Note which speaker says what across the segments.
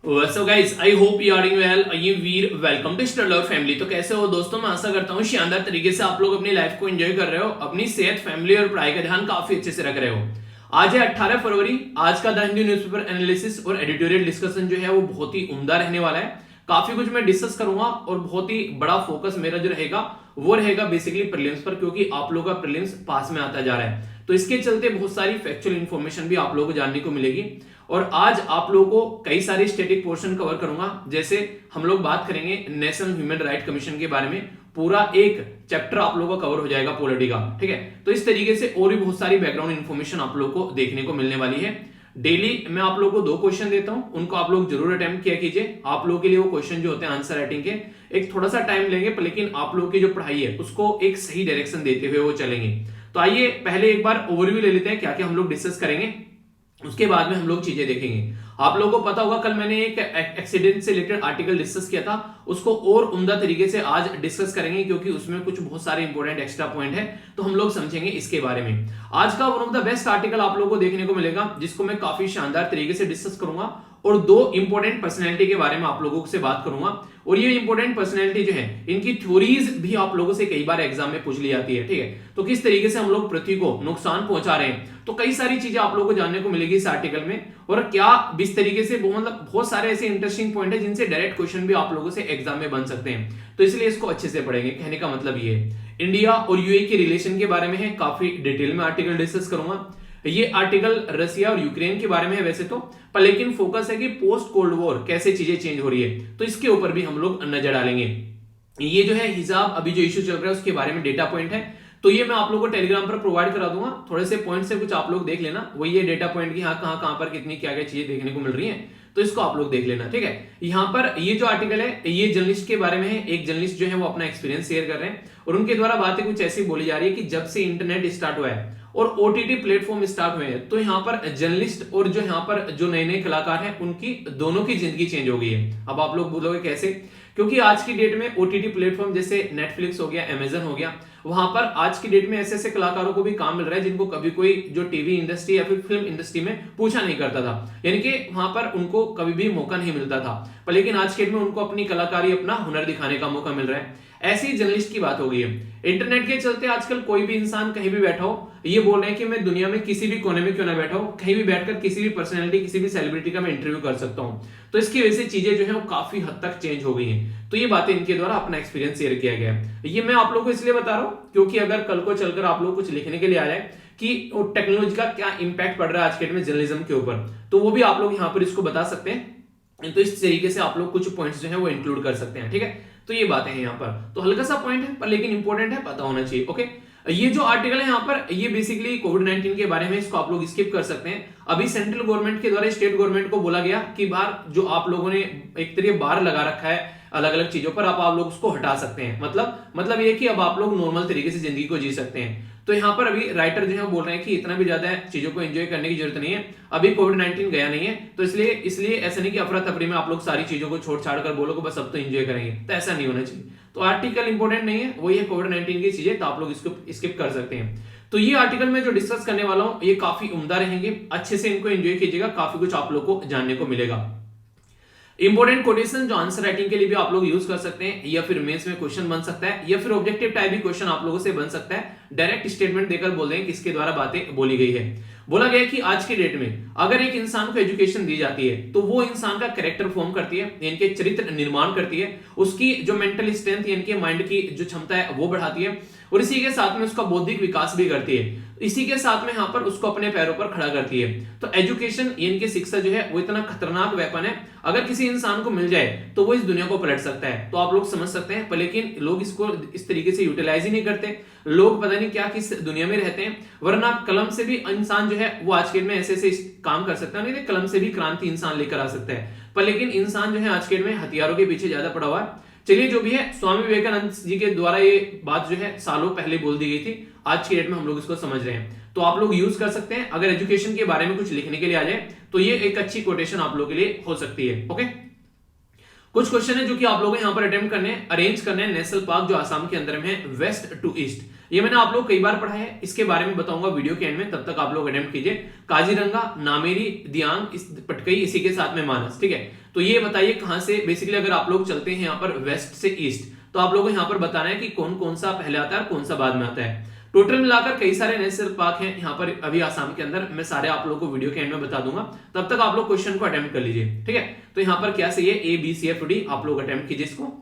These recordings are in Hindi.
Speaker 1: So guys I hope you are doing well. ये Veer welcome to Studler family. तो कैसे हो दोस्तों, मैं आशा करता हूँ शानदार तरीके से आप लोग अपनी लाइफ को एंजॉय कर रहे हो, अपनी सेहत, फैमिली और पढ़ाई का ध्यान काफी अच्छे से रख रहे हो। आज है 18 फरवरी। आज का द हिंदू न्यूज़पेपर एनालिसिस और एडिटोरियल डिस्कशन जो है वो बहुत ही उम्दा रहने वाला है। काफी कुछ मैं डिस्कस करूंगा और बहुत ही बड़ा फोकस मेरा जो रहेगा वो रहेगा बेसिकली प्रीलिम्स पर, क्योंकि आप लोगों का प्रीलिम्स पास में आता जा रहा है। तो इसके चलते बहुत सारी फैक्चुअल इंफॉर्मेशन भी आप लोगों को जानने को मिलेगी। और आज आप लोगों को कई सारे स्टैटिक पोर्शन कवर करूंगा। जैसे हम लोग बात करेंगे नेशनल ह्यूमन राइट कमीशन के बारे में, पूरा एक चैप्टर आप लोगों का कवर हो जाएगा पॉलिटी का, ठीक है। तो इस तरीके से और भी बहुत सारी बैकग्राउंड इन्फॉर्मेशन आप लोगों को देखने को मिलने वाली है। डेली मैं आप लोगों को 2 क्वेश्चन देता हूं, उनको आप लोग जरूर अटेम्प्ट किया कीजिए। आप लोगों के लिए वो क्वेश्चन जो होते हैं आंसर राइटिंग के, एक थोड़ा सा टाइम लेंगे, लेकिन आप लोगों की जो पढ़ाई है उसको एक सही डायरेक्शन देते हुए वो चलेंगे। तो आइए पहले एक बार ओवरव्यू ले लेते हैं क्या क्या हम लोग डिस्कस करेंगे, उसके बाद में हम लोग चीजें देखेंगे। आप लोगों को पता होगा कल मैंने एक एक्सीडेंट से रिलेटेड आर्टिकल डिस्कस किया था, उसको और उम्दा तरीके से आज डिस्कस करेंगे, क्योंकि उसमें कुछ बहुत सारे इंपॉर्टेंट एक्स्ट्रा पॉइंट है, तो हम लोग समझेंगे इसके बारे में। आज का one of the best article आप लोगों को देखने को मिलेगा, जिसको मैं काफी शानदार तरीके से डिस्कस करूंगा और 2 इंपॉर्टेंट पर्सनैलिटी के बारे में आप लोगों से बात करूंगा। और ये इंपॉर्टेंट पर्सनैलिटी जो है इनकी थ्योरीज भी आप लोगों से कई बार एग्जाम में पूछ ली जाती है, ठीक है। तो किस तरीके से हम लोग पृथ्वी को नुकसान पहुंचा रहे हैं, तो कई सारी चीजें आप लोगों को जानने को मिलेगी इस आर्टिकल में। और क्या इस तरीके से मतलब बहुत सारे ऐसे इंटरेस्टिंग पॉइंट है जिनसे डायरेक्ट क्वेश्चन भी आप लोगों से एग्जाम में बन सकते हैं, तो इसलिए इसको अच्छे से पढ़ेंगे। कहने का मतलब ये है इंडिया और यूएई के रिलेशन के बारे में है, काफी डिटेल में आर्टिकल डिस्कस करूंगा। ये आर्टिकल रसिया और यूक्रेन के बारे में है वैसे तो, पर लेकिन फोकस है कि पोस्ट कोल्ड वॉर कैसे चीजें चेंज हो रही है, तो इसके ऊपर भी हम लोग नजर डालेंगे। ये जो है हिजाब अभी जो इश्यू चल रहा है उसके बारे में डेटा पॉइंट है, तो ये मैं आप लोगों को टेलीग्राम पर प्रोवाइड करा दूंगा। थोड़े से पॉइंट से कुछ आप लोग देख लेना, वही ये डेटा पॉइंट की हाँ कहां पर कितनी क्या क्या चीजें देखने को मिल रही हैं, तो इसको आप लोग देख लेना, ठीक है। यहाँ पर ये जो आर्टिकल है ये जर्नलिस्ट के बारे में है। एक जर्नलिस्ट जो है वो अपना एक्सपीरियंस शेयर कर रहे हैं और उनके द्वारा बातें कुछ ऐसी बोली जा रही है कि जब से इंटरनेट स्टार्ट हुआ है और ओटीटी प्लेटफॉर्म स्टार्ट हुए हैं, तो यहाँ पर जर्नलिस्ट और जो यहाँ पर जो नए नए कलाकार हैं उनकी दोनों की जिंदगी चेंज हो गई है। अब आप लोग बोलोगे कैसे, क्योंकि आज की डेट में ओटीटी प्लेटफॉर्म जैसे नेटफ्लिक्स हो गया, अमेजन हो गया, वहां पर आज की डेट में ऐसे ऐसे कलाकारों को भी काम मिल रहा है जिनको कभी कोई जो टीवी इंडस्ट्री या फिर फिल्म इंडस्ट्री में पूछा नहीं करता था, यानी कि वहां पर उनको कभी भी मौका नहीं मिलता था, पर लेकिन आज के डेट में उनको अपनी कलाकारी, अपना हुनर दिखाने का मौका मिल रहा है। ऐसी जर्नलिस्ट की बात हो गई है। इंटरनेट के चलते आजकल कोई भी इंसान कहीं भी बैठा हो, ये बोल रहे हैं कि मैं दुनिया में किसी भी कोने में क्यों ना बैठा हो, कहीं भी बैठकर किसी भी पर्सनैलिटी, किसी भी सेलिब्रिटी का मैं इंटरव्यू कर सकता हूं। तो इसकी वजह से चीजें जो है वो काफी हद तक चेंज हो गई हैं। तो ये बातें इनके द्वारा अपना एक्सपीरियंस शेयर किया गया है। ये मैं आप लोगों को इसलिए बता रहा हूं क्योंकि अगर कल को चलकर आप लोग कुछ लिखने के लिए आ जाए कि टेक्नोलॉजी का क्या इंपैक्ट पड़ रहा है आज के डेट में जर्नलिज्म के ऊपर, तो वो भी आप लोग यहाँ पर इसको बता सकते हैं। तो इस तरीके से आप लोग कुछ पॉइंट्स जो है वो इंक्लूड कर सकते हैं, ठीक है। तो ये बातें हैं यहाँ पर, तो हल्का सा पॉइंट है पर लेकिन इंपॉर्टेंट है, पता होना चाहिए, ओके। ये जो आर्टिकल है यहाँ पर ये बेसिकली कोविड-19 के बारे में, इसको आप लोग स्किप कर सकते हैं। अभी सेंट्रल गवर्नमेंट के द्वारा स्टेट गवर्नमेंट को बोला गया कि बाहर जो आप लोगों ने एक तरीके बार लगा रखा है अलग अलग चीजों पर, आप लोग उसको हटा सकते हैं। मतलब ये कि अब आप लोग नॉर्मल तरीके से जिंदगी को जी सकते हैं। तो यहाँ पर अभी राइटर जो है बोल रहे हैं कि इतना भी ज्यादा चीजों को एंजॉय करने की जरूरत नहीं है, अभी कोविड-19 गया नहीं है, तो इसलिए ऐसा नहीं कि अफरा तफरी में आप लोग सारी चीजों को छोड़ छाड़ कर बोलोगे बस अब तो एंजॉय करेंगे, तो ऐसा नहीं होना चाहिए। तो आर्टिकल इंपॉर्टेंट नहीं है, वही है कोविड-19 की चीजें, तो आप लोग इसको स्किप कर सकते हैं। तो ये आर्टिकल में जो डिस्कस करने वाला हूं ये काफी उम्दा रहेंगे, अच्छे से इनको एंजॉय कीजिएगा, काफी कुछ आप लोग को जानने को मिलेगा। इंपॉर्टेंट कोटेशन जो आंसर राइटिंग के लिए भी आप लोग यूज कर सकते हैं, या फिर मेंस में क्वेश्चन बन सकता है, या फिर ऑब्जेक्टिव टाइप भी क्वेश्चन आप लोगों से बन सकता है। डायरेक्ट स्टेटमेंट देकर बोल दें किसके द्वारा बातें बोली गई है। बोला गया कि आज के डेट में अगर एक इंसान को एजुकेशन दी जाती है तो वो इंसान का कैरेक्टर फॉर्म करती है, यानी कि चरित्र निर्माण करती है, उसकी जो मेंटल स्ट्रेंथ यानी कि माइंड की जो क्षमता है वो बढ़ाती है, और इसी के साथ में उसका बौद्धिक विकास भी करती है, इसी के साथ में यहाँ पर उसको अपने पैरों पर खड़ा करती है। तो एजुकेशन यानी कि शिक्षा जो है वो इतना खतरनाक वेपन है, अगर किसी इंसान को मिल जाए तो वो इस दुनिया को पलट सकता है। तो आप लोग समझ सकते हैं, पर लेकिन लोग इसको इस तरीके से यूटिलाइज ही नहीं करते। लोग पता नहीं क्या किस दुनिया में रहते हैं, वरना कलम से भी इंसान जो है वो आज के में ऐसे ऐसे काम कर सकता है, नहीं कलम से भी क्रांति इंसान लेकर आ सकता है, पर लेकिन इंसान जो है आज के में हथियारों के पीछे ज्यादा पड़ा हुआ है। चलिए जो भी है, स्वामी विवेकानंद जी के द्वारा ये बात जो है सालों पहले बोल दी गई थी, आज की डेट में हम लोग इसको समझ रहे हैं, तो आप लोग यूज कर सकते हैं। अगर एजुकेशन के बारे में कुछ लिखने के लिए आ जाए तो ये एक अच्छी कोटेशन आप लोगों के लिए हो सकती है, ओके। कुछ क्वेश्चन है जो कि आप लोगों को यहाँ पर अटेम्प्ट करने हैं। अरेंज करने हैं नेशनल पार्क जो आसाम के अंदर में है वेस्ट टू ईस्ट, ये मैंने आप लोग कई बार पढ़ा है, इसके बारे में बताऊंगा वीडियो के एंड में, तब तक आप लोग अटेम्प्ट कीजिए। काजीरंगा, नामेरी, दियांग, पटकई, इसी के साथ में मानस, ठीक है। तो ये बताइए कहां से बेसिकली अगर आप लोग चलते हैं यहाँ पर वेस्ट से ईस्ट, तो आप लोगों को यहाँ पर बताना है कि कौन कौन सा पहले आता है और कौन सा बाद में आता है। टोटल मिलाकर कई सारे नेशनल पार्क हैं यहाँ पर अभी आसाम के अंदर, मैं सारे आप लोगों को वीडियो के एंड में बता दूंगा, तब तक आप लोग क्वेश्चन को अटेम्प्ट कर लीजिए, ठीक है। तो यहाँ पर क्या सही है, A B C F D, आप लोग अटेम्प्ट कीजिए इसको।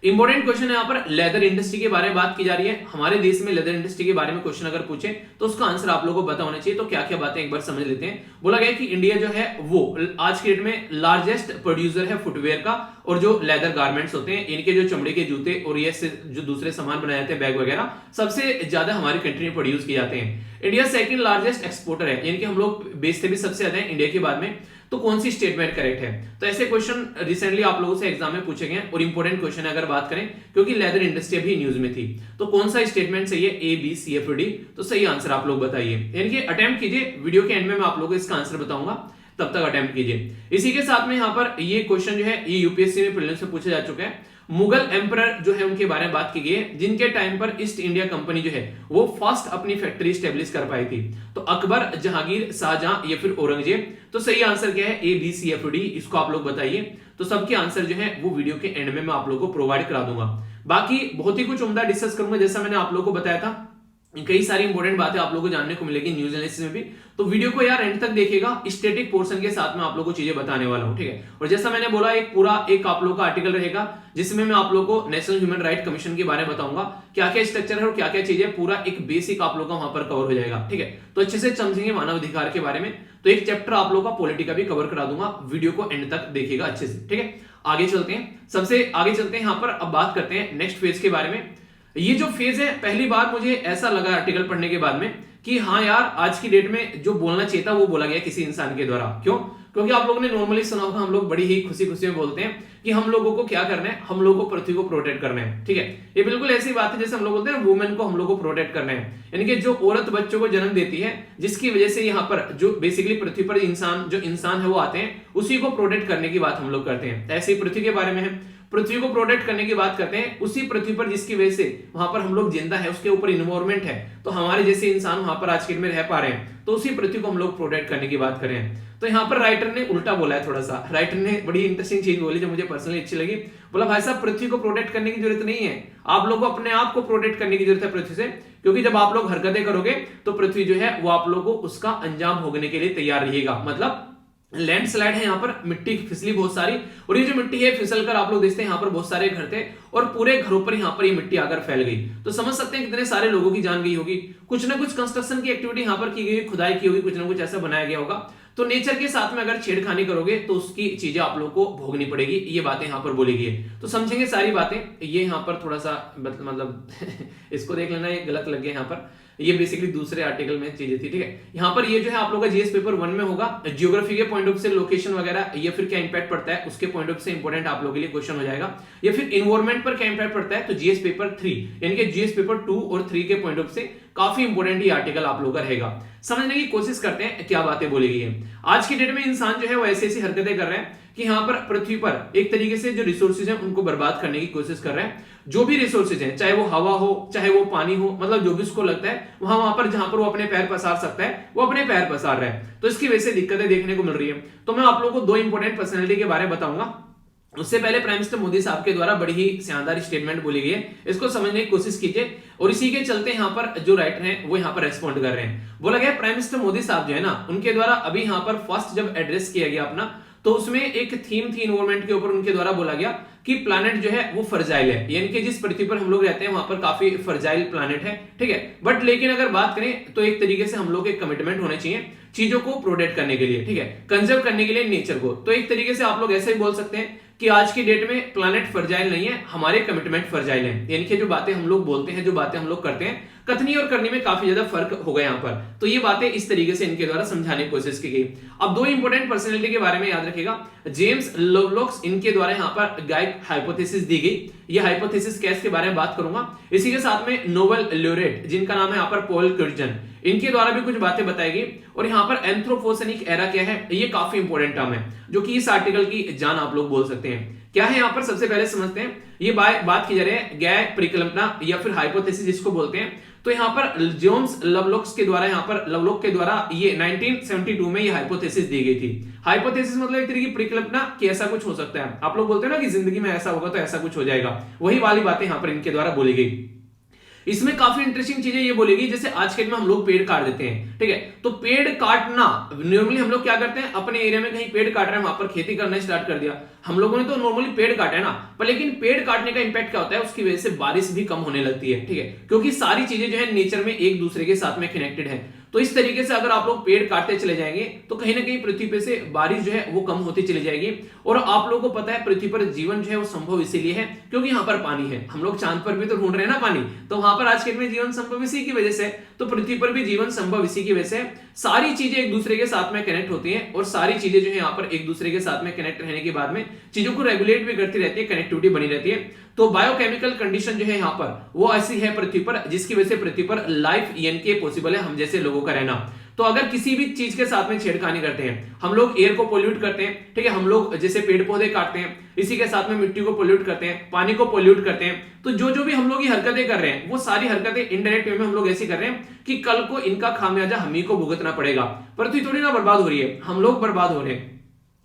Speaker 1: इंपॉर्टेंट क्वेश्चन है यहाँ पर लेदर इंडस्ट्री के बारे में बात की जा रही है। हमारे देश में लेदर इंडस्ट्री के बारे में क्वेश्चन अगर पूछे तो उसका आंसर आप लोगों को पता होना चाहिए। तो क्या क्या बातें एक बार समझ लेते हैं। बोला गया कि इंडिया जो है वो आज के डेट में लार्जेस्ट प्रोड्यूसर है फुटवेयर का, और जो लेदर गारमेंट्स होते हैं इनके जो चमड़े के जूते और ये जो दूसरे सामान बनाए जाते हैं बैग वगैरह, सबसे ज्यादा हमारी कंट्री में प्रोड्यूस किए जाते हैं। इंडिया सेकंड लार्जेस्ट एक्सपोर्टर है, यानी कि हम लोग बेचते भी सबसे ज्यादा है इंडिया के बाद में। तो कौन सी स्टेटमेंट करेक्ट है। तो ऐसे क्वेश्चन रिसेंटली आप लोगों से एग्जाम में पूछे गए हैं और इंपॉर्टेंट क्वेश्चन है अगर बात करें, क्योंकि लेदर इंडस्ट्री अभी न्यूज में थी। तो कौन सा स्टेटमेंट सही है, A B C F D. तो सही आंसर आप लोग बताइए, यानी कि अटेम्प्ट कीजिए। वीडियो के एंड में मैं आप लोगों को इसका आंसर बताऊंगा, तब तक अटेम्प्ट कीजिए। इसी के साथ में यहाँ पर ये क्वेश्चन जो है ये यूपीएससी में प्रीलिम्स से पूछा जा चुका है। मुगल एम्परर जो है उनके बारे में बात की गई है, जिनके टाइम पर ईस्ट इंडिया कंपनी जो है वो फर्स्ट अपनी फैक्ट्री स्टेब्लिश कर पाई थी। तो अकबर, जहांगीर, शाहजहां या फिर औरंगजेब। तो सही आंसर क्या है, A B C F D, इसको आप लोग बताइए। तो सबके आंसर जो है वो वीडियो के एंड में मैं आप लोगों को प्रोवाइड करा दूंगा। बाकी बहुत ही कुछ उम्दा डिस्कस करूंगा, जैसा मैंने आप लोगों को बताया था। कई सारी इंपॉर्टेंट बातें आप लोगों को जानने को मिलेगी न्यूज एनालिसिस में भी। तो वीडियो को यार एंड तक देखिएगा, स्टैटिक पोर्शन के साथ में आप लोगों को चीजें बताने वाला हूं, ठीक है। और जैसा मैंने बोला एक पूरा एक आप लोगों का आर्टिकल रहेगा, जिसमें मैं आप लोगों को नेशनल ह्यूमन राइट कमीशन के बारे में बताऊंगा, क्या क्या स्ट्रक्चर है और क्या क्या चीजें, पूरा एक बेसिक आप लोगों का वहां पर कवर हो जाएगा, ठीक है। तो अच्छे से समझेंगे मानव अधिकार के बारे में। तो एक चैप्टर आप लोगों का पॉलिटी का भी कवर करा दूंगा, वीडियो को एंड तक देखिएगा अच्छे से, ठीक है। आगे चलते हैं, सबसे आगे चलते हैं यहाँ पर। अब बात करते हैं नेक्स्ट फेज के बारे में। ये जो फेज है, पहली बार मुझे ऐसा लगा आर्टिकल पढ़ने के बाद में कि हाँ यार, आज की डेट में जो बोलना चाहिए था वो बोला गया किसी इंसान के द्वारा। क्यों? क्योंकि आप लोगों ने नॉर्मली सुना होगा, हम लोग बड़ी ही खुशी खुशी में बोलते हैं कि हम लोगों को क्या करना है, हम लोगों को पृथ्वी को प्रोटेक्ट करना है, ठीक है। ये बिल्कुल ऐसी बात है जैसे हम लोग बोलते हैं वुमेन को हम लोग को प्रोटेक्ट करना है, यानी कि जो औरत बच्चों को जन्म देती है, जिसकी वजह से यहाँ पर जो बेसिकली पृथ्वी पर इंसान है वो आते हैं, उसी को प्रोटेक्ट करने की बात हम लोग करते हैं। ऐसे ही पृथ्वी के बारे में है, पृथ्वी को प्रोटेक्ट करने की बात करते हैं, उसी पृथ्वी पर जिसकी वजह से वहां पर हम लोग जिंदा है, उसके ऊपर इन्वायरमेंट है, तो हमारे जैसे इंसान वहां पर आज के दिन में रह पा रहे हैं, तो उसी पृथ्वी को हम लोग प्रोटेक्ट करने की बात कर रहे हैं। तो यहाँ पर राइटर ने उल्टा बोला है, थोड़ा सा राइटर ने बड़ी इंटरेस्टिंग चीज बोली जो मुझे पर्सनली अच्छी लगी। बोला भाई साहब, पृथ्वी को प्रोटेक्ट करने की जरूरत नहीं है, आप लोग को अपने आप को प्रोटेक्ट करने की जरूरत है पृथ्वी से, क्योंकि जब आप लोग हरकतें करोगे तो पृथ्वी जो है वो आप लोगों को उसका अंजाम भोगने के लिए तैयार रहेगा। मतलब लैंडस्लाइड है, यहाँ पर मिट्टी फिसली बहुत सारी, और ये जो मिट्टी है फिसल कर आप लोग देखते हैं यहाँ पर बहुत सारे घर थे और पूरे घरों पर यहाँ पर ये मिट्टी आकर फैल गई। तो समझ सकते हैं कितने सारे लोगों की जान गई होगी। कुछ ना कुछ कंस्ट्रक्शन की एक्टिविटी यहाँ पर की गई, खुदाई की होगी, कुछ ना कुछ ऐसा बनाया गया होगा। तो नेचर के साथ में अगर छेड़खानी करोगे तो उसकी चीजें आप लोग को भोगनी पड़ेगी, ये बातें यहाँ पर बोली गई है। तो समझेंगे सारी बातें। ये यहाँ पर थोड़ा सा मतलब इसको देख लेना, ये गलत लग गया यहाँ पर, ये बेसिकली दूसरे आर्टिकल में चीजें थी, ठीक है। यहाँ पर ये जो है आप लोगों का जीएस पेपर 1 में होगा, ज्योग्राफी के पॉइंट ऑफ से लोकेशन वगैरह या फिर क्या इंपैक्ट पड़ता है उसके पॉइंट ऑफ से इंपॉर्टेंट आप लोगों के लिए क्वेश्चन हो जाएगा, या फिर इन्वायरमेंट पर क्या इंपैक्ट पड़ता है, तो जीएस पेपर 3 यानी कि जीएस पेपर 2 और 3 के पॉइंट ऑफ से काफी इंपॉर्टेंट ये आर्टिकल आप लोगों का रहेगा। समझने की कोशिश करते हैं क्या बातें बोली गई है। आज की डेट में इंसान जो है वो ऐसी ऐसी हरकतें कर रहे हैं कि यहाँ पर पृथ्वी पर एक तरीके से जो रिसोर्सेज हैं उनको बर्बाद करने की कोशिश कर रहे हैं। जो भी रिसोर्सेज हैं, चाहे वो हवा हो, चाहे वो पानी हो, मतलब जो भी उसको लगता है वहां पर जहां पर वो अपने पैर पसार सकता है वो अपने पैर पसार रहा है। तो इसकी वजह से दिक्कतें देखने को मिल रही है। तो मैं आप लोगों को 2 इंपॉर्टेंट पर्सनैलिटी के बारे में बताऊंगा। उससे पहले प्राइम मिनिस्टर मोदी साहब के द्वारा बड़ी ही शानदार स्टेटमेंट बोली गई है, इसको समझने की कोशिश कीजिए। और इसी के चलते यहाँ पर जो राइटर हैं वो यहाँ पर रेस्पॉन्ड कर रहे हैं। बोला गया प्राइम मिनिस्टर मोदी साहब जो है ना, उनके द्वारा अभी यहाँ पर फर्स्ट जब एड्रेस किया गया अपना, तो उसमें एक थीम थी इन्वायरमेंट के ऊपर, उनके द्वारा बोला गया कि प्लैनेट जो है वो फर्जाइल है, यानी कि जिस पृथ्वी पर हम लोग रहते हैं वहां पर काफी फर्जाइल प्लैनेट है, ठीक है। बट लेकिन अगर बात करें तो एक तरीके से हम लोग एक कमिटमेंट होने चाहिए चीजों को प्रोटेक्ट करने के लिए, ठीक है, कंजर्व करने के लिए नेचर को। तो एक तरीके से आप लोग ऐसे ही बोल सकते हैं कि आज की डेट में प्लैनेट फर्जाइल नहीं है, हमारे कमिटमेंट फर्जाइल है, यानी कि जो बातें हम लोग बोलते हैं, जो बातें हम लोग करते हैं, कथनी और करने में काफी ज्यादा फर्क होगा यहाँ पर। तो ये बातें इस तरीके से इनके द्वारा समझाने की कोशिश की गई। अब 2 इंपॉर्टेंट पर्सनैलिटी के बारे में याद रखिएगा। जेम्स लोवलॉक, इनके द्वारा यहाँ पर गाइड हाइपोथेसिस दी गई। ये हाइपोथेसिस केस के बारे में बात करूंगा। इसी के साथ में नोबेल लॉरेट जिनका नाम है यहाँ पर पॉल क्रिजन, इनके द्वारा भी कुछ बातें बताएगी। और यहाँ पर एंथ्रोपोसेनिक एरा क्या है, ये काफी इंपॉर्टेंट टर्म है जो कि इस आर्टिकल की जान आप लोग बोल सकते हैं। क्या है यहाँ पर सबसे पहले समझते हैं। ये बात की जा रही है गैर परिकल्पना या फिर हाइपोथेसिस जिसको बोलते हैं। तो यहाँ पर जोन्स लवलॉक के द्वारा ये 1972 में ये हाइपोथेसिस दी गई थी। हाइपोथेसिस मतलब एक तरीके की परिकल्पना कि ऐसा कुछ हो सकता है। आप लोग बोलते हैं ना कि जिंदगी में ऐसा होगा तो ऐसा कुछ हो जाएगा, वही वाली बातें यहाँ पर इनके द्वारा बोली गई। इसमें काफी इंटरेस्टिंग चीजें ये बोलेगी, जैसे आज के दिन में हम लोग पेड़ काट देते हैं, ठीक है। तो पेड़ काटना नॉर्मली हम लोग क्या करते हैं, अपने एरिया में कहीं पेड़ काट रहे हैं, वहां पर खेती करना स्टार्ट कर दिया। हम लोगों ने तो नॉर्मली पेड़ काटे ना, पर लेकिन पेड़ काटने का इंपैक्ट क्या होता है, उसकी वजह से बारिश भी कम होने लगती है, ठीक है, क्योंकि सारी चीजें जो है नेचर में एक दूसरे के साथ में कनेक्टेड है। तो इस तरीके से अगर आप लोग पेड़ काटते चले जाएंगे तो कहीं ना कहीं पृथ्वी पे से बारिश जो है वो कम होती चली जाएगी। और आप लोगों को पता है पृथ्वी पर जीवन जो है वो संभव इसीलिए है क्योंकि यहाँ पर पानी है। हम लोग चांद पर भी तो ढूंढ रहे हैं ना पानी, तो वहां पर आज के दिन में जीवन संभव इसी की वजह से, तो पृथ्वी पर भी जीवन संभव इसी की वजह से। सारी चीजें एक दूसरे के साथ में कनेक्ट होती हैं और सारी चीजें जो है यहाँ पर एक दूसरे के साथ में कनेक्ट रहने के बाद में चीजों को रेगुलेट भी करती रहती है, कनेक्टिविटी बनी रहती है। तो बायोकेमिकल कंडीशन जो है यहाँ पर वो ऐसी है पृथ्वी पर, जिसकी वजह से पृथ्वी पर लाइफ यानी कि पॉसिबल है हम जैसे लोगों का रहना। तो अगर किसी भी चीज के साथ में छेड़खानी करते हैं, हम लोग एयर को पोल्यूट करते हैं, ठीक है, हम लोग जैसे पेड़ पौधे काटते हैं, इसी के साथ में मिट्टी को पोल्यूट करते हैं, पानी को पोल्यूट करते हैं, तो जो भी हम लोग ये हरकतें कर रहे हैं वो सारी हरकतें इनडायरेक्ट वे में हम लोग ऐसी कर रहे हैं कि कल को इनका खामियाजा हम ही को भुगतना पड़ेगा। पृथ्वी थोड़ी ना बर्बाद हो रही है, हम लोग बर्बाद हो रहे हैं।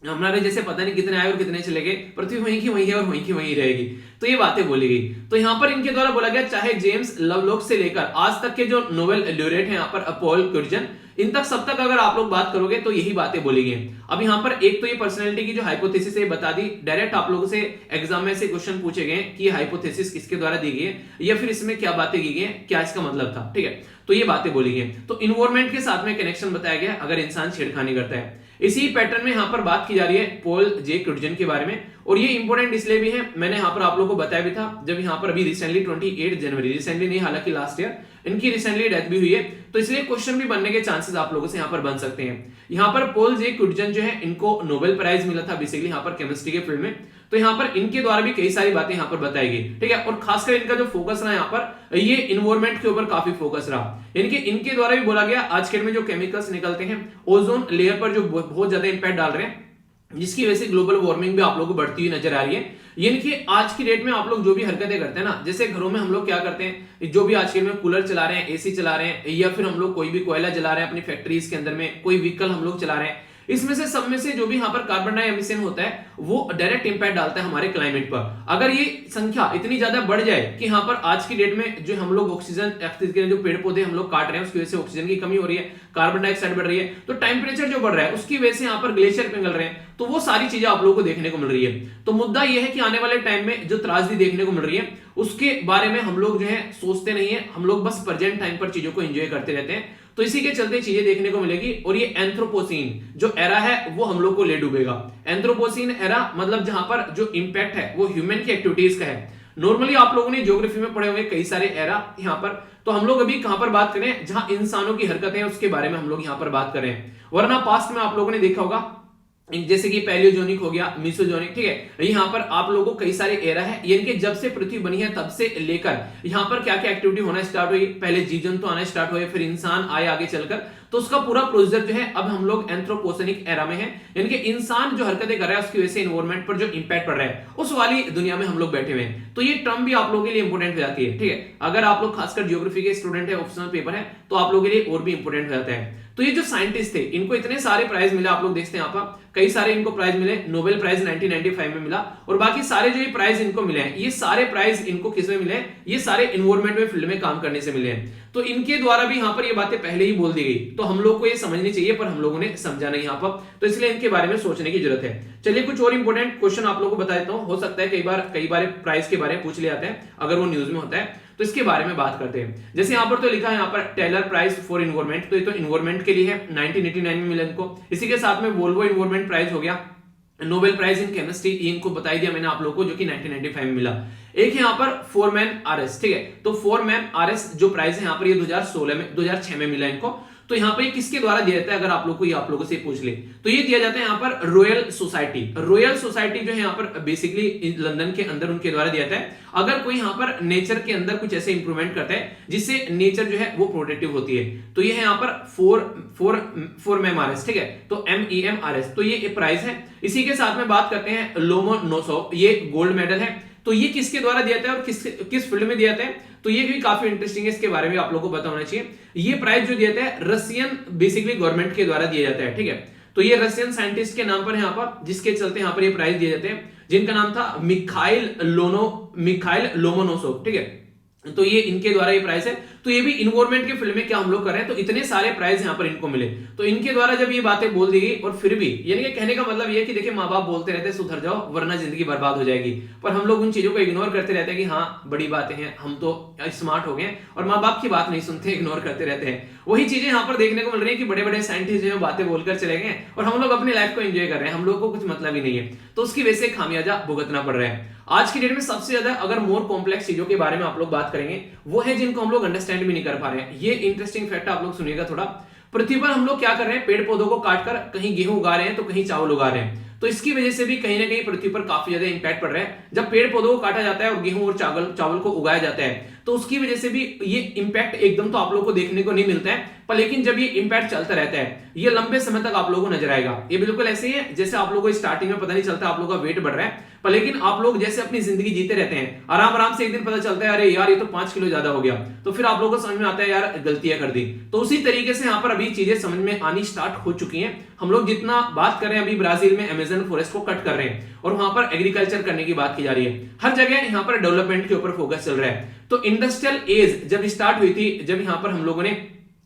Speaker 1: हमारे जैसे पता नहीं कितने आए और कितने चले गए, पृथ्वी वहीं की वहीं है और वहीं की वहीं रहेगी। तो ये बातें बोली गई। तो यहाँ पर इनके द्वारा बोला गया चाहे जेम्स लवलॉक से लेकर आज तक के जो नोबेल ल्यूरेट हैं यहाँ पर पॉल क्रिजन, इन तक सब तक अगर आप लोग बात करोगे तो यही बातें बोली गई। अब यहाँ पर एक तो ये पर्सनैलिटी की जो हाइपोथेसिस है बता दी, डायरेक्ट आप लोगों से एग्जाम में से क्वेश्चन पूछे गए कि ये हाइपोथेसिस किसके द्वारा दी गई है या फिर इसमें क्या बातें की गई है, क्या इसका मतलब था, ठीक है। तो ये बातें बोली गई। तो इन्वायरमेंट के साथ में कनेक्शन बताया गया अगर इंसान छेड़खानी करता है। इसी पैटर्न में यहाँ पर बात की जा रही है पॉल जे क्रिजन के बारे में, और ये इंपॉर्टेंट इसलिए भी है, मैंने यहाँ पर आप लोगों को बताया भी था जब यहाँ पर अभी रिसेंटली 28 जनवरी, रिसेंटली नहीं हालांकि लास्ट ईयर इनकी रिसेंटली डेथ भी हुई है, तो इसलिए क्वेश्चन भी बनने के चांसेस आप लोगों से यहाँ पर बन सकते हैं। यहाँ पर पॉल जे क्रिजन जो है इनको नोबेल प्राइज मिला था बेसिकली यहाँ पर केमिस्ट्री के फील्ड में। तो यहाँ पर इनके द्वारा भी कई सारी बातें यहाँ पर बताई गई, ठीक है। और खासकर इनका जो फोकस रहा यहाँ पर ये इन्वायरमेंट के ऊपर काफी फोकस रहा। इनके द्वारा भी बोला गया आज के में जो केमिकल्स निकलते हैं ओजोन लेयर पर जो बहुत ज्यादा इंपैक्ट डाल रहे हैं, जिसकी वजह से ग्लोबल वार्मिंग भी आप लोगों को बढ़ती हुई नजर आ रही है। यानी कि आज की डेट में आप लोग जो भी हरकतें करते हैं ना, जैसे घरों में हम लोग क्या करते हैं, जो भी आज के में कूलर चला रहे हैं, एसी चला रहे हैं, या फिर हम लोग कोई भी कोयला जला रहे हैं अपनी फैक्ट्रीज के अंदर में, कोई व्हीकल हम लोग चला रहे हैं, इसमें से सब में से जो भी यहाँ पर कार्बन डाई एमिशन होता है वो डायरेक्ट इंपैक्ट डालता है हमारे क्लाइमेट पर। अगर ये संख्या इतनी ज्यादा बढ़ जाए कि यहाँ पर आज की डेट में जो हम लोग ऑक्सीजन जो पेड़ पौधे हम लोग काट रहे हैं उसकी वजह से ऑक्सीजन की कमी हो रही है, कार्बन डाइऑक्साइड बढ़ रही है, तो टेम्परेचर जो बढ़ रहा है उसकी वजह से यहाँ पर ग्लेशियर पिघल रहे हैं, तो वो सारी चीजें आप लोगों को देखने को मिल रही है। तो मुद्दा यह है कि आने वाले टाइम में जो त्रासदी देखने को मिल रही है उसके बारे में हम लोग जो है सोचते नहीं है, हम लोग बस प्रेजेंट टाइम पर चीजों को एंजॉय करते रहते हैं। तो इसी के चलते चीजें देखने को मिलेगी। और ये एंथ्रोपोसीन जो एरा है वो हम लोग को ले डूबेगा। एंथ्रोपोसीन एरा मतलब जहां पर जो इंपैक्ट है वो ह्यूमन की एक्टिविटीज का है। नॉर्मली आप लोगों ने ज्योग्राफी में पढ़े हुए कई सारे एरा यहाँ पर, तो हम लोग अभी कहां पर बात करें, जहां इंसानों की हरकतें हैं उसके बारे में हम लोग यहाँ पर बात करें। वरना पास्ट में आप लोगों ने देखा होगा जैसे कि पैलियोजोनिक हो गया, मीसोजोनिक, ठीक है, यहाँ पर आप लोगों को कई सारे एरा है, यानी कि जब से पृथ्वी बनी है तब से लेकर यहाँ पर क्या क्या एक्टिविटी होना स्टार्ट हुई, पहले जीव जंतु आना स्टार्ट हुए, फिर इंसान आए आगे चलकर, तो उसका पूरा प्रोसीजर जो है अब हम लोग एंथ्रोपोसेनिक एरा में है, यानी कि इंसान जो हरकतें कर रहा है उसकी वजह से एनवायरमेंट पर जो इंपैक्ट पड़ रहा है उस वाली दुनिया में हम लोग बैठे हुए हैं। तो ये टर्म भी आप लोगों के लिए इंपोर्टेंट हो जाती है, ठीक है। अगर आप लोग खासकर ज्योग्राफी के स्टूडेंट है, ऑप्शनल पेपर है, तो आप लोगों के लिए और भी इंपोर्टेंट हो जाता है। तो ये जो साइंटिस्ट थे इनको इतने सारे प्राइज मिले, आप लोग देखते हैं यहाँ पर कई सारे इनको प्राइज मिले, नोबेल प्राइज 1995 में मिला, और बाकी सारे जो ये प्राइज इनको मिले हैं ये सारे प्राइज इनको किस में मिले हैं, ये सारे इन्वायरमेंट में फील्ड में काम करने से मिले हैं। तो इनके द्वारा भी यहाँ पर ये बातें पहले ही बोल दी गई, तो हम लोग को ये समझनी चाहिए पर हम लोगों ने समझा नहीं यहाँ पर, तो इसलिए इनके बारे में सोचने की जरूरत है। चलिए कुछ और इंपोर्टेंट क्वेश्चन आप लोगों को बता देता हूँ, हो सकता है कई बार प्राइज के बारे में पूछ ले जाते हैं अगर वो न्यूज में होता है, तो इसके बारे में बात करते हैं। जैसे यहाँ पर तो लिखा है यहाँ पर टेलर प्राइज फॉर इन्वायरमेंट, तो ये तो इन्वायरमेंट के लिए है, 1989 में मिला इनको। इसी के साथ में वोल्वो इन्वायरमेंट प्राइज हो गया, नोबेल प्राइज इन केमिस्ट्री इनको बताई दिया मैंने आप लोगों को, जो कि 1995 में मिला। एक है यहाँ पर फोरमैन आरएस, ठीक है, तो फोरमैन आरएस जो प्राइज है यहाँ पर ये 2006 में मिला इनको। तो यहाँ पे किसके द्वारा दिया जाता है, अगर आप लोगों से पूछ ले तो ये दिया जाता है यहाँ पर रॉयल सोसाइटी। रॉयल सोसाइटी जो है यहाँ पर बेसिकली लंदन के अंदर उनके द्वारा दिया जाता है। अगर कोई यहाँ पर नेचर के अंदर कुछ ऐसे इंप्रूवमेंट करता है जिससे नेचर जो है वो प्रोटेक्टिव होती है, तो ये है यहाँ पर 4 MEMRS, ठीक है, तो MEMRS, तो ये प्राइज है। इसी के साथ में बात करते हैं लोमोनोसोव, ये गोल्ड मेडल है। तो ये किसके द्वारा दिया जाता है और किस फील्ड में दिया जाता है, तो ये भी काफी इंटरेस्टिंग है, इसके बारे में आप लोगों को पता होना चाहिए। ये प्राइज जो दिया जाता है रशियन बेसिकली गवर्नमेंट के द्वारा दिया जाता है, ठीक है। तो ये रशियन साइंटिस्ट के नाम पर यहाँ पर, जिसके चलते यहाँ पर ये प्राइज दिए जाते हैं, जिनका नाम था मिखाइल लोमोनोसोव, ठीक है। तो ये इनके द्वारा ये प्राइज है। तो ये भी इन्वायरमेंट के फील्ड में क्या हम लोग कर रहे हैं, तो इतने सारे प्राइज यहाँ पर इनको मिले, तो इनके द्वारा जब ये बातें बोल दी गई, और फिर भी यानी कि कहने का मतलब ये है कि देखिए माँ बाप बोलते रहते हैं सुधर जाओ वरना जिंदगी बर्बाद हो जाएगी, पर हम लोग उन चीजों को इग्नोर करते रहते हैं कि हाँ बड़ी बातें हैं, हम तो स्मार्ट हो गए, और माँ बाप की बात नहीं सुनते, इग्नोर करते रहते हैं। वही चीजें यहाँ पर देखने को मिल रही है कि बड़े बड़े साइंटिस्ट जो है बातें बोलकर चले गए और हम लोग अपनी लाइफ को एंजॉय कर रहे हैं, हम लोग को कुछ मतलब ही नहीं है, तो उसकी वजह से खामियाजा भुगतना पड़ रहा है। आज की डेट में सबसे ज्यादा अगर मोर कॉम्प्लेक्स चीजों के बारे में आप लोग बात करेंगे, वो है जिनको हम लोग अंडरस्टैंड भी नहीं कर पा रहे हैं। ये इंटरेस्टिंग फैक्ट आप लोग सुनिएगा थोड़ा। पृथ्वी पर हम लोग क्या कर रहे हैं, पेड़ पौधों को काटकर कहीं गेहूं उगा रहे हैं तो कहीं चावल उगा रहे हैं, तो इसकी वजह से भी कहीं ना कहीं पृथ्वी पर काफी ज्यादा इंपैक्ट पड़ रहा है। जब पेड़ पौधों को काटा जाता है और गेहूं और चावल को उगाया जाता है, तो उसकी वजह से भी ये इंपैक्ट एकदम तो आप लोगों को देखने को नहीं मिलता है, पर लेकिन जब ये इंपैक्ट चलता रहता है, ये लंबे समय तक आप लोगों को नजर आएगा। ये बिल्कुल ऐसे ही है जैसे आप लोगों को स्टार्टिंग में पता नहीं चलता आप लोगों का वेट बढ़ रहा है, पर लेकिन आप लोग जैसे अपनी जिंदगी जीते रहते हैं, आराम आराम से एक दिन पता चलता है अरे यार ये तो 5 किलो ज्यादा हो गया, तो फिर आप लोगों को समझ में आता है यार गलतियां कर दी। तो उसी तरीके से यहाँ पर अभी चीजें समझ में आनी स्टार्ट हो चुकी हैं। हम लोग जितना बात कर रहे हैं, अभी ब्राजील में अमेजन फॉरेस्ट को कट कर रहे हैं और वहां पर एग्रीकल्चर करने की बात की जा रही है। हर जगह यहाँ पर डेवलपमेंट के ऊपर फोकस चल रहा है। तो इंडस्ट्रियल एज जब स्टार्ट हुई थी, जब यहाँ पर हम लोगों ने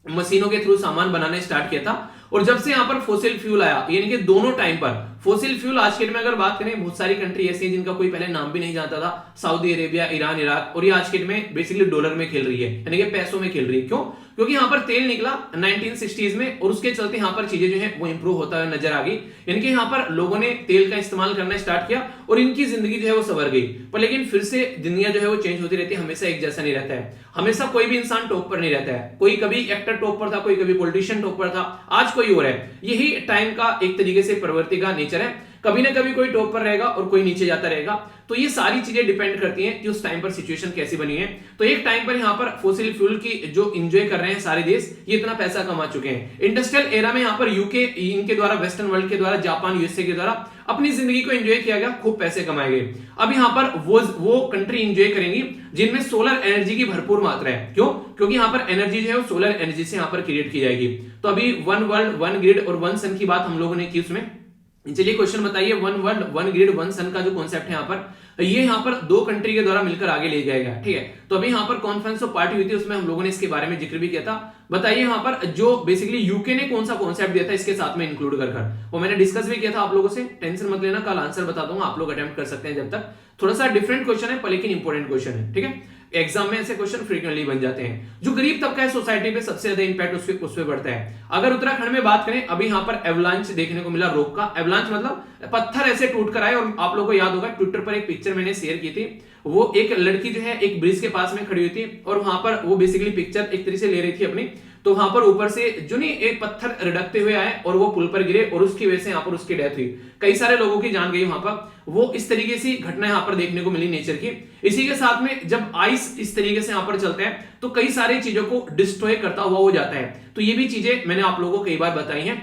Speaker 1: मशीनों के थ्रू सामान बनाने स्टार्ट किया था, और जब से यहाँ पर फोसिल फ्यूल आया, यानी कि दोनों टाइम पर फोसिल फ्यूल, आज के डेट में अगर बात करें बहुत सारी कंट्री ऐसी हैं जिनका कोई पहले नाम भी नहीं जानता था, सऊदी अरेबिया, ईरान, इराक, और ये आज के डेट में बेसिकली डॉलर में खेल रही है, यानी कि पैसों में खेल रही है। क्यों? क्योंकि यहाँ पर तेल निकला 1960s में, और उसके चलते यहाँ पर चीजें जो है वो इंप्रूव होता हुआ नजर आ गई, यानी कि यहाँ पर लोगों ने तेल का इस्तेमाल करना स्टार्ट किया और इनकी जिंदगी जो है वो संवर गई। पर लेकिन फिर से दुनिया जो है वो चेंज होती रहती है, हमेशा एक जैसा नहीं रहता है, हमेशा कोई भी इंसान टॉप पर नहीं रहता है। कोई कभी एक्टर टॉप पर था, कोई कभी पॉलिटिशियन टॉप पर था, आज कोई और है। यही टाइम का एक तरीके से प्रवृत्ति का नेचर है, कभी ना कभी कोई टॉप पर रहेगा और कोई नीचे जाता रहेगा। तो ये सारी चीजें डिपेंड करती हैं कि उस टाइम पर सिचुएशन कैसी बनी है। तो एक टाइम पर यहाँ पर फोसिल फ्यूल की जो एंजॉय कर रहे हैं सारे देश, ये इतना पैसा कमा चुके हैं। इंडस्ट्रियल एरा में यहाँ पर यूके इनके द्वारा, वेस्टर्न वर्ल्ड के द्वारा, जापान, यूएसए के द्वारा अपनी जिंदगी को एंजॉय किया गया, खूब पैसे कमाए गए। अब यहाँ पर वो कंट्री एंजॉय करेंगी जिनमें सोलर एनर्जी की भरपूर मात्रा है। क्यों? क्योंकि यहाँ पर एनर्जी जो है वो सोलर एनर्जी से यहाँ पर क्रिएट की जाएगी। तो अभी 1 वर्ल्ड 1 ग्रिड और 1 सन की बात हम लोगों ने की उसमें। चलिए क्वेश्चन बताइए, 1 वर्ल्ड 1 ग्रिड 1 सन का जो कॉन्सेप्ट है यहाँ पर, ये यहाँ पर 2 कंट्री के द्वारा मिलकर आगे ले जाएगा, ठीक है। तो अभी यहाँ पर कॉन्फ्रेंस ऑफ पार्टी हुई थी, उसमें हम लोगों ने इसके बारे में जिक्र भी किया था। बताइए यहाँ पर जो बेसिकली यूके ने कौन सा कॉन्सेप्ट दिया था इसके साथ में इंक्लूड कर, वो मैंने डिस्कस भी किया था आप लोगों से, टेंशन मत लेना, कल आंसर बता दूंगा, आप लोग अटेम्प्ट कर सकते हैं जब तक। थोड़ा सा डिफरेंट क्वेश्चन है पर लेकिन इंपॉर्टेंट क्वेश्चन है, ठीक है। एग्जाम में ऐसे क्वेश्चन फ्रीक्वेंटली बन जाते हैं। जो गरीब तबका है सोसाइटी पे सबसे ज्यादा इंपैक्ट उस पे पड़ता है। अगर उत्तराखंड में बात करें, अभी यहाँ पर एवलांच देखने को मिला, रॉक का एवलांच, मतलब पत्थर ऐसे टूट कर आए। और आप लोगों को याद होगा ट्विटर पर एक पिक्चर मैंने शेयर की थी, वो एक लड़की जो है एक ब्रिज के पास में खड़ी हुई थी और वहां पर वो बेसिकली पिक्चर एक तरीके से ले रही थी अपनी। तो वहां पर ऊपर से जो नहीं एक पत्थर रड़कते हुए आए और वो पुल पर गिरे और उसकी वजह से यहाँ पर उसकी डेथ हुई, कई सारे लोगों की जान गई वहां पर। वो इस तरीके से घटना यहाँ पर देखने को मिली नेचर की। इसी के साथ में जब आइस इस तरीके से यहाँ पर चलते हैं तो कई सारी चीजों को डिस्ट्रॉय करता हुआ हो जाता है। तो ये भी चीजें मैंने आप लोगों को कई बार बताई हैं,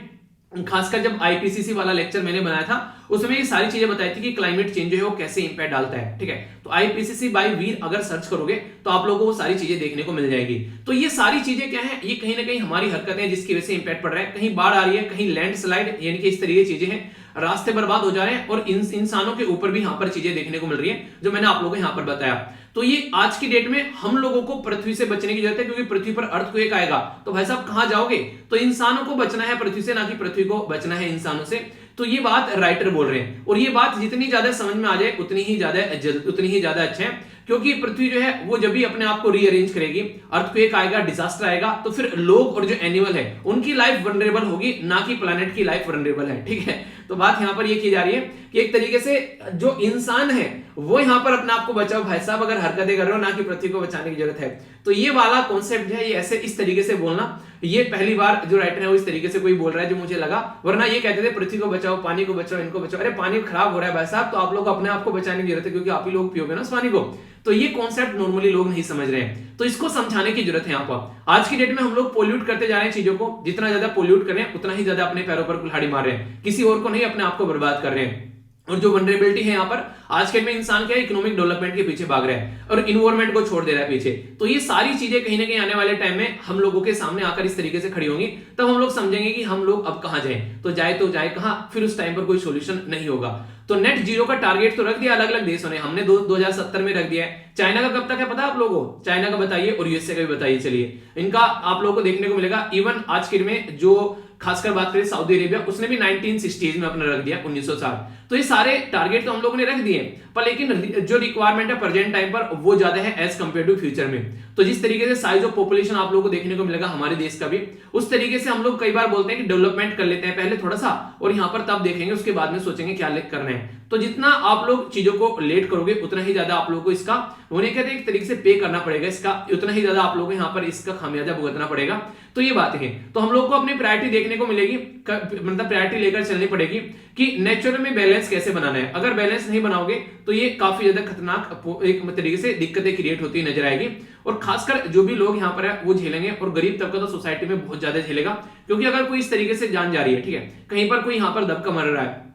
Speaker 1: खासकर जब आईपीसीसी वाला लेक्चर मैंने बनाया था उसमें ये सारी चीजें बताई थी कि क्लाइमेट चेंज जो है वो कैसे इंपैक्ट डालता है, ठीक है। तो आईपीसीसी बाय वीर अगर सर्च करोगे तो आप लोगों को वो सारी चीजें देखने को मिल जाएगी। तो ये सारी चीजें क्या है, ये कहीं ना कहीं हमारी हरकतें हैं जिसकी वजह से इंपैक्ट पड़ रहा है। कहीं बाढ़ आ रही है, कहीं लैंडस्लाइड, यानी कि इस तरीके की चीजें हैं, रास्ते बर्बाद हो जा रहे हैं और इंसानों के ऊपर भी यहाँ पर चीजें देखने को मिल रही है जो मैंने आप लोगों को यहाँ पर बताया। तो ये आज की डेट में हम लोगों को पृथ्वी से बचने की जरूरत है, क्योंकि पृथ्वी पर अर्थक्वेक आएगा तो भाई साहब कहां जाओगे। तो इंसानों को बचना है पृथ्वी से, ना कि पृथ्वी को बचना है इंसानों से। तो ये बात राइटर बोल रहे हैं और ये बात जितनी ज्यादा समझ में आ जाए उतनी ही ज्यादा अच्छा है। क्योंकि पृथ्वी जो है वो जब भी अपने आप को रीअरेंज करेगी, अर्थक्वेक आएगा, डिजास्टर आएगा, तो फिर लोग और जो एनिमल है उनकी लाइफ वनरेबल होगी, ना कि प्लैनेट की लाइफ वनरेबल है। ठीक है, तो बात यहां पर ये की जा रही है कि एक तरीके से जो इंसान है वो यहां पर अपने आप को बचाओ भाई साहब, अगर हरकतें कर रहे हो, ना कि पृथ्वी को बचाने की जरूरत है। तो ये वाला कॉन्सेप्ट है, ये ऐसे इस तरीके से बोलना, ये पहली बार जो राइटर है वो इस तरीके से कोई बोल रहा है जो मुझे लगा, वरना ये कहते थे पृथ्वी को बचाओ, पानी को बचाओ, इनको बचाओ। अरे पानी खराब हो रहा है भाई साहब, तो आप लोग अपने आप को बचाने की जरूरत है, क्योंकि आप ही लोग पियोगे ना उस पानी को। तो ये कॉन्सेप्ट नॉर्मली लोग नहीं समझ रहे हैं, तो इसको समझाने की जरूरत है यहाँ पर। आज की डेट में हम लोग पोल्यूट करते जा रहे हैं चीजों को, जितना ज्यादा पोल्यूट कर रहे हैं उतना ही ज्यादा अपने पैरों पर कुल्हाड़ी मार रहे हैं, किसी और को नहीं, अपने आप को बर्बाद कर रहे हैं। और जो वनरेबिलिटी है यहाँ पर आज के में इंसान क्या है, इकोनॉमिक डेवलपमेंट के पीछे भाग रहा है और इन्वायरमेंट को छोड़ दे रहा है पीछे। तो ये सारी चीजें कहीं ना कहीं आने वाले टाइम में हम लोगों के सामने आकर इस तरीके से खड़ी होंगी, तब हम लोग समझेंगे कि हम लोग अब कहां जाएं, तो जाए कहां, फिर उस टाइम पर कोई सोल्यूशन नहीं होगा। तो नेट जीरो का टारगेट तो रख दिया अलग अलग देशों ने, हमने 2070 में रख दिया है। चाइना का कब तक है पता है आप लोगों को? चाइना का बताइए और यूएसए का भी बताइए। चलिए इनका आप लोगों को देखने को मिलेगा। इवन आज के में जो खासकर बात करें सऊदी अरेबिया, उसने भी 1960s में अपना रख दिया 1960। तो ये सारे टारगेट तो हम लोगों ने रख दिए, पर लेकिन जो रिक्वायरमेंट है प्रेजेंट टाइम पर वो ज्यादा है एज कंपेयर टू फ्यूचर में। तो जिस तरीके से साइज ऑफ पॉपुलेशन आप लोगों को देखने को मिलेगा हमारे देश का भी, उस तरीके से हम लोग कई बार बोलते हैं कि डेवलपमेंट कर लेते हैं पहले थोड़ा सा, और यहाँ पर तब देखेंगे, उसके बाद में सोचेंगे क्या करना है। तो जितना आप लोग चीजों को लेट करोगे उतना ही ज्यादा आप लोगों को इसका उन्हें कहते हैं एक तरीके से पे करना पड़ेगा, इसका उतना ही ज्यादा आप लोगों को यहाँ पर इसका खामियाजा भुगतना पड़ेगा। तो ये बातें हैं, तो हम लोग को अपनी प्रायोरिटी देखने को मिलेगी, मतलब प्रायोरिटी लेकर चलनी पड़ेगी कि नेचुरल में बैलेंस कैसे बनाना है। अगर बैलेंस नहीं बनाओगे तो ये काफी ज्यादा खतरनाक एक तरीके से दिक्कतें क्रिएट होती नजर आएगी, और खासकर जो भी लोग यहाँ पर है वो झेलेंगे, और गरीब तबका तो सोसाइटी में बहुत ज्यादा झेलेगा। क्योंकि अगर कोई इस तरीके से जान जा रही है, ठीक है, कहीं पर कोई यहाँ पर दबका मर रहा है,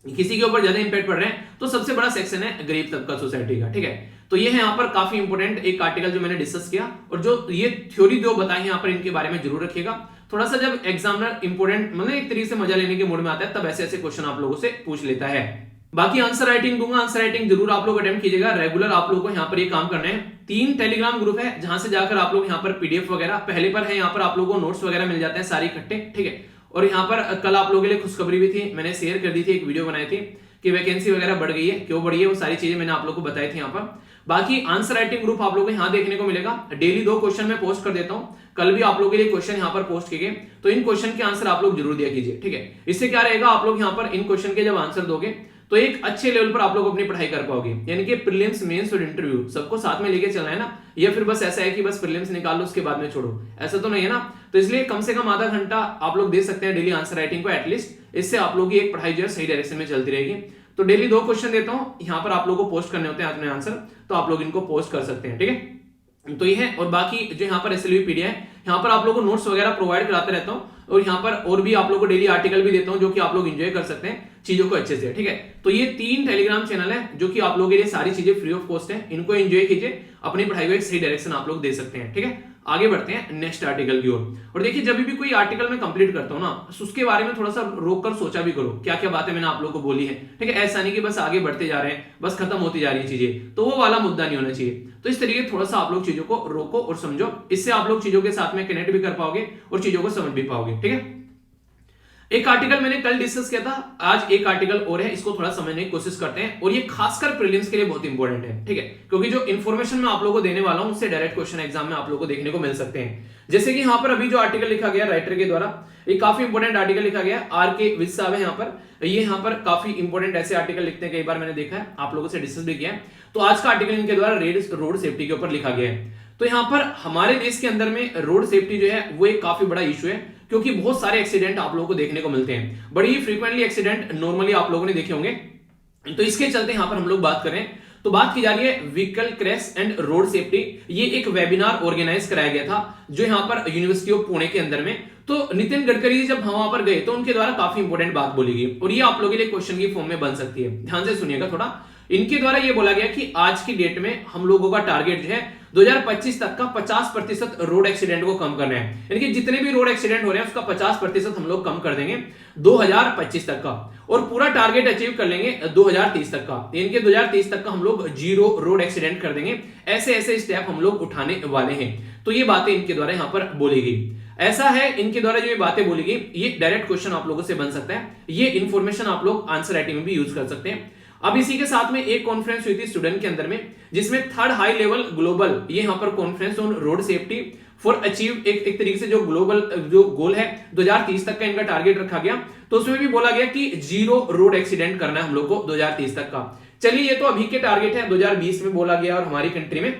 Speaker 1: किसी के ऊपर ज्यादा इंपैक्ट पड़ रहे हैं, तो सबसे बड़ा सेक्शन है गरीब तबका सोसाइटी का। ठीक है, तो ये है यहाँ पर काफी इंपोर्टेंट एक आर्टिकल जो मैंने डिस्कस किया, और जो ये थ्योरी दो बताई यहाँ पर इनके बारे में जरूर रखिएगा। थोड़ा सा जब एग्जामिनर इंपोर्टेंट मतलब एक तरीके से मजा लेने के मूड में आता है, तब ऐसे ऐसे क्वेश्चन आप लोगों से पूछ लेता है। बाकी आंसर राइटिंग दूंगा, आंसर राइटिंग जरूर आप लोग अटेम्प्ट कीजिएगा। रेगुलर आप लोगों को यहाँ पर ये काम करना है। 3 टेलीग्राम ग्रुप है जहां से जाकर आप लोग यहाँ पर पीडीएफ वगैरह, पहले पर है यहाँ पर आप लोगों को नोट्स वगैरह मिल जाते हैं सारी इकट्ठे। ठीक है, और यहाँ पर कल आप लोगों के लिए खुशखबरी भी थी, मैंने शेयर कर दी थी, एक वीडियो बनाई थी कि वैकेंसी वगैरह बढ़ गई है, क्यों बढ़ी है, वो सारी चीजें मैंने आप लोगों को बताई थी यहाँ पर। बाकी आंसर राइटिंग ग्रुप आप लोगों को यहाँ देखने को मिलेगा। डेली 2 क्वेश्चन मैं पोस्ट कर देता हूँ, कल भी आप लोगों के लिए क्वेश्चन यहाँ पर पोस्ट किए गए, तो इन क्वेश्चन के आंसर आप लोग जरूर दिया कीजिए। ठीक है, इससे क्या रहेगा, आप लोग यहाँ पर इन क्वेश्चन के जब आंसर दोगे तो एक अच्छे लेवल पर आप लोग अपनी पढ़ाई कर पाओगे। यानी कि प्रीलिम्स, मेंस और इंटरव्यू सबको साथ में लेके चलना है ना, या फिर बस ऐसा है कि बस प्रीलिम्स निकाल लो उसके बाद में छोड़ो, ऐसा तो नहीं है ना। तो इसलिए कम से कम आधा घंटा आप लोग दे सकते हैं डेली आंसर राइटिंग को एटलीस्ट, इससे आप लोग की एक पढ़ाई जो है सही डायरेक्शन में चलती रहेगी। तो डेली 2 क्वेश्चन देता हूं, यहाँ पर आप लोगों को पोस्ट करने होते हैं अपने आंसर, तो आप लोग इनको पोस्ट कर सकते हैं। ठीक है, तो ये है। और बाकी जो यहाँ पर एसएलवी पीडीएफ है, यहाँ पर आप लोगों को नोट्स वगैरह प्रोवाइड कराते रहता हूँ, और यहाँ पर और भी आप लोगों को डेली आर्टिकल भी देता हूँ जो कि आप लोग एंजॉय कर सकते हैं चीजों को अच्छे से। ठीक है, तो ये 3 टेलीग्राम चैनल है जो कि आप लोगों के लिए सारी चीजें फ्री ऑफ कॉस्ट है, इनको एंजॉय कीजिए, अपनी पढ़ाई को एक सही डायरेक्शन आप लोग दे सकते हैं। ठीक है, आगे बढ़ते हैं नेक्स्ट आर्टिकल की ओर। और देखिए जब भी कोई आर्टिकल मैं कंप्लीट करता हूं ना, उसके बारे में थोड़ा सा रोककर सोचा भी करो क्या क्या बातें मैंने आप लोगों को बोली है। ठीक है, ऐसा नहीं कि बस आगे बढ़ते जा रहे हैं, बस खत्म होती जा रही है चीजें, तो वो वाला मुद्दा नहीं होना चाहिए। तो इस तरीके थोड़ा सा आप लोग चीजों को रोको और समझो, इससे आप लोग चीजों के साथ में कनेक्ट भी कर पाओगे और चीजों को समझ भी पाओगे। ठीक है, एक आर्टिकल मैंने कल डिस्कस किया था, आज एक आर्टिकल और है, इसको थोड़ा समझने की कोशिश करते हैं, और ये खासकर प्रीलिम्स के लिए बहुत इंपॉर्टेंट है। ठीक है, क्योंकि जो इन्फॉर्मेशन मैं आप लोगों को देने वाला हूं उससे डायरेक्ट क्वेश्चन एग्जाम में आप लोगों को देखने को मिल सकते हैं। जैसे कि यहाँ पर अभी जो आर्टिकल लिखा गया राइटर के द्वारा, एक काफी इंपॉर्टेंट आर्टिकल लिखा गया, आर.के. विज साहब है यहाँ पर, ये यहाँ पर काफी इंपॉर्टेंट ऐसे आर्टिकल लिखते हैं, कई बार मैंने देखा है, आप लोगों से डिस्कस भी किया है। तो आज का आर्टिकल इनके द्वारा रोड सेफ्टी के ऊपर लिखा गया है। तो यहाँ पर हमारे देश के अंदर में रोड सेफ्टी जो है वो एक काफी बड़ा इशू है, क्योंकि बहुत सारे एक्सीडेंट आप लोगों को देखने को मिलते हैं, बड़ी ही फ्रीक्वेंटली एक्सीडेंट नॉर्मली आप लोगों ने देखे होंगे। तो इसके चलते यहां पर हम लोग बात करें तो बात की जा रही है vehicle crash and road safety. ये एक वेबिनार ऑर्गेनाइज कराया गया था जो यहां पर यूनिवर्सिटी ऑफ पुणे के अंदर में। तो नितिन गडकरी जी जब वहां पर गए तो उनके द्वारा काफी इंपॉर्टेंट बात बोली गई, और ये आप लोगों के लिए क्वेश्चन की फॉर्म में बन सकती है, ध्यान से सुनिएगा थोड़ा। इनके द्वारा ये बोला गया कि आज की डेट में हम लोगों का टारगेट जो है 2025 तक का 50% रोड एक्सीडेंट को कम करना है, यानी कि जितने भी रोड एक्सीडेंट हो रहे हैं उसका 50% हम लोग कम कर देंगे 2025 तक का, और पूरा टारगेट अचीव कर लेंगे 2030 तक का, यानी कि 2030 तक का हम लोग 0 रोड एक्सीडेंट कर देंगे। ऐसे ऐसे स्टेप हम लोग उठाने वाले हैं। तो ये बातें इनके द्वारा यहां पर बोली गई। ऐसा है इनके द्वारा जो ये बातें बोली गई, ये डायरेक्ट क्वेश्चन आप लोगों से बन सकता है, ये इंफॉर्मेशन आप लोग आंसर राइटिंग में भी यूज कर सकते हैं। अब इसी के साथ में एक कॉन्फ्रेंस हुई थी स्टूडेंट के अंदर में, जिसमें थर्ड हाई लेवल ग्लोबल ये यहाँ पर conference on road safety for achieve एक तरीके से जो ग्लोबल जो गोल है 2030 तक का इनका टारगेट रखा गया। तो उसमें भी बोला गया कि 0 रोड एक्सीडेंट करना है हम लोग को 2030 तक का। चलिए ये तो अभी के टारगेट है, 2020 में बोला गया और हमारी कंट्री में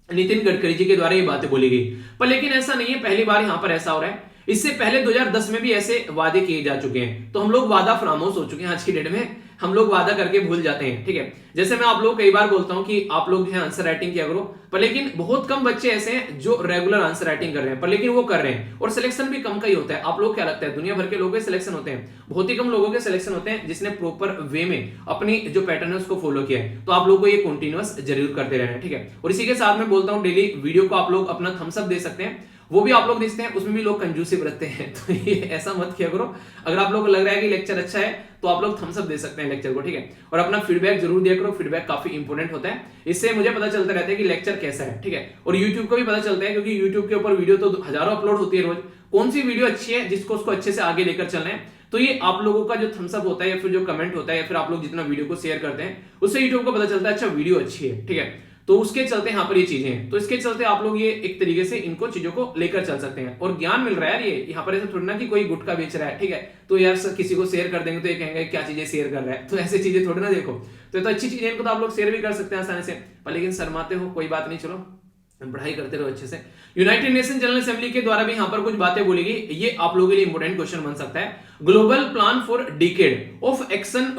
Speaker 1: नितिन गडकरी जी के द्वारा ये बातें बोली गई। पर लेकिन ऐसा नहीं है, पहली बार यहां पर ऐसा हो रहा है। इससे पहले 2010 में भी ऐसे वादे किए जा चुके हैं। तो हम लोग वादा फरामोश हो चुके हैं आज की डेट में, हम लोग वादा करके भूल जाते हैं। ठीक है, जैसे मैं आप लोग कई बार बोलता हूं कि आप लोग हैं आंसर राइटिंग किया करो, पर लेकिन बहुत कम बच्चे ऐसे हैं जो रेगुलर आंसर राइटिंग कर रहे हैं, पर लेकिन वो कर रहे हैं और सिलेक्शन भी कम का ही होता है। आप लोग क्या लगता है, दुनिया भर के लोगों के सिलेक्शन होते हैं, बहुत ही कम लोगों के सिलेक्शन होते हैं जिसने प्रॉपर वे में अपनी जो पैटर्न है उसको फॉलो किया है। तो आप लोग को ये कंटिन्यूअस जरूर करते रहना है। ठीक है, और इसी के साथ में बोलता हूं डेली वीडियो को आप लोग अपना थम्स अप दे सकते हैं, वो भी आप लोग देखते हैं, उसमें भी लोग कंजूसी बरतते हैं। तो ये ऐसा मत किया करो। अगर आप लोग को लग रहा है कि लेक्चर अच्छा है तो आप लोग थम्स अप दे सकते हैं लेक्चर को। ठीक है, और अपना फीडबैक जरूर दिया करो, फीडबैक काफी इंपॉर्टेंट होता है, इससे मुझे पता चलता रहता है कि लेक्चर कैसा है। ठीक है, और यूट्यूब को भी पता चलता है, क्योंकि यूट्यूब के ऊपर वीडियो तो हजारों अपलोड होती है रोज, कौन सी वीडियो अच्छी है जिसको उसको अच्छे से आगे लेकर चलना है। तो ये आप लोगों का जो थम्स अप होता है या फिर जो कमेंट होता है या फिर आप लोग जितना वीडियो को शेयर करते हैं उससे यूट्यूब को पता चलता है अच्छा वीडियो अच्छी है। ठीक है, तो उसके चलते यहाँ पर ये चीजें हैं, तो इसके चलते आप लोग ये एक तरीके से इनको चीजों को लेकर चल सकते हैं और ज्ञान मिल रहा है। ये यहाँ पर ऐसा थोड़ी ना कि कोई गुटखा बेच रहा है, ठीक है, तो यार किसी को शेयर कर देंगे तो ये कहेंगे क्या चीजें शेयर कर रहा है, तो ऐसी चीजें थोड़ी ना देखो। तो अच्छी चीजें इनको तो आप लोग शेयर भी कर सकते हैं आसानी से, पर लेकिन शर्माते हो, कोई बात नहीं, चलो पढ़ाई करते रहो अच्छे से। यूनाइटेड नेशन जनरल असेंबली के द्वारा भी यहां पर कुछ बातें बोली गई, ये आप लोगों के लिए इंपॉर्टेंट क्वेश्चन बन सकता है। Global plan for decade of action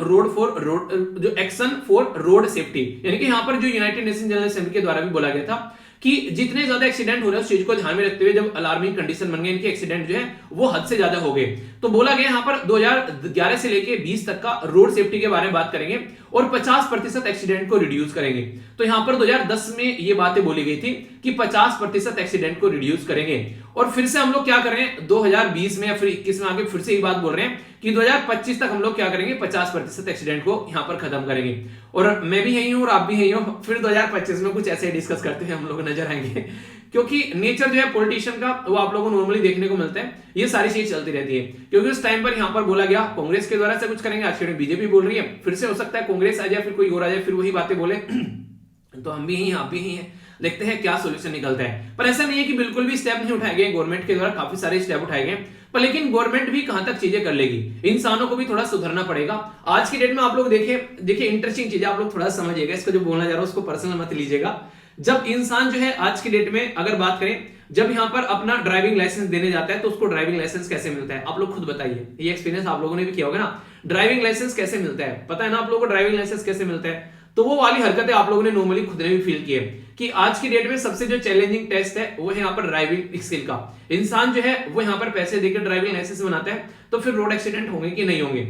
Speaker 1: जो एक्शन फॉर रोड सेफ्टी, यानी कि यहां पर जो यूनाइटेड नेशन जनरल असेंबली के द्वारा भी बोला गया था कि जितने ज्यादा एक्सीडेंट हो रहे हैं उस चीज को ध्यान में रखते हुए जब अलार्मिंग कंडीशन बन गए, इनके एक्सीडेंट जो है वो हद से ज्यादा हो गए, तो बोला गया यहाँ पर 2011 से लेके 20 तक का रोड सेफ्टी के बारे में बात करेंगे और 50% एक्सीडेंट को रिड्यूस करेंगे। तो यहाँ पर 2010 में ये बातें बोली गई थी कि 50% एक्सीडेंट को रिड्यूस करेंगे, और फिर से हम लोग क्या कर रहे हैं 2020 में या फिर 21 में आगे फिर से ये बात बोल रहे हैं कि 2025 तक हम लोग क्या करेंगे 50% एक्सीडेंट को यहाँ पर खत्म करेंगे। और मैं भी यही हूं और आप भी यही हो, फिर 2025 में कुछ ऐसे डिस्कस करते हैं हम लोग नजर आएंगे, क्योंकि नेचर जो है पॉलिटिशियन का वो आप लोगों को नॉर्मली देखने को मिलता है, ये सारी चीज चलती रहती है। क्योंकि उस टाइम पर यहाँ पर बोला गया कांग्रेस के द्वारा से कुछ करेंगे, आज के टाइम बीजेपी बोल रही है, फिर से हो सकता है कांग्रेस आ जाए फिर कोई और आ जाए फिर वही बातें बोले। तो हम भी यही आप भी यही हैं, देखते हैं क्या सोल्यूशन निकलता है। पर ऐसा नहीं है कि बिल्कुल भी स्टेप नहीं उठाए गए, गवर्नमेंट के द्वारा काफी सारे स्टेप उठाए गए, पर लेकिन गवर्नमेंट भी कहां तक चीजें कर लेगी, इंसानों को भी थोड़ा सुधरना पड़ेगा। आज की डेट में आप लोग देखिए इंटरेस्टिंग चीजें आप लोग थोड़ा समझिएगा, इसको जो बोलना जा रहा हूं उसको पर्सनल मत लीजिएगा। जब इंसान जो है आज की डेट में अगर बात करें, जब यहाँ पर अपना ड्राइविंग लाइसेंस देने जाता है तो उसको ड्राइविंग लाइसेंस कैसे मिलता है, आप लोग खुद बताइए, ये एक्सपीरियंस आप लोगों ने भी किया होगा ना। ड्राइविंग लाइसेंस कैसे मिलता है, पता है ना आप लोगों को ड्राइविंग लाइसेंस कैसे मिलता है। तो वो वाली हरकतें आप लोगों ने नॉर्मली खुद ने भी फील की है कि आज की डेट में सबसे जो चैलेंजिंग टेस्ट है वो है यहाँ पर ड्राइविंग स्किल का। इंसान जो है वो यहाँ पर पैसे देकर ड्राइविंग लाइसेंस बनाता है, तो फिर रोड एक्सीडेंट होंगे कि नहीं होंगे,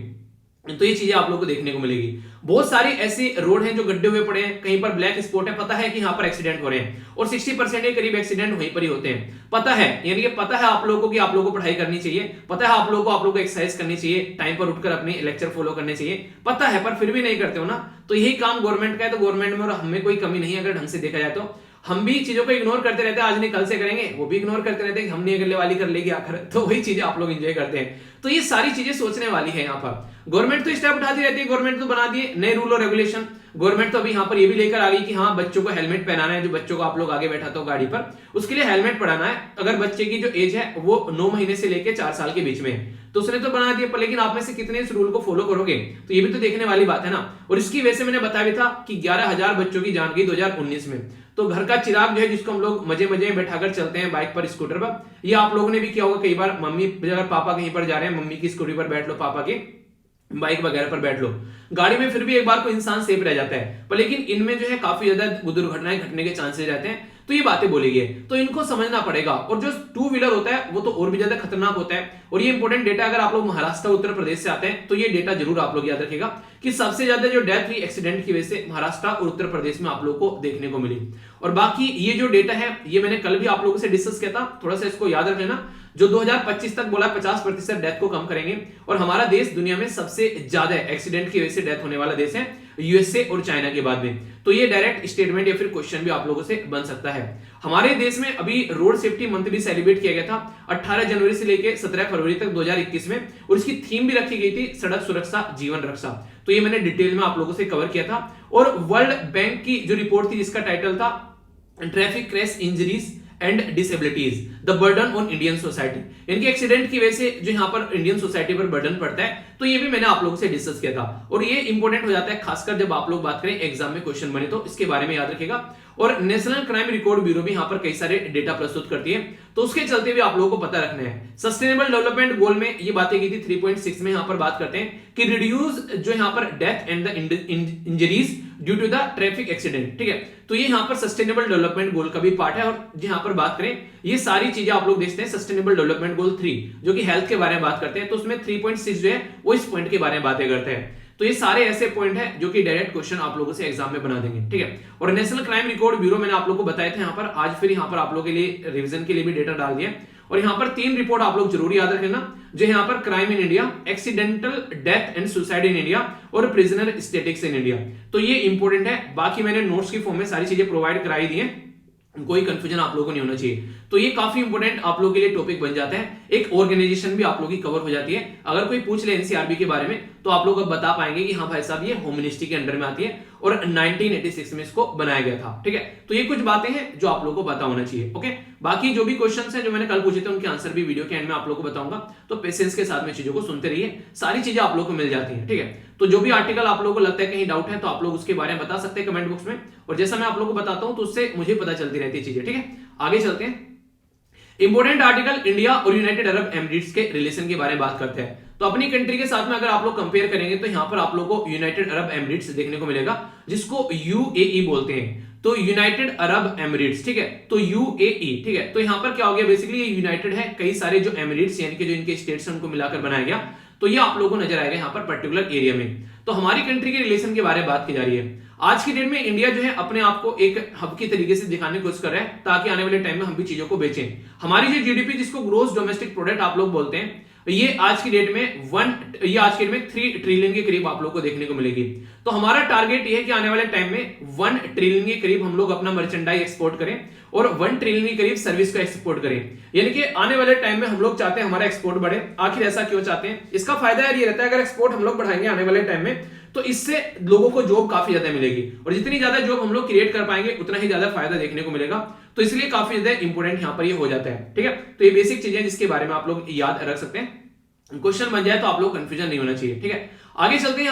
Speaker 1: तो ये चीजें आप लोगों को देखने को मिलेगी। बहुत सारी ऐसे रोड हैं जो गड्ढे हुए पड़े हैं, कहीं पर ब्लैक स्पॉट है, पता है कि यहाँ पर एक्सीडेंट हो रहे हैं, और 60% के करीब एक्सीडेंट वहीं पर ही होते हैं। पता है, यानी कि पता है आप लोगों को कि आप लोगों को पढ़ाई करनी चाहिए, पता है आप लोगों को एक्सरसाइज करनी चाहिए, टाइम पर उठकर अपने लेक्चर फॉलो करने चाहिए, पता है, पर फिर भी नहीं करते हो ना। तो यही काम गवर्नमेंट का है, तो गवर्नमेंट में और हमें कोई कमी नहीं है अगर ढंग से देखा जाए तो। हम भी चीजों को इग्नोर करते रहते हैं, आज नहीं कल से करेंगे, वो भी इग्नोर करते रहते हैं कि हम नहीं अगले वाली कर लेगी आखिर, तो वही चीजें आप लोग एंजॉय करते हैं। तो ये सारी चीजें सोचने वाली है यहाँ पर। गवर्नमेंट तो स्टेप उठाती रहती है, गवर्नमेंट तो बना दिए नए रूल और रेगुलेशन। गवर्नमेंट तो अभी यहाँ पर ये भी लेकर आ गई कि हाँ बच्चों को हेलमेट पहनाना है, जो बच्चों को आप लोग आगे बैठाते हो गाड़ी पर उसके लिए हेलमेट पहनाना है, अगर बच्चे की जो एज है वो 9 महीने से लेकर 4 साल के बीच में है, तो उसने तो बना दिया, पर लेकिन आप में से कितने इस रूल को फॉलो करोगे, तो ये भी तो देखने वाली बात है ना। और इसकी वजह से मैंने बताया भी था कि 11,000 बच्चों की जान गई 2019 में। तो घर का चिराग जो है जिसको हम लोग मजे मजे में बैठाकर चलते हैं बाइक पर स्कूटर पर, ये आप लोगों ने भी किया होगा कई बार। मम्मी अगर पापा कहीं पर जा रहे हैं, मम्मी की स्कूटी पर बैठ लो, पापा की बाइक वगैरह पर बैठ लो गाड़ी में, फिर भी एक बार को इंसान सेफ रह जाता है, पर लेकिन इनमें जो है काफी ज्यादा दुर्घटनाएं घटने के चांसेस रहते हैं। तो ये बातें बोली गई, तो इनको समझना पड़ेगा। और जो 2 व्हीलर होता है वो तो और भी ज्यादा खतरनाक होता है। और ये इंपॉर्टेंट डेटा, अगर आप लोग महाराष्ट्र उत्तर प्रदेश से आते हैं तो ये डेटा जरूर आप लोग याद रखिएगा कि सबसे ज्यादा जो डेथ हुई एक्सीडेंट की वजह से महाराष्ट्र और उत्तर प्रदेश में आप लोग को देखने को मिली। और बाकी ये जो डेटा है ये मैंने कल भी आप लोगों से डिस्कस किया था, थोड़ा सा इसको याद रख लेना। जो 2025 तक बोला 50% डेथ को कम करेंगे, और हमारा देश दुनिया में सबसे ज्यादा एक्सीडेंट की वजह से डेथ होने वाला देश है। यूएसए और चाइना के बाद में। तो ये डायरेक्ट स्टेटमेंट या फिर क्वेश्चन भी आप लोगों से बन सकता है। हमारे देश में अभी रोड सेफ्टी मंथ भी सेलिब्रेट किया गया था 18 जनवरी से लेकर 17 फरवरी तक 2021 में, और इसकी थीम भी रखी गई थी सड़क सुरक्षा जीवन रक्षा। तो ये मैंने डिटेल में आप लोगों से कवर किया था। और वर्ल्ड बैंक की जो रिपोर्ट थी जिसका टाइटल था traffic crash injuries and disabilities the burden on Indian society, इनके एक्सीडेंट की वजह से जो यहाँ पर इंडियन सोसाइटी पर बर्डन पड़ता है, तो ये भी मैंने आप लोगों से डिस्कस किया था। और ये इंपॉर्टेंट हो जाता है खासकर जब आप लोग बात करें एग्जाम में क्वेश्चन बने, तो इसके बारे में याद रखिएगा। और नेशनल क्राइम रिकॉर्ड ब्यूरो भी यहाँ पर कई सारे डेटा प्रस्तुत करती है, तो उसके चलते भी आप लोगों को पता रखना है। सस्टेनेबल डेवलपमेंट गोल में ये बातें की थी 3.6 में यहाँ पर बात करते हैं कि रिड्यूस जो यहाँ पर death and the injuries due to the traffic accident, ठीक है। तो ये यहाँ पर सस्टेनेबल डेवलपमेंट गोल का भी पार्ट है। और यहाँ पर बात करें ये सारी चीजें आप लोग देखते हैं सस्टेनेबल डेवलपमेंट गोल 3 जो कि हेल्थ के बारे में बात करते हैं, तो उसमें 3.6 जो है वो इस पॉइंट के बारे में बातें करते हैं। तो ये सारे ऐसे पॉइंट है जो कि डायरेक्ट क्वेश्चन आप लोगों से एग्जाम में बना देंगे, ठीक है। और नेशनल क्राइम रिकॉर्ड ब्यूरो मैंने आप लोगों को बताया था यहाँ पर, आज फिर यहाँ पर आप लोगों के लिए रिवीजन के लिए भी डेटा डाल दिया। और यहाँ पर 3 रिपोर्ट आप लोग जरूर याद रखना, जो यहाँ पर crime in India, accidental death and suicide in India और प्रिजनर स्टेटिक्स इन इंडिया। तो ये इंपॉर्टेंट है। बाकी मैंने नोट्स की फॉर्म में सारी चीजें प्रोवाइड कराई दी है, कोई कंफ्यूजन आप लोगों को नहीं होना चाहिए। तो ये काफी इंपॉर्टेंट आप लोगों के लिए टॉपिक बन जाता है। एक ऑर्गेनाइजेशन भी आप लोगों की कवर हो जाती है। अगर कोई पूछ ले एनसीआरबी के बारे में तो आप लोग अब बता पाएंगे कि हाँ भाई साहब ये होम मिनिस्ट्री के अंडर में आती है और 1986 में इसको बनाया गया था, ठीक है। तो ये कुछ बातें हैं जो आप लोगों को पता होना चाहिए, ओके। बाकी जो भी क्वेश्चंस हैं जो मैंने कल पूछे थे उनके आंसर भी वीडियो के एंड में आप लोगों को बताऊंगा, तो पेशेंस के साथ में चीजों को सुनते रहिए, सारी चीजें आप लोगों को मिल जाती हैं, ठीक है। तो जो भी आर्टिकल आप लोगों को लगता है कहीं डाउट है तो आप लोग उसके बारे में बता सकते हैं कमेंट बॉक्स में, और जैसा मैं आप लोगों को बताता हूं तो उससे मुझे पता चलती रहती है चीजें, ठीक है। आगे चलते हैं। इंपॉर्टेंट आर्टिकल इंडिया और यूनाइटेड अरब एमिरेट्स के रिलेशन के बारे में बात करते हैं। तो अपनी कंट्री के साथ में अगर आप लोग कंपेयर करेंगे तो यहां पर आप लोगों को यूनाइटेड अरब एमिरेट्स देखने को मिलेगा, जिसको यूएई बोलते हैं। तो यूनाइटेड अरब एमिरेट्स, ठीक है, तो यूएई, ठीक है। तो यहां पर क्या हो गया, बेसिकली ये यूनाइटेड है, कई सारे जो एमिरेट्स यानी कि जो इनके स्टेट्स हैं उनको मिलाकर बनाया गया। तो ये आप लोगों को नजर आएगा यहाँ पर पर्टिकुलर एरिया में। तो हमारी कंट्री के रिलेशन के बारे में बात की जा रही है। आज की डेट में इंडिया जो है अपने आप को एक हब की तरीके से दिखाने की कोशिश कर रहा है ताकि आने वाले टाइम में हम भी चीजों को बेचें। हमारी जो जीडीपी जिसको ग्रोस डोमेस्टिक प्रोडक्ट आप लोग बोलते हैं, ये आज की डेट में 3 ट्रिलियन के करीब आप लोग को देखने को मिलेगी। तो हमारा टारगेट ये है कि आने वाले टाइम में 1 ट्रिलियन के करीब हम लोग अपना मर्चेंडाइज एक्सपोर्ट करें और 1 ट्रिलियन के करीब सर्विस का एक्सपोर्ट करें। यानी कि आने वाले टाइम में हम लोग चाहते हैं हमारा एक्सपोर्ट बढ़े। आखिर ऐसा क्यों चाहते हैं, इसका फायदा ये रहता है अगर एक्सपोर्ट हम लोग बढ़ाएंगे आने वाले टाइम में तो इससे लोगों को जॉब काफी ज्यादा मिलेगी, और जितनी ज्यादा जॉब हम लोग क्रिएट कर पाएंगे उतना ही ज्यादा फायदा देखने को मिलेगा। तो इसलिए काफी ज्यादा इंपॉर्टेंट यहाँ पर ये हो जाता है, ठीक है। तो ये बेसिक चीजें जिसके बारे में आप लोग याद रख सकते हैं, क्वेश्चन बन जाए तो आप लोग कंफ्यूजन नहीं होना चाहिए, ठीक है। आगे चलते हैं।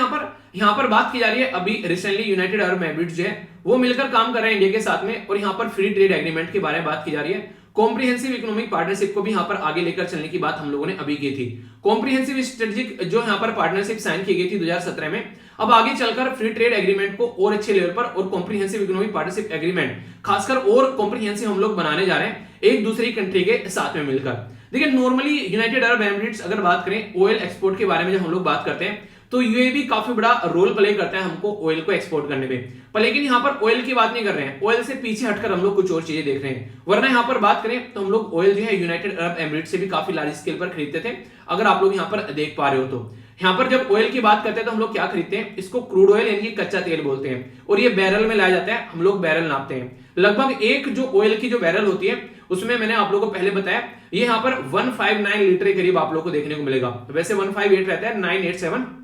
Speaker 1: यहाँ पर बात की जा रही है अभी रिसेंटली यूनाइटेड अरब एमिरेट्स जो है वो मिलकर काम कर रहे हैं इंडिया के साथ में, और यहाँ पर फ्री ट्रेड एग्रीमेंट के बारे में बात की जा रही है। कॉम्प्रिहेंसिव इकोनॉमिक पार्टनरशिप को भी यहाँ पर आगे लेकर चलने की बात हम लोगों ने अभी की थी। कॉम्प्रिहेंसिव स्ट्रेटेजिक जो यहाँ पर पार्टनरशिप साइन की गई थी 2017 में, अब आगे चलकर फ्री ट्रेड एग्रीमेंट को और अच्छे लेवल पर और कॉम्प्रिहेंसिव इकोनॉमिक पार्टनरशिप एग्रीमेंट खासकर और कॉम्प्रिहेंसिव हम लोग बनाने जा रहे हैं एक दूसरी कंट्री के साथ में मिलकर। देखिए नॉर्मली यूनाइटेड अरब एमिरेट्स अगर बात करें ऑयल एक्सपोर्ट के बारे में जब हम लोग बात करते हैं तो यूएई भी काफी बड़ा रोल प्ले करता है हमको ऑयल को एक्सपोर्ट करने में। पर लेकिन यहाँ पर ऑयल की बात नहीं कर रहे हैं, ऑयल से पीछे हटकर हम लोग कुछ और चीजें देख रहे हैं। वरना यहाँ पर बात करें तो हम लोग ऑयल जो है यूनाइटेड अरब एमिरेट्स से भी काफी लार्ज स्केल पर खरीदते थे। अगर आप लोग यहाँ पर देख पा रहे हो तो यहाँ पर जब ऑयल की बात करते हैं तो हम लोग क्या खरीदते हैं, इसको क्रूड ऑयल यानी कच्चा तेल बोलते हैं, और ये बैरल में लाया जाता है, हम लोग बैरल नापते हैं। लगभग एक जो ऑयल की जो बैरल होती है उसमें मैंने आप लोगों को पहले बताया ये यहाँ पर 159 लीटर के करीब आप लोग को देखने को मिलेगा। वैसे 158 रहता है, 987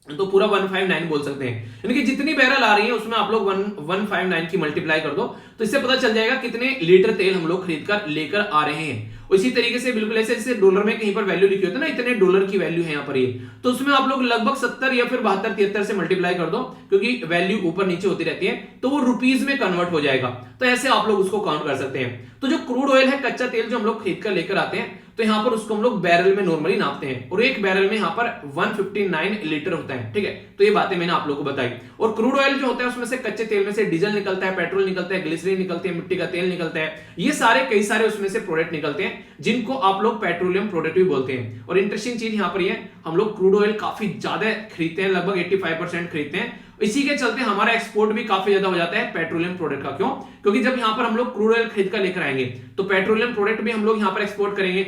Speaker 1: तो पूरा 159 बोल सकते हैं। यानी कि जितनी बैरल आ रही है उसमें आप लोग 159 की मल्टीप्लाई कर दो तो इससे पता चल जाएगा कितने लीटर तेल हम लोग खरीद कर लेकर आ रहे हैं। इसी तरीके से बिल्कुल ऐसे जैसे डॉलर में कहीं पर वैल्यू लिखी होती है ना, इतने डॉलर की वैल्यू है यहाँ पर ये, तो उसमें आप लोग लगभग 70 या फिर 72 73 से मल्टीप्लाई कर दो क्योंकि वैल्यू ऊपर नीचे होती रहती है, तो वो रुपीज में कन्वर्ट हो जाएगा। तो ऐसे आप लोग उसको काउंट कर सकते हैं। तो जो क्रूड ऑयल है, कच्चा तेल जो हम लोग खरीद कर लेकर आते हैं, तो यहाँ पर उसको हम लोग बैरल में नॉर्मली नापते हैं, और एक बैरल में यहाँ पर 159 लीटर होता है, ठीक है। तो ये बातें मैंने आप लोगों को बताई। और क्रूड ऑयल जो होता है उसमें से कच्चे तेल में से डीजल निकलता है, पेट्रोल निकलता है, ग्लिसरीन निकलती है, मिट्टी का तेल निकलता है, ये सारे कई सारे उसमें से प्रोडक्ट निकलते हैं जिनको आप लोग पेट्रोलियम प्रोडक्ट भी बोलते हैं। और इंटरेस्टिंग चीज यहाँ पर ये हम लोग क्रूड ऑयल काफी ज्यादा खरीदते हैं, लगभग 85% खरीदते हैं। इसी के चलते हमारा एक्सपोर्ट भी काफी ज्यादा हो जाता है पेट्रोलियम प्रोडक्ट का। क्यों? क्योंकि जब यहाँ पर हम लोग क्रूड ऑयल खरीद कर लेकर आएंगे तो पेट्रोलियम प्रोडक्ट भी हम लोग यहाँ पर एक्सपोर्ट करेंगे,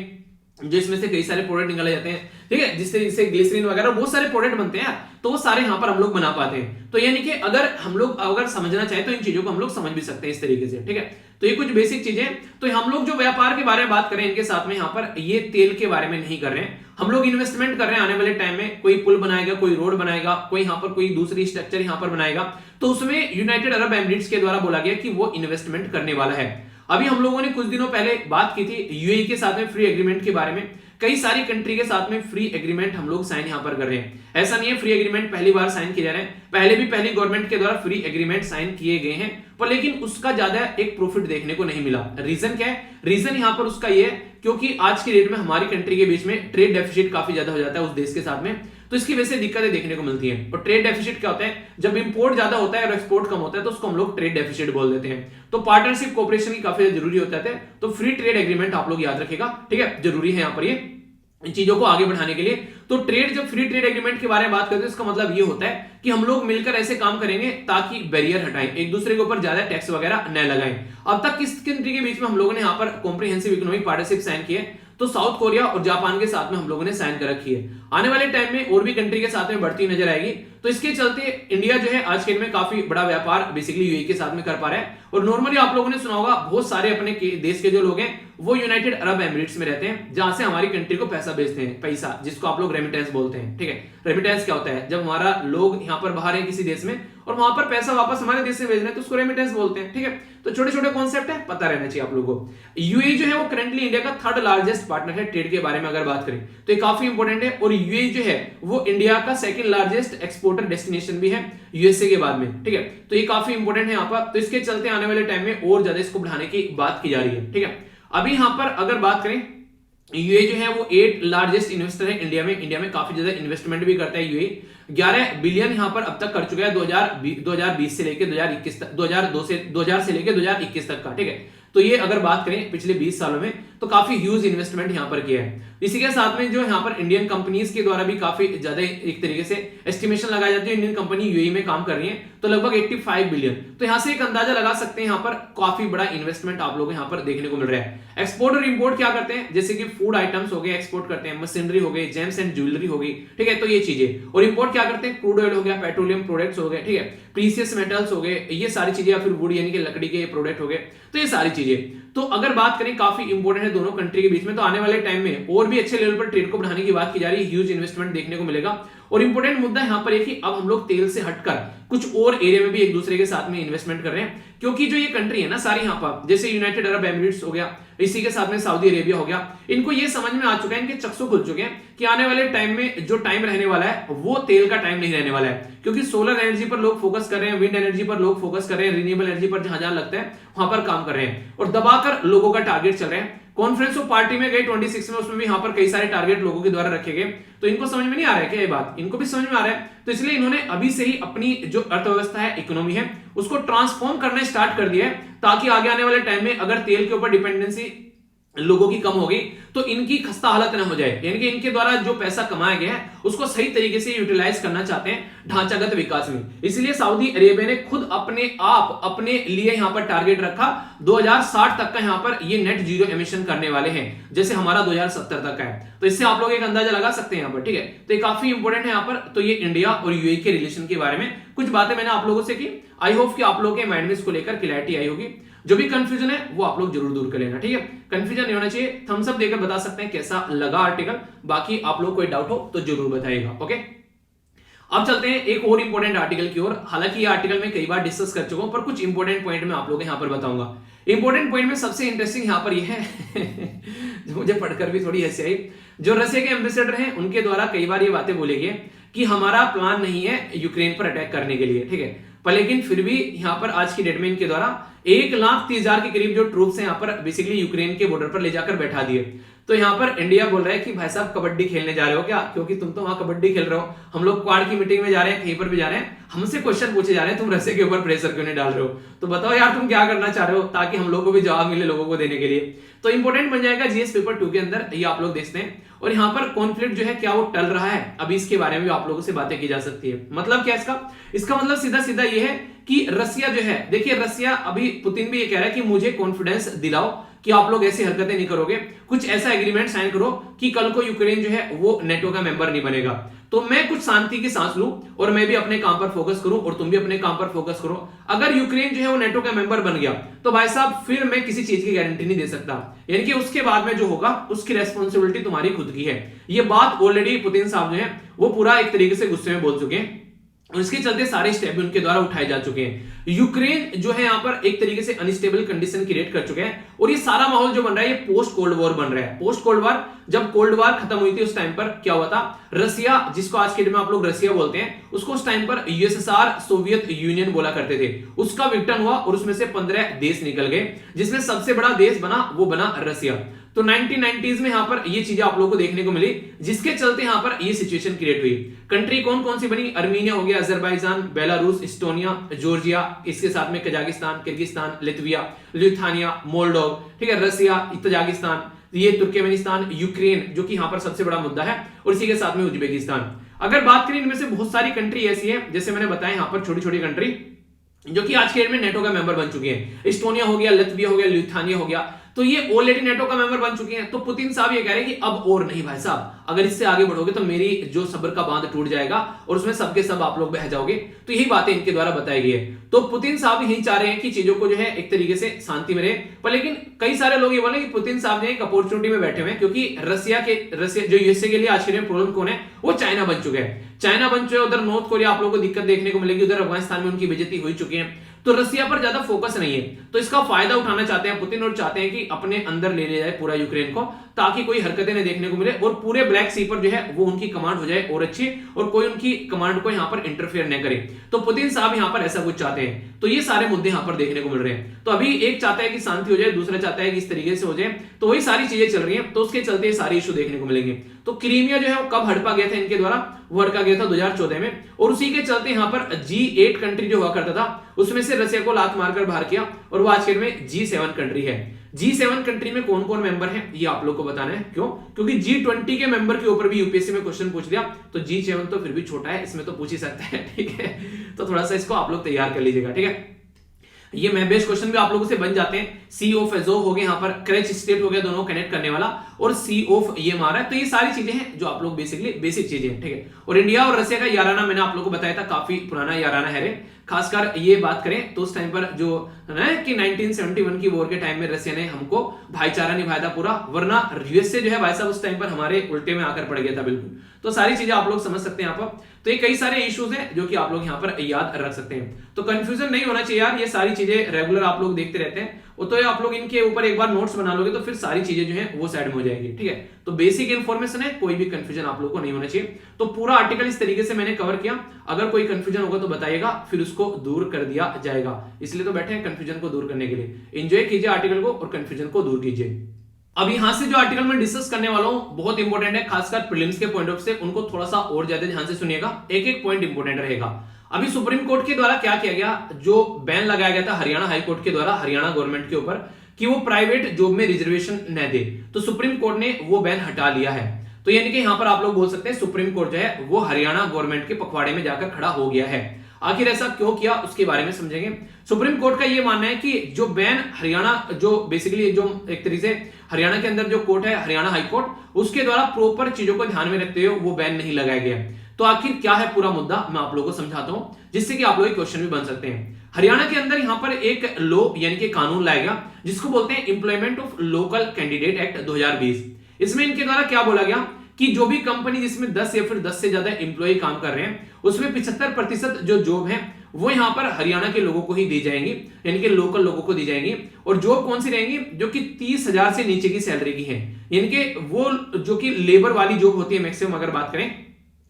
Speaker 1: जो इसमें से कई सारे प्रोडक्ट निकाले जाते हैं, ठीक है, जिससे ग्लिसरीन वगैरह बहुत सारे प्रोडक्ट बनते हैं यार। तो वो सारे यहाँ पर हम लोग बना पाते हैं। तो यानी कि अगर हम लोग अगर समझना चाहे तो इन चीजों को हम लोग समझ भी सकते हैं इस तरीके से, ठीक है। तो ये कुछ बेसिक चीजें। तो हम लोग जो व्यापार के बारे में बात करें इनके साथ में यहाँ पर ये तेल के बारे में नहीं कर रहे हैं, हम लोग इन्वेस्टमेंट कर रहे हैं आने वाले टाइम में। कोई पुल बनाएगा, कोई रोड बनाएगा, कोई यहाँ पर कोई दूसरी स्ट्रक्चर यहाँ पर बनाएगा, तो उसमें यूनाइटेड अरब एमिरेट्स के द्वारा बोला गया कि वो इन्वेस्टमेंट करने वाला है। अभी हम लोगों ने कुछ दिनों पहले बात की थी यूएई के साथ में फ्री एग्रीमेंट के बारे में। कई सारी कंट्री के साथ में फ्री एग्रीमेंट हम लोग साइन यहां पर कर रहे हैं। ऐसा नहीं है फ्री एग्रीमेंट पहली बार साइन किए जा रहे हैं, पहले भी पहली गवर्नमेंट के द्वारा फ्री एग्रीमेंट साइन किए गए हैं, पर लेकिन उसका ज्यादा एक प्रॉफिट देखने को नहीं मिला। रीजन क्या है? रीजन यहां पर उसका ये है क्योंकि आज की डेट में हमारी कंट्री के बीच में ट्रेड डेफिसिट काफी ज्यादा हो जाता है उस देश के साथ में, तो इसकी वजह से दिक्कतें देखने को मिलती हैं। और ट्रेड डेफिसिट क्या होता है? जब इंपोर्ट ज्यादा होता है और एक्सपोर्ट कम होता है तो उसको हम लोग ट्रेड डेफिसिट बोल देते हैं। तो पार्टनरशिप कोऑपरेशन की काफी जरूरी होता है। तो फ्री ट्रेड एग्रीमेंट आप लोग याद रखेगा, ठीक है, जरूरी है यहाँ पर ये इन चीजों को आगे बढ़ाने के लिए। तो ट्रेड, जब फ्री ट्रेड एग्रीमेंट के बारे में बात करते हैं इसका मतलब ये होता है कि हम लोग मिलकर ऐसे काम करेंगे ताकि बैरियर हटाएं, एक दूसरे के ऊपर ज्यादा टैक्स वगैरह न लगाएं। अब तक किस कंट्री के बीच में हम लोगों ने यहाँ पर कॉम्प्रिहेंसिव इकोनॉमिक पार्टनरशिप साइन की है? तो साउथ कोरिया और जापान के साथ में हम लोगों ने साइन कर रखी है। आने वाले टाइम में और भी कंट्री के साथ में बढ़ती नजर आएगी। तो इसके चलते इंडिया जो है आज के दिन में काफी बड़ा व्यापार बेसिकली यूएई के साथ में कर पा रहा है। और नॉर्मली आप लोगों ने सुना होगा बहुत सारे अपने देश के जो लोग हैं वो यूनाइटेड अरब एमिरेट्स में रहते हैं, जहां से हमारी कंट्री को पैसा भेजते हैं, पैसा जिसको आप लोग रेमिटेंस बोलते हैं, ठीक है। रेमिटेंस क्या होता है? जब हमारा लोग यहाँ पर बाहर है किसी देश में और वहां पर पैसा वापस हमारे देश से भेज रहे हैं तो उसको रेमिटेंस बोलते हैं, ठीक है। तो छोटे छोटे कॉन्सेप्ट है, पता रहना चाहिए आप लोगों को। यूएई जो है वो करंटली इंडिया का थर्ड लार्जेस्ट पार्टनर है ट्रेड के बारे में अगर बात करें तो ये काफी इंपॉर्टेंट है। और यूएई जो है वो इंडिया का सेकंड लार्जेस्ट एक्सपोर्टर डेस्टिनेशन भी है यूएसए के बाद में, ठीक है। तो ये काफी इंपॉर्टेंट है यहाँ पर। तो इसके चलते आने वाले टाइम में और ज्यादा इसको बढ़ाने की बात की जा रही है, ठीक है। अभी यहाँ पर अगर बात करें यूएई जो है वो 8 लार्जेस्ट इन्वेस्टर है इंडिया में। इंडिया में काफी ज्यादा इन्वेस्टमेंट भी करता है यूएई। 11 बिलियन यहां पर अब तक कर चुका है 2020 से लेकर 2021 तक, 2000 से लेकर 2021 तक का, ठीक है। तो ये अगर बात करें पिछले 20 सालों में तो काफी ह्यूज इन्वेस्टमेंट यहां पर किया है। इसी के साथ में जो यहां पर इंडियन कंपनीज के द्वारा भी काफी ज्यादा एक तरीके से एस्टिमेशन लगाई जाती है इंडियन कंपनी यूएई में काम कर रही है तो लगभग 85 बिलियन। तो यहां से एक अंदाजा लगा सकते हैं यहाँ पर काफी बड़ा इन्वेस्टमेंट आप लोग यहाँ पर देखने को मिल रहा है। एक्सपोर्ट और इंपोर्ट क्या करते हैं? जैसे कि फूड आइटम्स हो गए एक्सपोर्ट करते हैं, मशीनरी हो गई, जेम्स एंड ज्वेलरी हो गई, ठीक है। तो ये चीजें। और इंपोर्ट क्या करते हैं? क्रूड ऑयल हो गया, पेट्रोलियम प्रोडक्ट्स हो गए, ठीक है, प्रीसियस मेटल्स हो गए, ये सारी चीजें, या फिर वुड यानी कि लकड़ी के प्रोडक्ट हो गए, तो ये सारी चीजें। तो अगर बात करें काफी इंपॉर्टेंट है दोनों कंट्री के बीच में। तो आने वाले टाइम में और भी अच्छे लेवल पर ट्रेड को बढ़ाने की बात की जा रही है, ह्यूज इन्वेस्टमेंट देखने को मिलेगा। और इंपॉर्टेंट मुद्दा यहां पर है कि अब हम लोग तेल से हटकर कुछ और एरिया में भी एक दूसरे के साथ में इन्वेस्टमेंट कर रहे हैं, क्योंकि जो ये कंट्री है ना सारी यहाँ पर, जैसे यूनाइटेड अरब एमिरेट्स हो गया, इसी के साथ में सऊदी अरेबिया हो गया, इनको ये समझ में आ चुका है, इनके चक्षु खुल चुके हैं कि आने वाले टाइम में जो टाइम रहने वाला है वो तेल का टाइम नहीं रहने वाला है। क्योंकि सोलर एनर्जी पर लोग फोकस कर रहे हैं, विंड एनर्जी पर लोग फोकस कर रहे हैं, रिन्यूएबल एनर्जी पर जहां जहां लगता है वहां पर काम कर रहे हैं और दबाकर लोगों का टारगेट चल रहे हैं। कॉन्फ्रेंस ऑफ पार्टी में गए 26 में, उसमें भी यहाँ पर कई सारे टारगेट लोगों के द्वारा रखे गए। तो इनको समझ में नहीं आ रहा है क्या ये बात? इनको भी समझ में आ रहा है। तो इसलिए इन्होंने अभी से ही अपनी जो अर्थव्यवस्था है, इकोनॉमी है, उसको ट्रांसफॉर्म करना स्टार्ट कर दिया है, ताकि आगे आने वाले टाइम में अगर तेल के ऊपर डिपेंडेंसी लोगों की कम होगी तो इनकी खस्ता हालत न हो जाए। यानी कि इनके द्वारा जो पैसा कमाया गया है उसको सही तरीके से यूटिलाइज करना चाहते हैं ढांचागत विकास में। इसलिए सऊदी अरेबिया ने खुद अपने लिए यहां पर टारगेट रखा 2060 तक का, यहां पर ये नेट जीरो एमिशन करने वाले हैं, जैसे हमारा 2070 तक का है। तो इससे आप लोग एक अंदाजा लगा सकते हैं यहां पर, ठीक है। तो ये काफी इंपॉर्टेंट है यहां पर। तो ये इंडिया और यूएई के रिलेशन के बारे में कुछ बातें मैंने आप लोगों से की। आई होप कि आप लोगों के माइंड में इसको लेकर क्लैरिटी आई होगी। जो भी कंफ्यूजन है वो आप लोग जरूर दूर कर लेना, ठीक है। कंफ्यूजन नहीं होना चाहिए। थम्स अप देकर बता सकते हैं कैसा लगा आर्टिकल। बाकी आप लोग कोई डाउट हो तो जरूर बताइएगा, ओके। अब चलते हैं एक और इंपॉर्टेंट आर्टिकल की ओर। हालांकि ये आर्टिकल मैं कई बार डिस्कस कर चुका हूं, पर कुछ इंपॉर्टेंट पॉइंट मैं आप लोगों को यहां पर बताऊंगा। इंपॉर्टेंट पॉइंट में सबसे इंटरेस्टिंग यहां पर यह है जो मुझे पढ़कर भी थोड़ी हंसी आई, जो रशिया के एम्बेसडर हैं उनके द्वारा कई बार ये बातें बोली गई कि हमारा प्लान नहीं है यूक्रेन पर अटैक करने के लिए, ठीक है। पर लेकिन फिर भी यहां पर आज की डेट में इनके द्वारा 1,30,000 के करीब जो ट्रूप्स हैं यहां पर बेसिकली यूक्रेन के बॉर्डर पर ले जाकर बैठा दिए। तो यहां पर इंडिया बोल रहा है कि भाई साहब कबड्डी खेलने जा रहे हो क्या? क्योंकि तुम तो वहां कबड्डी खेल रहे हो, हम लोग क्वाड की मीटिंग में जा रहे हैं, कहीं पर भी जा रहे हैं, हमसे क्वेश्चन पूछे जा रहे हैं, तुम रशिया के ऊपर प्रेशर क्यों नहीं डाल रहे हो? तो बताओ यार तुम क्या करना चाह रहे हो, ताकि हम लोगों को भी जवाब मिले लोगों को देने के लिए। तो इंपॉर्टेंट बन जाएगा जीएस पेपर 2 के अंदर, ये आप लोग देखते हैं। और यहाँ पर कॉन्फ्लिक्ट जो है क्या वो टल रहा है? अभी इसके बारे में भी आप लोगों से बातें की जा सकती है। मतलब क्या इसका मतलब सीधा सीधा ये है कि रसिया जो है, देखिए रसिया अभी पुतिन भी ये कह रहा है कि मुझे कॉन्फिडेंस दिलाओ कि आप लोग ऐसी हरकतें नहीं करोगे, कुछ ऐसा एग्रीमेंट साइन करो कि कल को यूक्रेन जो है वो नेटो का मेंबर नहीं बनेगा, तो मैं कुछ शांति की सांस लूं और मैं भी अपने काम पर फोकस करूं और तुम भी अपने काम पर फोकस करो। अगर यूक्रेन जो है वो नेटो का मेंबर बन गया तो भाई साहब फिर मैं किसी चीज की गारंटी नहीं दे सकता, यानी कि उसके बाद में जो होगा उसकी रेस्पॉन्सिबिलिटी तुम्हारी खुद की है। ये बात ऑलरेडी पुतिन साहब जो है वो पूरा एक तरीके से गुस्से में बोल चुके हैं और इसके चलते सारे स्टेप भी उनके द्वारा उठाए जा चुके हैं। यूक्रेन जो है यहाँ पर एक तरीके से अनस्टेबल कंडीशन क्रिएट कर चुके हैं और ये सारा माहौल जो बन रहा है ये पोस्ट कोल्ड वॉर बन रहा है। पोस्ट कोल्ड वॉर, जब कोल्ड वॉर खत्म हुई थी उस टाइम पर क्या हुआ था, रसिया, जिसको आज के डेट में आप लोग रसिया बोलते हैं, उसको उस टाइम पर यूएसएसआर सोवियत यूनियन बोला करते थे, उसका विघटन हुआ और उसमें से 15 देश निकल गए, जिसमें सबसे बड़ा देश बना वो बना रसिया। तो 1990s में यहां पर ये चीजें आप लोगों को देखने को मिली, जिसके चलते यहां पर ये सिचुएशन क्रिएट हुई। कंट्री कौन कौन सी बनी, अर्मीनिया हो गया, अजरबैजान, बेलारूस, इस्टोनिया, जॉर्जिया, इसके साथ में कजाकिस्तान, किर्गिस्तान, लिथुआनिया, लिथुआनिया, मोल्डोव, ठीक है, रसिया, तजाकिस्तान, ये तुर्कमेनिस्तान, यूक्रेन जो कि यहां पर सबसे बड़ा मुद्दा है, और इसी के साथ में उज्बेकिस्तान। अगर बात करें इनमें से बहुत सारी कंट्री ऐसी है, जैसे मैंने बताया यहां पर छोटी छोटी कंट्री जो कि आज के डेट में नेटो का मेंबर बन चुकी है। इस्टोनिया हो गया, लतविया हो गया, लिथुआनिया हो गया, तो ये ऑलरेडी नेटो का मेंबर बन चुके हैं। तो पुतिन साहब ये कह रहे हैं कि अब और नहीं भाई साहब, अगर इससे आगे बढ़ोगे तो मेरी जो सब्र का बांध टूट जाएगा और उसमें सबके सब आप लोग बह जाओगे। तो यही बातें इनके द्वारा बताई गई है। तो पुतिन साहब यही चाह रहे हैं कि चीजों को जो है एक तरीके से शांति में रहे, पर लेकिन कई सारे लोग ये बोले कि पुतिन साहब ने एक अपॉर्चुनिटी में बैठे हुए हैं, क्योंकि रसिया जो यूएसए के लिए आज के प्रॉब्लम कौन है, वो चाइना बन चुके हैं। चाइना बन चुके, उधर नॉर्थ कोरिया आप लोगों को दिक्कत देखने को मिलेगी, उधर अफगानिस्तान में उनकी बेइज्जती हो चुकी है, तो रसिया पर ज्यादा फोकस नहीं है। तो इसका फायदा उठाना चाहते हैं पुतिन और चाहते हैं कि अपने अंदर ले जाए पूरा यूक्रेन को, ताकि कोई हरकतें न देखने को मिले और पूरे ब्लैक सी पर जो है वो उनकी कमांड हो जाए और अच्छी, और कोई उनकी कमांड को यहां पर इंटरफेयर न करे। तो पुतिन साहब यहां पर ऐसा कुछ चाहते हैं। तो ये सारे मुद्दे यहां पर देखने को मिल रहे हैं। तो अभी एक चाहता है कि शांति हो जाए, दूसरा चाहता है कि इस तरीके से हो जाए, तो वही सारी चीजें चल रही हैं। तो उसके चलते सारे इशू देखने को मिलेंगे। तो क्रीमिया जो है वो कब हड़पा गया था इनके द्वारा, वो हड़का गया था 2014 में, और उसी के चलते यहां पर G8 कंट्री जो हुआ करता था उसमें से रसिया को लात मारकर बाहर किया, और वो आज के में G7 कंट्री है। G7 कंट्री में कौन कौन मेंबर है ये आप लोग को बताना है। क्यों? क्योंकि G20 के मेंबर के ऊपर भी यूपीएससी में क्वेश्चन पूछ दिया, तो G7 तो फिर भी छोटा है, इसमें तो पूछ ही सकता है, ठीक है। तो थोड़ा सा इसको आप लोग तैयार कर लीजिएगा, ठीक है। ये मैं बेस्ट क्वेश्चन भी आप लोगों से बन जाते हैं। सी ऑफ एजोव हो गए, यहाँ पर क्रेच स्टेट हो गया, दोनों कनेक्ट करने वाला, और सी ऑफ ये मारा है। तो ये सारी चीजें हैं जो आप लोग बेसिकली बेसिक चीजें हैं, ठीक है। और इंडिया और रसिया का याराना मैंने आप लोगों को बताया था, काफी पुराना याराना है रे। खासकर ये बात करें तो उस टाइम पर जो है कि 1971 की वॉर के टाइम में रसिया ने हमको भाईचारा निभाया था पूरा, वरना यूएसए जो है भाई साहब उस टाइम पर हमारे उल्टे में आकर पड़ गया था बिल्कुल। तो सारी चीजें आप लोग समझ सकते हैं यहाँ पर। तो ये कई सारे इश्यूज हैं जो कि आप लोग यहाँ पर याद रख सकते हैं। तो कंफ्यूजन नहीं होना चाहिए यार, ये सारी चीजें रेगुलर आप लोग देखते रहते हैं, तो आप लोग इनके ऊपर एक बार नोट्स बना लोगे तो फिर सारी चीजें जो है वो साइड में हो जाएगी, ठीक है। तो बेसिक इन्फॉर्मेशन है, कोई भी कंफ्यूजन आप लोग को नहीं होना चाहिए। तो पूरा आर्टिकल इस तरीके से मैंने कवर किया, अगर कोई कंफ्यूजन होगा तो बताइएगा, फिर उसको दूर कर दिया जाएगा। इसलिए तो बैठे हैं कंफ्यूजन को दूर करने के लिए। एंजॉय कीजिए आर्टिकल को और कंफ्यूजन को दूर कीजिए। अब यहां से जो आर्टिकल मैं डिस्कस करने वाला हूं बहुत इंपॉर्टेंट है, खासकर प्रीलिम्स के पॉइंट ऑफ से, उनको थोड़ा सा और ज्यादा ध्यान से सुनिएगा, एक एक पॉइंट इंपॉर्टेंट रहेगा। अभी सुप्रीम कोर्ट के द्वारा क्या किया गया, जो बैन लगाया गया था हरियाणा हाई कोर्ट के द्वारा हरियाणा गवर्नमेंट के ऊपर कि वो प्राइवेट जॉब में रिजर्वेशन न दे, तो सुप्रीम कोर्ट ने वो बैन हटा लिया है। तो यानी कि यहां पर आप लोग बोल सकते हैं सुप्रीम कोर्ट जो है वो हरियाणा गवर्नमेंट के पखवाड़े में जाकर खड़ा हो गया है। आखिर ऐसा क्यों किया उसके बारे में समझेंगे। सुप्रीम कोर्ट का यह मानना है कि जो बैन हरियाणा, जो बेसिकली जो एक तरीके से हरियाणा के अंदर जो कोर्ट है हरियाणा हाई कोर्ट, उसके द्वारा प्रॉपर चीजों को ध्यान में रखते हुए वो बैन नहीं लगाया गया। तो आखिर क्या है पूरा मुद्दा, मैं आप लोगों को समझाता हूं, जिससे कि आप लोग क्वेश्चन भी बन सकते हैं। हरियाणा के अंदर यहां पर एक लॉ यानी कि कानून लाया गया जिसको बोलते हैं employment of local candidate act 2020। इसमें इनके द्वारा क्या बोला गया कि जो भी कंपनी जिसमें 10 या फिर 10 से ज्यादा एम्प्लॉय काम कर रहे हैं उसमें 75% जो जॉब है वो यहां पर हरियाणा के लोगों को ही दी जाएंगी, यानी कि लोकल लोगों को दी जाएंगी। और जॉब कौन सी रहेंगी, जो कि 30,000 से नीचे की सैलरी की है, यानी कि वो जो कि लेबर वाली जॉब होती है मैक्सिमम अगर बात करें,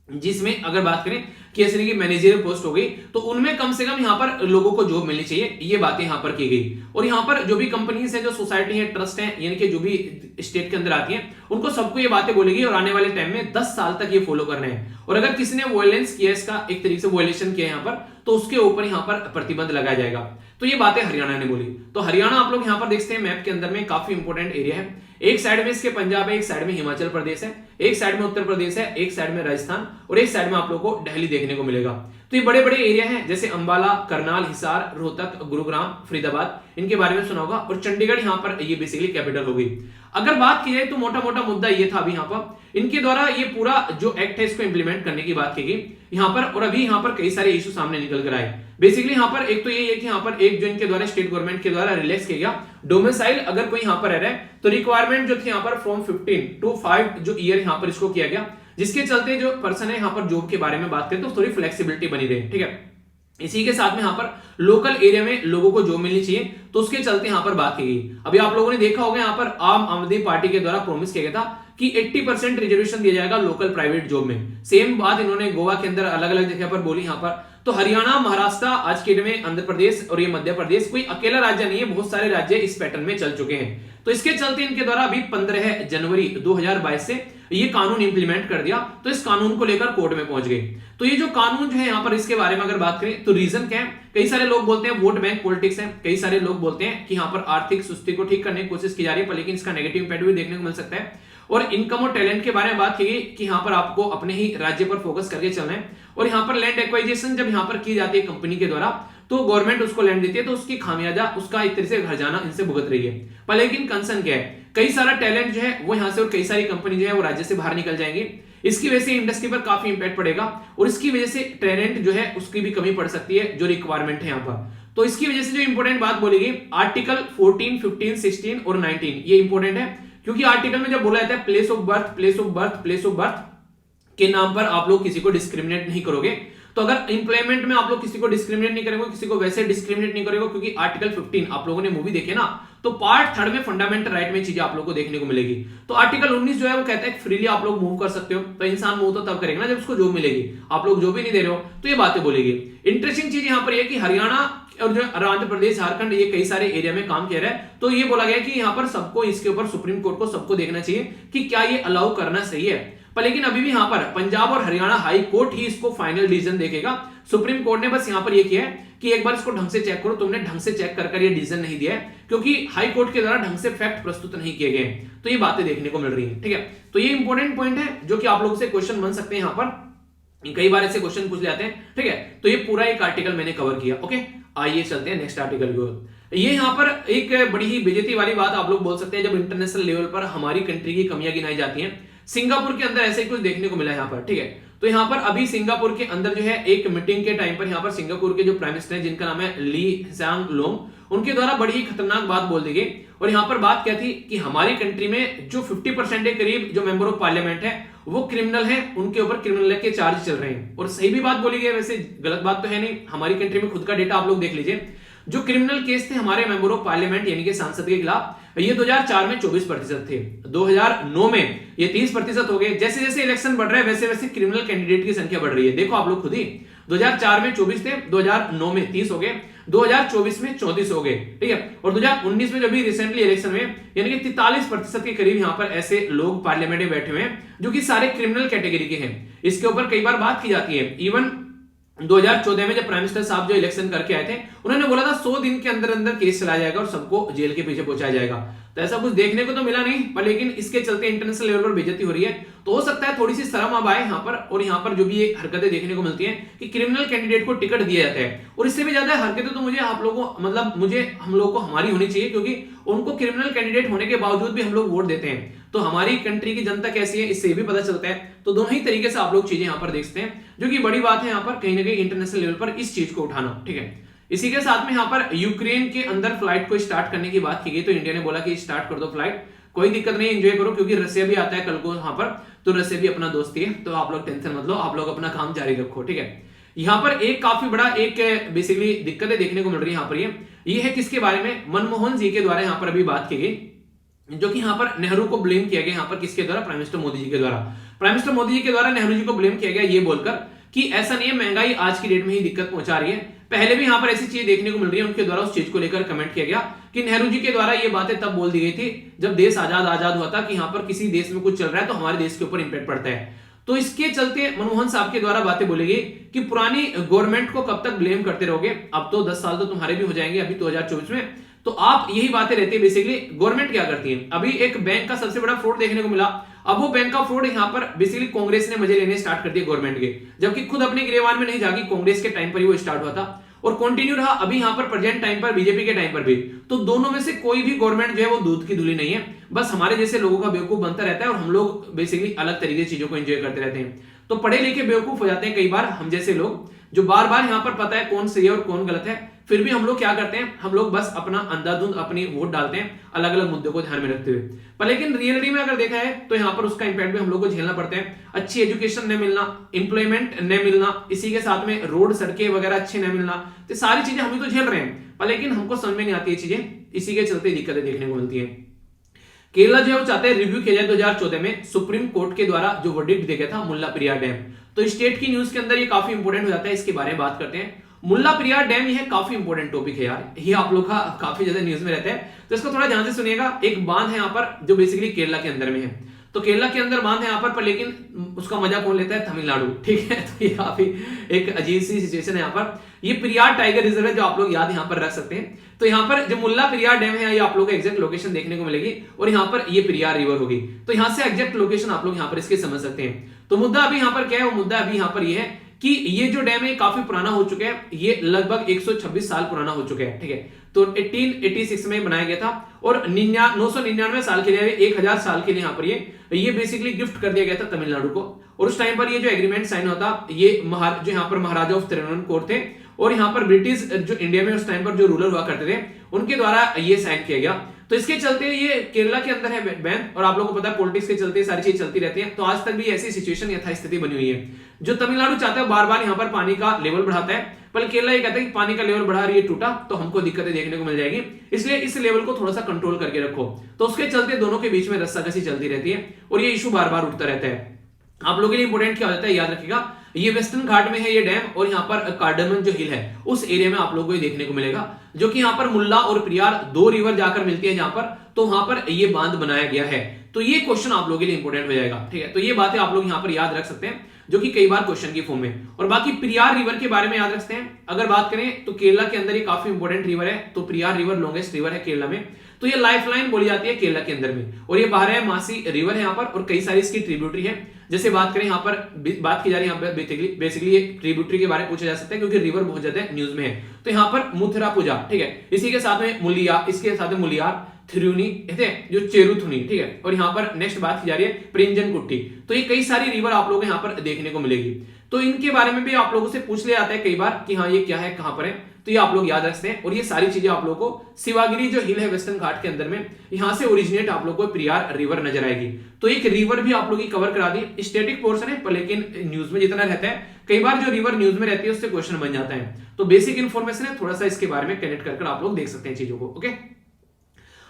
Speaker 1: जिसमें अगर बात करें कि ऐसे की मैनेजरियल पोस्ट हो गई, तो उनमें कम से कम यहां पर लोगों को जॉब मिलनी चाहिए, ये बातें यहां पर की गई। और यहां पर जो भी कंपनीज है, जो सोसाइटी है, ट्रस्ट है, यानी कि जो भी स्टेट के अंदर आती हैं, उनको सबको ये बातें बोलेगी और आने वाले टाइम में 10 साल तक ये फॉलो करना है। और अगर किसी ने वायलेंस किया, इसका एक तरीके से वायलेशन किया यहां पर, तो उसके ऊपर यहां पर प्रतिबंध लगाया जाएगा। तो ये बातें हरियाणा ने बोली। तो हरियाणा आप लोग यहां पर देखते हैं मैप के अंदर में काफी इंपोर्टेंट एरिया है, एक साइड में इसके पंजाब है, एक साइड में हिमाचल प्रदेश है, एक साइड में उत्तर प्रदेश है, एक साइड में राजस्थान और एक साइड में आप लोगों को दिल्ली देखने को मिलेगा। तो ये बड़े बड़े एरिया हैं, जैसे अंबाला, करनाल, हिसार, रोहतक, गुरुग्राम, फरीदाबाद, इनके बारे में सुना होगा। और चंडीगढ़ यहाँ पर ये बेसिकली कैपिटल हो गई। अगर बात की जाए तो मोटा मोटा मुद्दा ये था अभी यहाँ पर इनके द्वारा ये पूरा जो एक्ट है इसको इंप्लीमेंट करने की बात की गई यहाँ पर। और अभी यहाँ पर कई सारे इशू सामने निकल कर आए। बेसिकली यहाँ पर एक तो ये है कि यहाँ पर एक जो इनके द्वारा स्टेट गवर्नमेंट के द्वारा रिलैक्स किया गया डोमिसाइल, अगर कोई यहाँ पर रह रहा है तो रिक्वायरमेंट जो थी यहाँ पर फ्रॉम 15 to 5 जो ईयर यहाँ पर इसको किया गया, जिसके चलते जो पर्सन है यहाँ पर जॉब के बारे में बात करें तो थोड़ी फ्लेक्सिबिलिटी बनी रहे। ठीक है, इसी के साथ में यहाँ पर लोकल एरिया में लोगों को जॉब मिलनी चाहिए, तो उसके चलते यहाँ पर बात की गई। अभी आप लोगों ने देखा होगा यहाँ पर आम आदमी पार्टी के द्वारा प्रॉमिस किया गया था कि 80% रिजर्वेशन दिया जाएगा लोकल प्राइवेट जॉब में। सेम बात इन्होंने गोवा के अंदर अलग अलग जगह पर बोली यहाँ पर। तो हरियाणा, महाराष्ट्र, आज के डेट में आंध्र प्रदेश और ये मध्य प्रदेश कोई अकेला राज्य नहीं है, बहुत सारे राज्य इस पैटर्न में चल चुके हैं। तो इसके चलते इनके द्वारा अभी 15 जनवरी 2022 से ये कानून इंप्लीमेंट कर दिया। तो इस कानून को लेकर कोर्ट में पहुंच गए। तो ये जो कानून जो है यहाँ पर इसके बारे में अगर बात करें तो रीजन क्या है, कई सारे लोग बोलते हैं वोट बैंक पॉलिटिक्स है, कई सारे लोग बोलते हैं कि यहाँ पर आर्थिक सुस्ती को ठीक करने की कोशिश की जा रही है, लेकिन इसका नेगेटिव इंपैक्ट भी देखने को मिल सकता है। और इनकम और टैलेंट के बारे में बात की गई कि यहाँ पर आपको अपने ही राज्य पर फोकस करके चलना है। और यहाँ पर लैंड एक्वाइजेशन जब यहाँ पर की जाती है कंपनी के द्वारा तो गवर्नमेंट उसको लैंड देती है, तो उसकी खामियाजा उसका एक तरह से घर जाना इनसे भुगत रही है। पर लेकिन कंसर्न क्या है, कई सारा टैलेंट जो है वो यहाँ से और कई सारी कंपनी जो है वो राज्य से बाहर निकल जाएंगी। इसकी वजह से इंडस्ट्री पर काफी इंपैक्ट पड़ेगा और इसकी वजह से टैलेंट जो है उसकी भी कमी पड़ सकती है जो रिक्वायरमेंट है यहाँ पर। तो इसकी वजह से जो इंपॉर्टेंट बात बोली गई आर्टिकल 14, 15, 16 और 19 ये इंपॉर्टेंट है, क्योंकि आर्टिकल में जब बोला जाता है place of birth, place of birth, place of birth के नाम पर आप लोग किसी को डिस्क्रिमिनेट नहीं करोगे। तो अगर इंप्लॉयमेंट में आप लोग किसी को डिस्क्रिमिनेट नहीं करेंगे, किसी को वैसे डिस्क्रिमिनेट नहीं करेंगे, क्योंकि आर्टिकल 15 आप लोगों ने मूवी देखे ना, तो पार्ट 3 में फंडामेंटल राइट में चीजें आप लोगों को देखने को मिलेगी। तो आर्टिकल 19 जो है वो कहता है फ्रीली आप लोग मूव कर सकते हो। तो इंसान मूव तो तब करेगा ना जब उसको जॉब मिलेगी, आप लोग जॉब भी नहीं दे रहे हो, तो ये बातें बोलेगी। इंटरेस्टिंग चीज यहाँ पर यह कि हरियाणा और जो आंध्र प्रदेश, झारखंड ये कई सारे एरिया में काम किया रहा है। तो ये बोला गया कि यहाँ पर सबको इसके ऊपर सुप्रीम कोर्ट को सबको देखना चाहिए कि क्या ये अलाउ करना सही है। पर लेकिन अभी भी यहाँ पर पंजाब और हरियाणा हाई कोर्ट ही इसको फाइनल डिसीजन देखेगा। सुप्रीम कोर्ट ने बस यहाँ पर ये किया है कि एक बार इसको ढंग से चेक करो, तुमने ढंग से चेक कर ये डिसीजन नहीं दिया है, क्योंकि हाई कोर्ट के द्वारा ढंग से फैक्ट प्रस्तुत नहीं किए गए। तो ये बातें देखने को मिल रही है। ठीक है, तो ये इंपॉर्टेंट पॉइंट है जो कि आप लोगों से क्वेश्चन बन सकते हैं यहाँ पर, कई बार ऐसे क्वेश्चन पूछ लेते हैं। ठीक है, तो ये पूरा एक आर्टिकल मैंने कवर किया। ओके, आइए चलते हैं नेक्स्ट आर्टिकल की ओर। ये यहाँ पर एक बड़ी ही बेइज्जती वाली बात आप लोग बोल सकते हैं जब इंटरनेशनल लेवल पर हमारी कंट्री की कमियां गिनाई जाती हैं। सिंगापुर के अंदर ऐसे ही कुछ देखने को मिला यहाँ पर। ठीक है, तो यहाँ पर अभी सिंगापुर के अंदर जो है एक मीटिंग के टाइम पर यहाँ पर सिंगापुर के जो प्राइम मिनिस्टर है जिनका नाम है ली हिसियांग लोंग, उनके द्वारा बड़ी ही खतरनाक बात बोल दी गई। और यहाँ पर बात क्या थी कि हमारी कंट्री में जो 50% के करीब जो मेंबर ऑफ पार्लियामेंट है वो क्रिमिनल है, उनके ऊपर क्रिमिनल के चार्ज चल रहे हैं। और सही भी बात बोली गई, वैसे गलत बात तो है नहीं। हमारी कंट्री में खुद का डेटा आप लोग देख लीजिए, जो क्रिमिनल केस थे हमारे मेंबर ऑफ पार्लियामेंट यानी कि सांसद के खिलाफ, ये 2004 में 24% थे, 2009 में ये 30% हो गए। जैसे जैसे इलेक्शन बढ़ रहा है वैसे वैसे क्रिमिनल कैंडिडेट की संख्या बढ़ रही है। देखो आप लोग खुद ही, 2004 में 24 थे, 2009 में 30 हो गए, 2024 में 34 हो गए। ठीक है, और 2019 में जब भी रिसेंटली इलेक्शन में यानी कि 43% के करीब यहाँ पर ऐसे लोग पार्लियामेंट में बैठे हुए हैं जो कि सारे क्रिमिनल कैटेगरी के हैं। इसके ऊपर कई बार बात की जाती है। इवन 2014 में जब प्राइम मिनिस्टर साहब जो इलेक्शन करके आए थे उन्होंने बोला था 100 दिन के अंदर अंदर केस चलाया जाएगा और सबको जेल के पीछे पहुंचाया जाएगा। तो ऐसा कुछ देखने को तो मिला नहीं, पर लेकिन इसके चलते इंटरनेशनल लेवल पर बेइज्जती हो रही है। तो हो सकता है थोड़ी सी शर्म अब आए यहाँ पर। और यहाँ पर जो भी ये हरकतें देखने को मिलती हैं कि क्रिमिनल कैंडिडेट को टिकट दिया जाता है, और इससे भी ज्यादा हरकतें तो मुझे आप लोगों मतलब मुझे हम लोग को हमारी होनी चाहिए, क्योंकि उनको क्रिमिनल कैंडिडेट होने के बावजूद भी हम लोग वोट देते हैं। तो हमारी कंट्री की जनता कैसी है इससे भी पता चलता है। तो दोनों ही तरीके से आप लोग चीजें यहाँ पर देखते हैं, जो कि बड़ी बात है यहाँ पर कहीं ना कहीं इंटरनेशनल लेवल पर इस चीज को उठाना। ठीक है, इसी के साथ में यहाँ पर यूक्रेन के अंदर फ्लाइट को स्टार्ट करने की बात की गई। तो इंडिया ने बोला कि स्टार्ट कर दो फ्लाइट, कोई दिक्कत नहीं, एंजॉय करो, क्योंकि रशिया भी आता है कल को यहाँ पर, तो रशिया भी अपना दोस्ती है, तो आप लोग टेंशन मत लो, आप लोग अपना काम जारी रखो। ठीक है, यहाँ पर एक काफी बड़ा एक बेसिकली दिक्कतें देखने को मिल रही है यहाँ पर। ये है किसके बारे में, मनमोहन जी के द्वारा यहाँ पर अभी बात की गई, जो कि यहाँ पर नेहरू को ब्लेम किया गया यहाँ पर किसके द्वारा, प्राइम मिनिस्टर मोदी जी के द्वारा। प्राइम मिनिस्टर मोदी जी के द्वारा नेहरू जी को ब्लेम किया गया ये बोलकर कि ऐसा नहीं है, महंगाई आज की डेट में ही दिक्कत पहुंचा रही है। पहले भी यहाँ पर ऐसी चीज देखने को मिल रही है, उनके द्वारा उस चीज को लेकर कमेंट किया गया कि नेहरू जी के द्वारा ये बातें तब बोल दी गई थी जब देश आजाद हुआ था कि यहाँ पर किसी देश में कुछ चल रहा है तो हमारे देश के ऊपर इंपैक्ट पड़ता है। तो इसके चलते मनमोहन साहब के द्वारा बातें बोली गई कि पुरानी गवर्नमेंट को कब तक ब्लेम करते रहोगे, अब तो 10 साल तो तुम्हारे भी हो जाएंगे अभी 2024 में, तो आप यही बातें रहती है बेसिकली गवर्नमेंट क्या करती है। अभी एक बैंक का सबसे बड़ा फ्रॉड देखने को मिला। अब वो बैंक का फ्रॉड यहां पर बेसिकली कांग्रेस ने मजे लेने स्टार्ट कर दिए गवर्नमेंट के, जबकि खुद अपने गिरेबान में नहीं जागी। कांग्रेस के टाइम पर ही वो स्टार्ट हुआ था और कंटिन्यू रहा अभी यहां पर प्रेजेंट टाइम पर बीजेपी के टाइम पर भी। तो दोनों में से कोई भी गवर्नमेंट जो है वो दूध की धुली नहीं है, बस हमारे जैसे लोगों का बेवकूफ बनता रहता है और हम लोग बेसिकली अलग तरीके से चीजों को एंजॉय करते रहते हैं। तो पढ़े लिखे बेवकूफ हो जाते हैं कई बार हम जैसे लोग, जो बार बार यहां पर पता है कौन सही है और कौन गलत है, फिर भी हम लोग क्या करते हैं, हम लोग बस अपना अंधाधुंध अपनी वोट डालते हैं अलग अलग मुद्दों को ध्यान में रखते हुए। पर लेकिन रियलिटी में अगर देखा है तो यहाँ पर उसका इंपैक्ट भी हम लोग को झेलना पड़ता है। अच्छी एजुकेशन न मिलना, एम्प्लॉयमेंट न मिलना, इसी के साथ में रोड सड़कें वगैरह अच्छी न मिलना, तो सारी चीजें हम तो झेल रहे हैं, पर लेकिन हमको समझ में नहीं आती ये चीजें, इसी के चलते दिक्कतें देखने को मिलती है। केरला जो है वो चाहते हैं रिव्यू किया जाए 2014 में सुप्रीम कोर्ट के द्वारा जो वर्डिक्ट दिया गया था मुल्ला पेरियार डैम। तो स्टेट की न्यूज के अंदर ये काफी इंपोर्टेंट हो जाता है, इसके बारे में बात करते हैं। मुल्ला पेरियार डैम ये काफी इंपोर्टेंट टॉपिक है यार, ये आप लोग का काफी ज्यादा न्यूज में रहता है, तो इसको थोड़ा ध्यान से सुनिएगा। एक बांध है यहाँ पर जो बेसिकली केरला के अंदर में है, तो केरला के अंदर बांध है यहाँ पर लेकिन उसका मजा कौन लेता है, तमिलनाडु, ठीक है। तो ये काफी एक अजीब सी सिचुएशन है यहाँ पर। ये पेरियार टाइगर रिजर्व है जो आप लोग याद यहाँ पर रख सकते हैं। तो यहाँ पर जो मुल्ला पेरियार डैम है ये आप लोग को एग्जैक्ट लोकेशन देखने को मिलेगी और यहाँ पर ये पेरियार रिवर होगी, तो यहाँ से एग्जैक्ट लोकेशन आप लोग यहाँ पर इसके समझ सकते हैं। तो मुद्दा अभी यहाँ पर क्या है, वो मुद्दा अभी यहाँ पर ये है कि ये जो डैम है काफी पुराना हो चुका है, ये लगभग 126 साल पुराना हो चुका है, ठीक है। तो 1886 में बनाया गया था और 999 साल के लिए, 1000 साल के लिए यहाँ पर ये बेसिकली गिफ्ट कर दिया गया था तमिलनाडु को। और उस टाइम पर ये जो एग्रीमेंट साइन होता, ये जो यहाँ पर महाराजा ऑफ तिरुवनंतपुरम थे और यहाँ पर ब्रिटिश जो इंडिया में उस टाइम पर जो रूलर हुआ करते थे उनके द्वारा ये साइन किया गया। तो इसके चलते ये केरला के अंदर है बैन, और आप लोगों को पता है पॉलिटिक्स के चलते सारी चीज चलती रहती है। तो आज तक भी ऐसी सिचुएशन यथास्थिति बनी हुई है। जो तमिलनाडु चाहता है बार बार यहाँ पर पानी का लेवल बढ़ाता है, पर केरला ये कहता है कि पानी का लेवल बढ़ा रही है, टूटा तो हमको दिक्कतें देखने को मिल जाएगी, इसलिए इस लेवल को थोड़ा सा कंट्रोल करके रखो। तो उसके चलते दोनों के बीच में रस्साकसी चलती रहती है और ये इशू बार बार उठता रहता है। आप लोगों के लिए इंपोर्टेंट क्या होता है याद रखिएगा, ये वेस्टर्न घाट में है ये डैम और यहाँ पर कार्डामन जो हिल है उस एरिया में आप लोगों को ये देखने को मिलेगा, जो कि यहाँ पर मुल्ला और पेरियार दो रिवर जाकर मिलती है जहां पर, तो वहां पर ये बांध बनाया गया है। तो ये क्वेश्चन आप लोगों के लिए इंपोर्टेंट हो जाएगा, ठीक है। तो ये बातें आप लोग यहाँ पर याद रख सकते हैं जो कि कई बार क्वेश्चन की फॉर्म में। और बाकी पेरियार रिवर के बारे में याद रखते हैं। अगर बात करें तो केरला के अंदर ये काफी इंपोर्टेंट रिवर है, तो पेरियार रिवर लॉन्गेस्ट रिवर है केरला में, तो ये लाइफलाइन बोली जाती है केरला के अंदर में। और ये बाहर है मासी रिवर है यहाँ पर और कई सारी इसकी ट्रिब्यूटरी है। जैसे बात करें यहाँ पर बात की जा रही है, यहाँ पर बेसिकली ये ट्रिब्यूटरी के बारे में पूछा जा सकता है क्योंकि रिवर बहुत ज्यादा न्यूज में है। तो यहाँ पर मुथरा पूजा, ठीक है, इसी के साथ में मुलिया, इसके साथ में मुलियार, थिरुनी, जो चेरुथुनी, ठीक है। और यहाँ पर नेक्स्ट बात की जा रही है प्रिंजन कुट्टी। तो ये कई सारी रिवर आप लोगों को यहाँ पर देखने को मिलेगी। तो इनके बारे में भी आप लोगों से पूछ लिया जाता है कई बार कि हाँ ये क्या है, कहां पर है, तो ये आप लोग याद रखते हैं। और ये सारी चीजें आप लोगों को शिवागिरी जो हिल है वेस्टर्न घाट के अंदर में, यहां से ओरिजिनेट आप लोगों को पेरियार रिवर नजर आएगी। तो एक रिवर भी आप लोग की कवर करा दी, स्टैटिक पोर्शन है पर लेकिन न्यूज में जितना रहता है, कई बार जो रिवर न्यूज में रहती है उससे क्वेश्चन बन जाता है। तो बेसिक इन्फॉर्मेशन है, थोड़ा सा इसके बारे में कनेक्ट कर आप लोग देख सकते हैं चीजों को। ओके,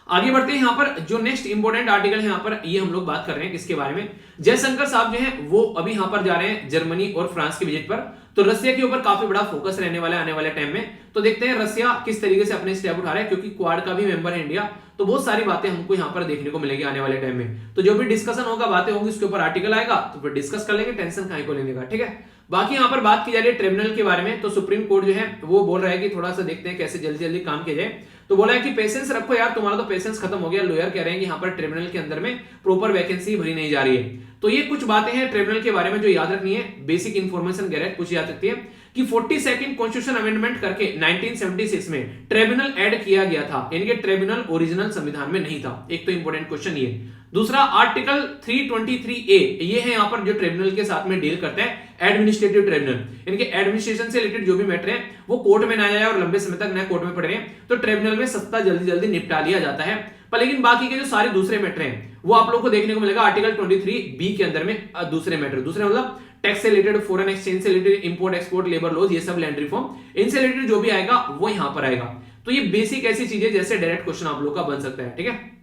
Speaker 1: आगे बढ़ते हैं। यहाँ पर जो नेक्स्ट इंपोर्टेंट आर्टिकल है यहाँ पर ये हम लोग बात कर रहे हैं किसके बारे में, जयशंकर साहब जो हैं वो अभी यहाँ पर जा रहे हैं जर्मनी और फ्रांस के विजिट पर। तो रसिया के ऊपर काफी बड़ा फोकस रहने वाला है आने वाले टाइम में। तो देखते हैं रसिया किस तरीके से अपने स्टेप उठा रहा है, क्योंकि क्वाड का भी मेंबर है इंडिया। तो बहुत सारी बातें हमको यहाँ पर देखने को मिलेगी आने वाले टाइम में। तो जो भी डिस्कशन होगा, बातें होंगी, उसके ऊपर आर्टिकल आएगा तो फिर डिस्कस कर लेंगे, टेंशन काहे को लेने का, ठीक है। बाकी यहाँ पर बात की जा रही है ट्रिब्यूनल के बारे में। तो सुप्रीम कोर्ट जो है वो बोल रहा है कि थोड़ा सा देखते हैं कैसे जल्दी जल्दी काम किया जाए। तो बोला है कि पेशेंस रखो यार, तुम्हारा तो पेशेंस खत्म हो गया। लॉयर कह रहे हैं कि यहाँ पर ट्रिब्यूनल के अंदर में प्रॉपर वैकेंसी भरी नहीं जा रही है। तो ये कुछ बातें हैं ट्रिब्यूनल के बारे में जो याद रखनी है। बेसिक इन्फॉर्मेशन गैरेट कुछ याद रखती है कि 42nd कॉन्स्टिट्यूशन अमेंडमेंट करके 1976 में ट्रिब्यूनल ऐड किया गया था, यानी कि ट्रिब्यूनल ओरिजिनल संविधान में नहीं था। एक तो इंपोर्टेंट क्वेश्चन ये। दूसरा आर्टिकल 323A ये है यहाँ पर जो ट्रिब्यूनल के साथ में डील करते हैं एडमिनिस्ट्रेटिव ट्रिब्यूनल, यानी कि एडमिनिस्ट्रेशन से रिलेटेड जो भी मैटर है वो कोर्ट में ना जाए और लंबे समय तक न कोर्ट में पड़े हैं, तो ट्रिब्यूनल में सत्ता जल्दी जल्दी निपटा लिया जाता है। पर लेकिन बाकी के जो सारे दूसरे मैटर हैं वो आप लोग को देखने को मिलेगा आर्टिकल 23B के अंदर में। दूसरे मैटर, दूसरे मतलब टैक्स से रिलेटेड, फॉरेन एक्सचेंज से related, import export, labour laws, ये सब, लैंड रिफॉर्म, इनसे रिलेटेड जो भी आएगा वो यहां पर आएगा। तो ये बेसिक ऐसी चीजें जैसे डायरेक्ट क्वेश्चन आप लोग का बन सकता है, ठीक है।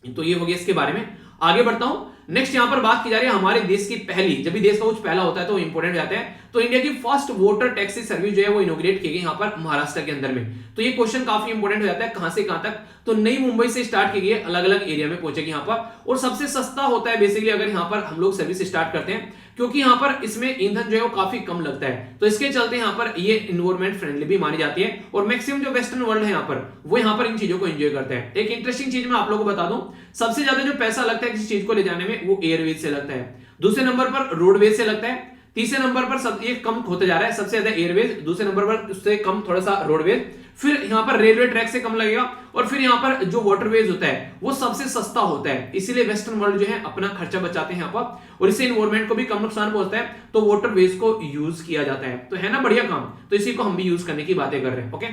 Speaker 1: तो ये हो गया इसके बारे में। आगे बढ़ता हूं। नेक्स्ट यहां पर बात की जा रही है हमारे देश की पहली, जब भी देश का कुछ पहला होता है तो इंपोर्टेंट जाता है, तो इंडिया की फर्स्ट वाटर टैक्सी सर्विस जो है वो इनोग्रेट की गई यहां पर महाराष्ट्र के अंदर में। तो ये क्वेश्चन काफी इंपोर्टेंट हो जाता है, कहां से कहां तक, तो नई मुंबई से स्टार्ट की गई है, अलग अलग एरिया में पहुंचेगी यहां पर, और सबसे सस्ता होता है बेसिकली अगर यहां पर हम लोग सर्विस स्टार्ट करते हैं, क्योंकि यहां पर इसमें ईंधन जो है वो काफी कम लगता है, तो इसके चलते यहां पर ये एनवायरमेंट फ्रेंडली भी मानी जाती है, और मैक्सिमम जो वेस्टर्न वर्ल्ड है यहां पर वो यहां पर इन चीजों को एंजॉय करते हैं। एक इंटरेस्टिंग चीज मैं आप लोगों को बता दूं, सबसे ज्यादा जो पैसा लगता है किसी चीज को ले जाने में वो एयरवेज से लगता है, दूसरे नंबर पर रोडवेज से लगता है, तीसरे नंबर पर सब ये कम होते जा रहा है, सबसे ज्यादा एयरवेज, दूसरे नंबर पर उससे कम थोड़ा सा रोडवेज, फिर यहां पर रेलवे ट्रैक से कम लगेगा, और फिर यहां पर जो वाटरवेज होता है वो सबसे सस्ता होता है। इसीलिए वेस्टर्न वर्ल्ड जो है अपना खर्चा बचाते हैं यहां पर, और इससे एनवायरमेंट को भी कम नुकसान पहुंचता है, तो वाटरवेज को यूज किया जाता है। तो है ना बढ़िया काम, तो इसी को हम भी यूज करने की बातें कर रहे हैं। ओके,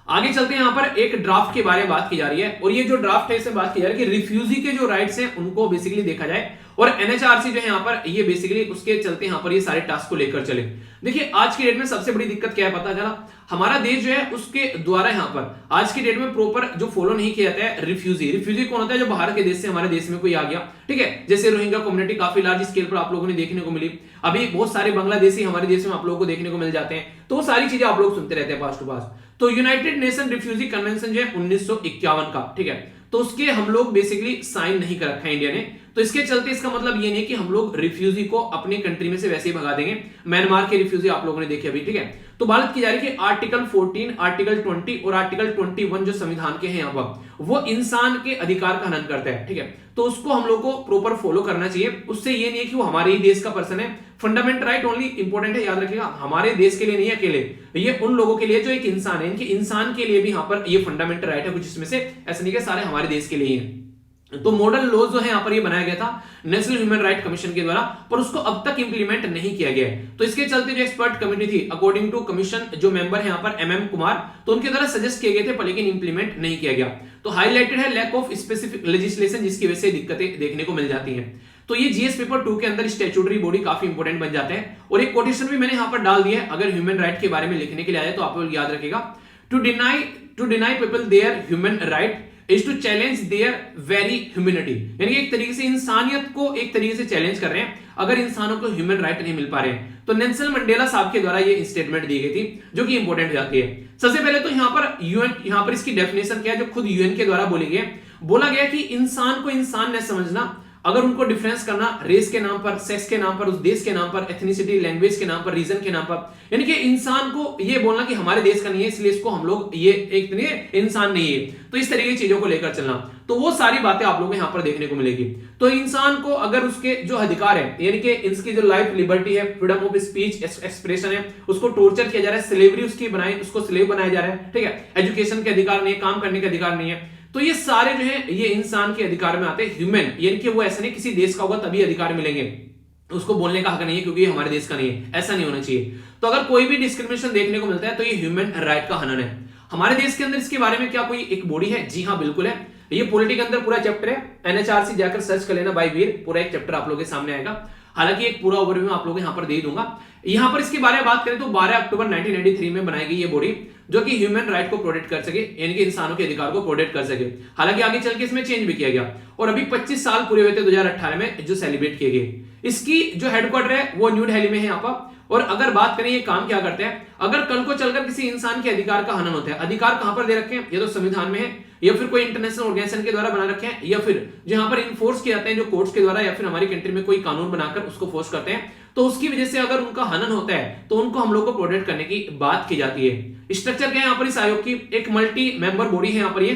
Speaker 1: आगे चलते हैं, यहां पर एक ड्राफ्ट के बारे में बात की जा रही है, और ये जो ड्राफ्ट है इसमें बात की जा रही है कि रिफ्यूजी के जो राइट्स हैं उनको बेसिकली देखा जाए, और एनएचआरसी जो है यहां पर ये बेसिकली उसके चलते यहां पर ये सारे टास्क को लेकर चले। देखिए आज की डेट में सबसे बड़ी दिक्कत क्या है पता चला, हमारा देश जो है उसके द्वारा यहां पर आज की डेट में प्रॉपर जो फॉलो नहीं किया जाता है रिफ्यूजी। रिफ्यूजी कौन होता है? जो बाहर के देश से हमारे देश में कोई आ गया, ठीक है, जैसे रोहिंग्या कम्युनिटी काफी लार्ज स्केल पर आप लोगों ने देखने को मिली, अभी बहुत सारे बांग्लादेशी हमारे देश में आप लोगों को देखने को मिल जाते हैं, तो वो सारी चीजें आप लोग सुनते रहते हैं पास टू पास। तो यूनाइटेड नेशन रिफ्यूजी कन्वेंशन जो है 1951 का, ठीक है, तो उसके हम लोग बेसिकली साइन नहीं कर रखा है इंडिया ने, तो इसके चलते इसका मतलब ये नहीं कि हम लोग रिफ्यूजी को अपने कंट्री में से वैसे ही भगा देंगे। म्यांमार के रिफ्यूजी आप लोगों ने देखे अभी, ठीक है, तो बात की जा रही है कि आर्टिकल 14, आर्टिकल 20 और आर्टिकल 21 जो संविधान के हैं यहाँ पर वो इंसान के अधिकार का हनन करता है, ठीक है, तो उसको हम लोग को प्रॉपर फॉलो करना चाहिए। उससे ये नहीं है कि वो हमारे ही देश का पर्सन है, फंडामेंटल राइट ओनली इंपॉर्टेंट है, याद रखिएगा, हमारे देश के लिए नहीं अकेले, ये उन लोगों के लिए जो एक इंसान है, इनके इंसान के लिए भी यहाँ पर ये फंडामेंटल राइट है कुछ इसमें से, ऐसा नहीं कि सारे हमारे देश के लिए हैं। तो मॉडल लॉ जो है यहाँ पर ये बनाया गया था नेशनल ह्यूमन राइट कमीशन के द्वारा, पर उसको अब तक इंप्लीमेंट नहीं किया गया है। तो इसके चलते जो एक्सपर्ट कमेटी थी अकॉर्डिंग टू कमीशन जो मेंबर है यहाँ पर एमएम कुमार, तो उनके द्वारा सजेस्ट किए गए थे पर लेकिन इंप्लीमेंट नहीं किया गया। तो हाईलाइटेड है लैक ऑफ स्पेसिफिक लेजिस्लेशन, जिसकी वजह से दिक्कतें देखने को मिल जाती हैं। तो ये जीएस पेपर 2 के अंदर स्टैट्यूटरी बॉडी काफी इंपॉर्टेंट बन जाते हैं, और एक कोटेशन भी मैंने यहाँ पर डाल दिया है, अगर ह्यूमन राइट के बारे में लिखने के लिए आए तो आप लोग याद रखिएगा, to deny people their human right is to challenge their very humanity, यानी एक तरीके से इंसानियत को एक तरीके से चैलेंज कर रहे हैं अगर इंसानों को ह्यूमन राइट नहीं मिल पा रहे हैं। तो नेल्सन मंडेला साहब के द्वारा ये स्टेटमेंट दी गई थी जो कि इंपॉर्टेंट हो जाती है। सबसे पहले तो यहाँ पर यूएन, यहाँ पर इसकी डेफिनेशन क्या है जो खुद यूएन के द्वारा बोली गई, बोला गया कि इंसान को इंसान न समझना, अगर उनको डिफरेंस करना रेस के नाम पर, सेक्स के नाम पर, उस देश के नाम पर, एथनिसिटी, लैंग्वेज के नाम पर, रीजन के नाम पर, यानी कि इंसान को ये बोलना कि हमारे देश का नहीं है इसलिए इसको हम लोग ये एक इंसान नहीं है, तो इस तरीके की चीजों को लेकर चलना, तो वो सारी बातें आप लोगों को यहाँ पर देखने को मिलेगी। तो इंसान को अगर उसके जो अधिकार है, यानी कि इसकी जो लाइफ लिबर्टी है, फ्रीडम ऑफ स्पीच एक्सप्रेशन है, उसको टॉर्चर किया जा रहा है, स्लेवरी उसकी बनाई, उसको स्लेव बनाया जा रहा है, ठीक है, एजुकेशन के अधिकार नहीं है, काम करने के अधिकार नहीं है, तो ये सारे जो है ये इंसान के अधिकार में आते हैं। ह्यूमन यानी कि वो ऐसा नहीं किसी देश का होगा तभी अधिकार मिलेंगे, उसको बोलने का हक नहीं है क्योंकि ये हमारे देश का नहीं है, ऐसा नहीं होना चाहिए। तो अगर कोई भी डिस्क्रिमिनेशन देखने को मिलता है तो ये ह्यूमन राइट का हनन है। हमारे देश के अंदर इसके बारे में क्या कोई एक बॉडी है? जी हाँ बिल्कुल है, ये पॉलिटी के अंदर पूरा चैप्टर है, एनएचआरसी जाकर सर्च कर लेना बाय वीर, पूरा एक चैप्टर आप लोगों के सामने आएगा। हालांकि एक पूरा ओवरव्यू आप लोगों को यहाँ पर दे दूंगा। यहाँ पर इसके बारे में बात करें तो 12 अक्टूबर 1993 में बनाई गई ये बॉडी जो कि ह्यूमन राइट को प्रोटेक्ट कर सके, यानी कि इंसानों के अधिकार को प्रोटेक्ट कर सके। हालांकि आगे चल के इसमें चेंज भी किया गया और अभी 25 साल पूरे हुए थे 2018 में जो सेलिब्रेट किए गए। इसकी जो हेडक्वार्टर है वो न्यू दिल्ली में है यहाँ पर। और अगर बात करें ये काम क्या करते हैं, अगर कल को चलकर किसी इंसान के अधिकार का हनन होता है, अधिकार कहां पर दे रखे हैं? ये तो संविधान में है, या फिर कोई इंटरनेशनल ऑर्गेनाइजेशन के द्वारा बना रखे हैं, या फिर जो यहाँ पर इन्फोर्स किए जाते हैं जो कोर्ट्स के द्वारा, या फिर हमारी कंट्री में कोई कानून बनाकर उसको फोर्स करते हैं, तो उसकी वजह से अगर उनका हनन होता है तो उनको हम लोग को प्रोटेक्ट करने की बात की जाती है। स्ट्रक्चर क्या है यहाँ पर इस आयोग की? एक मल्टी मेंबर बॉडी है यहाँ पर ये,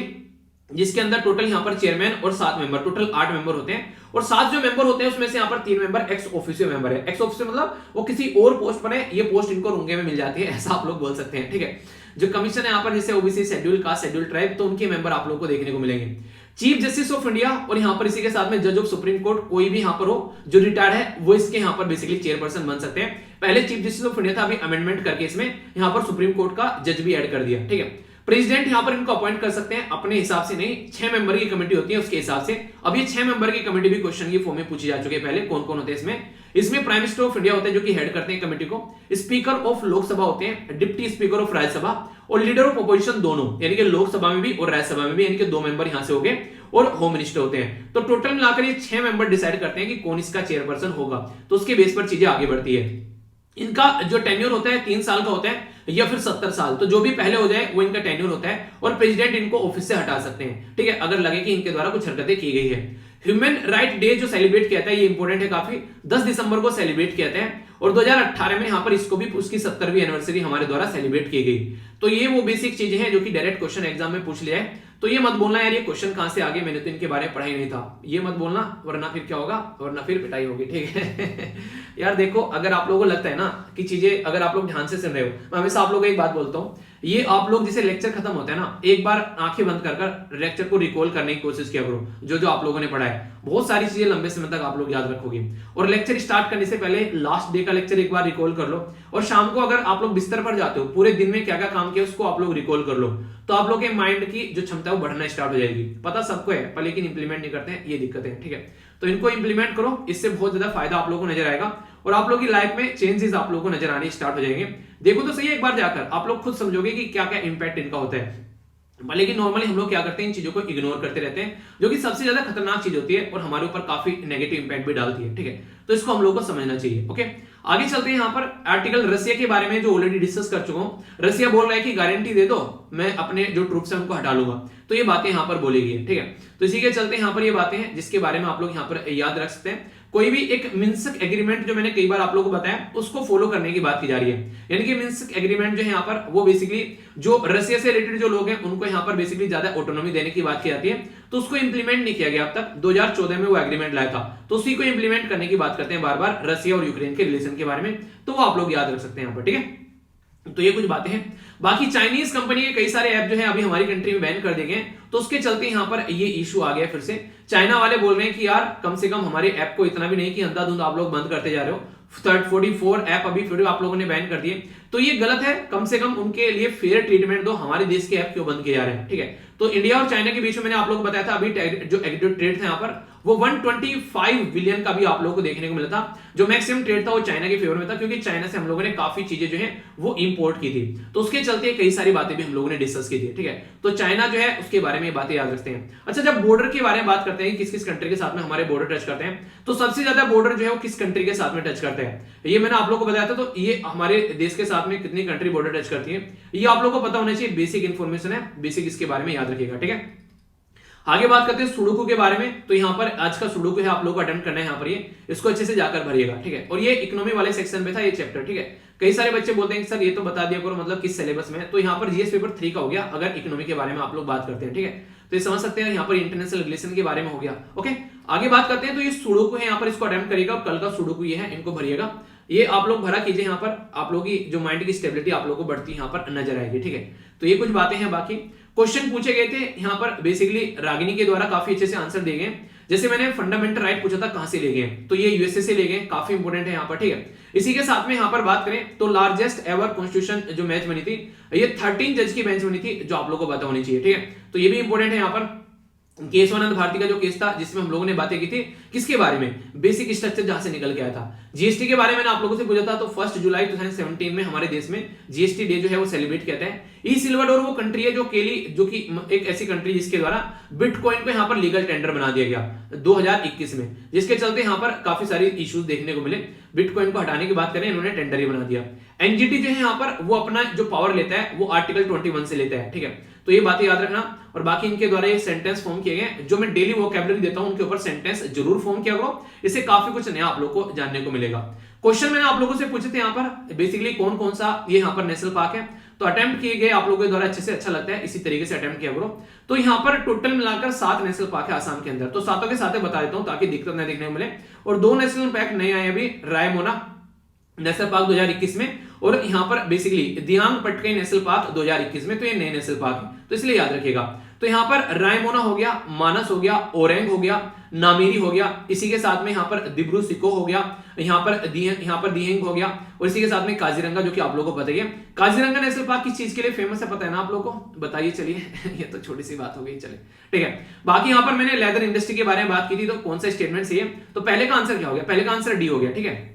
Speaker 1: जिसके अंदर टोटल यहाँ पर चेयरमैन और 7 मेंबर, टोटल 8 मेंबर होते हैं। और 7 जो मेंबर होते हैं उसमें से यहाँ पर 3 मेंबर एक्स ऑफिशियो मेंबर है। एक्स ऑफिशियो मतलब वो किसी और पोस्ट पर है, ये पोस्ट इनको रुंगे में मिल जाती है, ऐसा आप लोग बोल सकते हैं, ठीक है। जो कमीशन है यहाँ पर जैसे OBC, schedule caste, schedule tribe, तो उनके मेंबर आप लोग को देखने को मिलेंगे। चीफ जस्टिस ऑफ इंडिया और यहाँ पर इसी के साथ में जज ऑफ सुप्रीम कोर्ट, कोई भी यहाँ पर हो जो रिटायर्ड है वो इसके यहाँ पर बेसिकली चेयरपर्सन बन सकते हैं। पहले चीफ जस्टिस ऑफ इंडिया था, अभी अमेंडमेंट करके इसमें यहाँ पर सुप्रीम कोर्ट का जज भी ऐड कर दिया, ठीक है। प्रेसिडेंट यहां पर इनको अपॉइंट कर सकते हैं अपने हिसाब से, नहीं 6 मेंबर की कमेटी होती है उसके हिसाब से। अब ये 6 मेंबर की कमेटी भी क्वेश्चन की फॉर्म में पूछी जा चुकी है पहले, कौन कौन होते हैं इसमें प्राइम मिनिस्टर ऑफ इंडिया होते हैं जो कि हेड करते हैं कमेटी को, स्पीकर ऑफ लोकसभा होते हैं, डिप्टी स्पीकर ऑफ राज्यसभा और लीडर ऑफ अपोजिशन दोनों, यानी कि लोकसभा में भी और राज्यसभा में भी, यानी कि 2 मेंबर यहां से हो गए और होम मिनिस्टर होते हैं। तो टोटल मिलाकर ये 6 मेंबर डिसाइड करते हैं कि कौन इसका चेयरपर्सन होगा, तो उसके बेस पर चीजें आगे बढ़ती है। इनका जो टेन्योर होता है 3 साल का होता है या फिर 70 साल, तो जो भी पहले हो जाए वो इनका टेन्योर होता है और प्रेसिडेंट इनको ऑफिस से हटा सकते हैं, ठीक है, अगर लगे कि इनके द्वारा कुछ हरकतें की गई है। ह्यूमन राइट डे जो सेलिब्रेट किया था, ये इंपॉर्टेंट है काफी, 10 दिसंबर को सेलिब्रेट किया था और 2018 में यहां पर इसको भी उसकी 70वीं एनिवर्सरी हमारे द्वारा सेलिब्रेट की गई। तो ये वो बेसिक चीजें हैं जो कि डायरेक्ट क्वेश्चन एग्जाम में पूछ लिया है। तो ये मत बोलना यार ये क्वेश्चन कहां से आ गए, मैंने तो इनके बारे में पढ़ा ही नहीं था, ये मत बोलना, वरना फिर क्या होगा, वरना फिर पिटाई होगी, ठीक है। यार देखो, अगर आप लोगों को लगता है ना कि चीजें अगर आप लोग ध्यान से सुन रहे हो, मैं हमेशा आप लोगों को एक बात बोलता हूं, ये आप लोग जैसे लेक्चर खत्म होता है ना, एक बार आंखें बंद कर लेक्चर को रिकॉल करने की कोशिश किया करो, जो आप लोगों ने पढ़ा है, बहुत सारी चीजें लंबे समय तक आप लोग याद रखोगे। और लेक्चर स्टार्ट करने से पहले लास्ट डे का लेक्चर एक बार रिकॉल कर लो, और शाम को अगर आप लोग बिस्तर पर जाते हो, पूरे दिन में क्या क्या काम किया उसको आप लोग रिकॉल कर लो, तो आप लोग के माइंड की जो क्षमता है वो बढ़ना स्टार्ट हो जाएगी। पता सबको है पर लेकिन इंप्लीमेंट नहीं करते हैं, ये दिक्कत है, ठीक है। तो इनको इंप्लीमेंट करो, इससे बहुत ज्यादा फायदा आप लोगों को नजर आएगा और आप लोगों की लाइफ में चेंजेस आप लोगों को नजर आने स्टार्ट हो जाएंगे। देखो तो सही, एक बार जाकर आप लोग खुद समझोगे कि क्या क्या इंपैक्ट इनका होता है। लेकिन नॉर्मली हम लोग क्या करते हैं, इन चीजों को इग्नोर करते रहते हैं, जो कि सबसे ज्यादा खतरनाक चीज होती है और हमारे ऊपर काफी नेगेटिव इंपैक्ट भी डालती है, ठीक है। तो इसको हम लोग को समझना चाहिए। ओके, आगे चलते हैं। यहाँ पर आर्टिकल रसिया के बारे में जो ऑलरेडी डिस्कस कर चुका हूं। रसिया बोल रहा है कि गारंटी दे दो, मैं अपने जो ट्रूप्स हैं उनको हटा लूंगा, तो ये बातें यहाँ पर बोली गई है, ठीक है। तो इसी के चलते यहाँ पर ये बातें हैं जिसके बारे में आप लोग यहाँ पर याद रख सकते हैं। कोई भी एक मिन्स्क एग्रीमेंट जो मैंने कई बार आप लोगों को बताया, उसको फॉलो करने की बात की जा रही है। यानी कि मिन्स्क एग्रीमेंट जो है यहाँ पर वो बेसिकली जो रसिया से रिलेटेड जो लोग हैं उनको यहाँ पर बेसिकली ज्यादा ऑटोनॉमी देने की बात की जाती है, तो उसको इंप्लीमेंट नहीं किया गया अब तक। 2014 में वो एग्रीमेंट लाया था, तो उसी को इंप्लीमेंट करने की बात करते हैं बार बार रसिया और यूक्रेन के रिलेशन के बारे में, तो वो आप लोग याद रख सकते हैं यहाँ पर, ठीक है। तो ये कुछ बातें हैं। बाकी चाइनीज कंपनी के कई सारे ऐप जो है अभी हमारी कंट्री में बैन कर दिए गए, तो उसके चलते यहाँ पर ये इशू आ गया फिर से। चाइना वाले बोल रहे हैं कि यार कम से कम हमारे ऐप को इतना भी नहीं कि अंधाधुंध आप लोग बंद करते जा रहे हो, 44 ऐप अभी फिर आप लोगों ने बैन कर दिए, तो ये गलत है। कम से कम उनके लिए फेयर ट्रीटमेंट दो, हमारे देश के ऐप क्यों बंद किए जा रहे हैं, ठीक है। तो इंडिया और चाइना के बीच में मैंने आप लोगों को बताया था अभी जो एग्रीगेट ट्रेड था यहाँ पर वो 125 बिलियन का भी आप लोगों को देखने को मिला था। जो मैक्सिमम ट्रेड था वो चाइना के फेवर में था, क्योंकि चाइना से हम लोगों ने काफी चीजें जो है वो इंपोर्ट की थी, तो उसके चलते कई सारी बातें भी हम लोगों ने डिस्कस की थी, ठीक है। तो चाइना जो है उसके बारे में बातें याद रखते हैं। अच्छा, जब बॉर्डर के बारे में बात करते हैं किस किस कंट्री के साथ में हमारे बॉर्डर टच करते हैं, तो सबसे ज्यादा बॉर्डर जो है वो किस कंट्री के साथ में टच करते हैं, ये मैंने आप लोगों को बताया था। तो ये हमारे देश के साथ में कितनी कंट्री बॉर्डर टच करती है, ये आप लोगों को पता होना चाहिए, बेसिक इंफॉर्मेशन है, बेसिक इसके बारे में याद रखिएगा, ठीक है। आगे बात करते हैं सुडोकू के बारे में। तो यहाँ पर आज का सुडोकू है, आप लोगों को अटेम्प्ट करना है यहाँ पर, ये इसको अच्छे से जाकर भरिएगा, ठीक है। और ये इकोनॉमी वाले सेक्शन में था ये चैप्टर, ठीक है। कई सारे बच्चे बोलते हैं कि सर ये तो बता दिया करो, मतलब किस सिलेबस में है, तो यहाँ पर जीएस पेपर 3 का हो गया अगर इकोनॉमी के बारे में आप लोग बात करते हैं, ठीक है। तो ये समझ सकते हैं यहाँ पर इंटरनेशनल रिलेशन के बारे में हो गया। ओके, आगे बात करते हैं। तो ये सुडोकू है यहाँ पर, इसको अटेम्प्ट करिएगा, कल का सुडोकू ये है, इनको भरिएगा। ये आप लोग भरा कीजिए, यहाँ पर आप लोगों की जो माइंड की स्टेबिलिटी आप लोगों को बढ़ती यहाँ पर नजर आएगी, ठीक है। तो ये कुछ बातें हैं। बाकी क्वेश्चन पूछे गए थे यहाँ पर बेसिकली रागिनी के द्वारा, काफी अच्छे से आंसर दिए गए। जैसे मैंने फंडामेंटल राइट पूछा था कहां से ले गए, तो ये यूएसए से ले गए, काफी इंपोर्टेंट है यहाँ पर, ठीक है। इसी के साथ में यहाँ पर बात करें तो लार्जेस्ट एवर कॉन्स्टिट्यूशन जो मैच बनी थी, ये 13 जज की बेंच बनी थी, जो आप लोगों को पता होनी चाहिए, ठीक है। तो ये भी इंपोर्टेंट है यहाँ पर। केशवानंद भारती का जो केस था जिसमें हम लोगों ने बातें की थी किसके बारे में, बेसिक स्ट्रक्चर जहां से निकल के आया था। जीएसटी के बारे में मैंने आप लोगों से पूछा था, तो 1 जुलाई 2017 में हमारे देश में जीएसटी डे जो है वो सेलिब्रेट किया है। ई सिल्वाडोर वो कंट्री है जो कि एक ऐसी कंट्री जिसके द्वारा बिटकॉइन को यहाँ पर लीगल टेंडर बना दिया गया 2021 में, जिसके चलते यहाँ पर काफी सारी इश्यूज देखने को मिले। बिटकॉइन को हटाने की बात करें, इन्होंने टेंडर ही बना दिया। एनजीटी जो है यहाँ पर वो अपना जो पावर लेता है वो आर्टिकल 21 से लेता है, ठीक है। तो ये बातें याद रखना। और बाकी इनके द्वारा ये सेंटेंस फॉर्म किए गए, जो मैं डेली वोकैबुलरी देता हूं उनके ऊपर सेंटेंस जरूर फॉर्म किया करो, इससे काफी कुछ नया आप लोगों को जानने को मिलेगा। क्वेश्चन मैंने आप लोगों से पूछे थे यहाँ पर बेसिकली कौन कौन सा ये यहाँ पर नेशनल पार्क है, तो अटेम्प्ट किए गए आप लोगों के द्वारा अच्छे से अच्छा लगता है, इसी तरीके से अटेम्प्ट किया करो। तो यहाँ पर टोटल मिलाकर 7 नेशनल पार्क है आसाम के अंदर, तो सातों के साथ बता देता हूँ ताकि दिक्कत न देखने को मिले। और 2 नेशनल पार्क नए आए अभी, रायमोना नेशनल पार्क 2021 में, और यहाँ पर बेसिकली दियांग पटकाई नेशनल पार्क 2021 में, तो ये नए नेशनल पार्क है, तो इसलिए याद रखिएगा। तो यहाँ पर रायमोना हो गया, मानस हो गया, ओरेंग हो गया, नामेरी हो गया, इसी के साथ में यहाँ पर दिब्रू सिको हो गया, यहाँ पर दिहेंग हो गया, और इसी के साथ में काजीरंगा, जो कि आप लोगों को पता ही है। काजीरंगा नेशनल पार्क किस चीज के लिए फेमस है पता है ना आप लोगों को? बताइए चलिए। ये तो छोटी सी बात हो गई, चले ठीक है। बाकी यहाँ पर मैंने लेदर इंडस्ट्री के बारे में बात की थी, तो कौन सा स्टेटमेंट सही है? तो पहले का आंसर क्या हो गया? पहले का आंसर डी हो गया, ठीक है।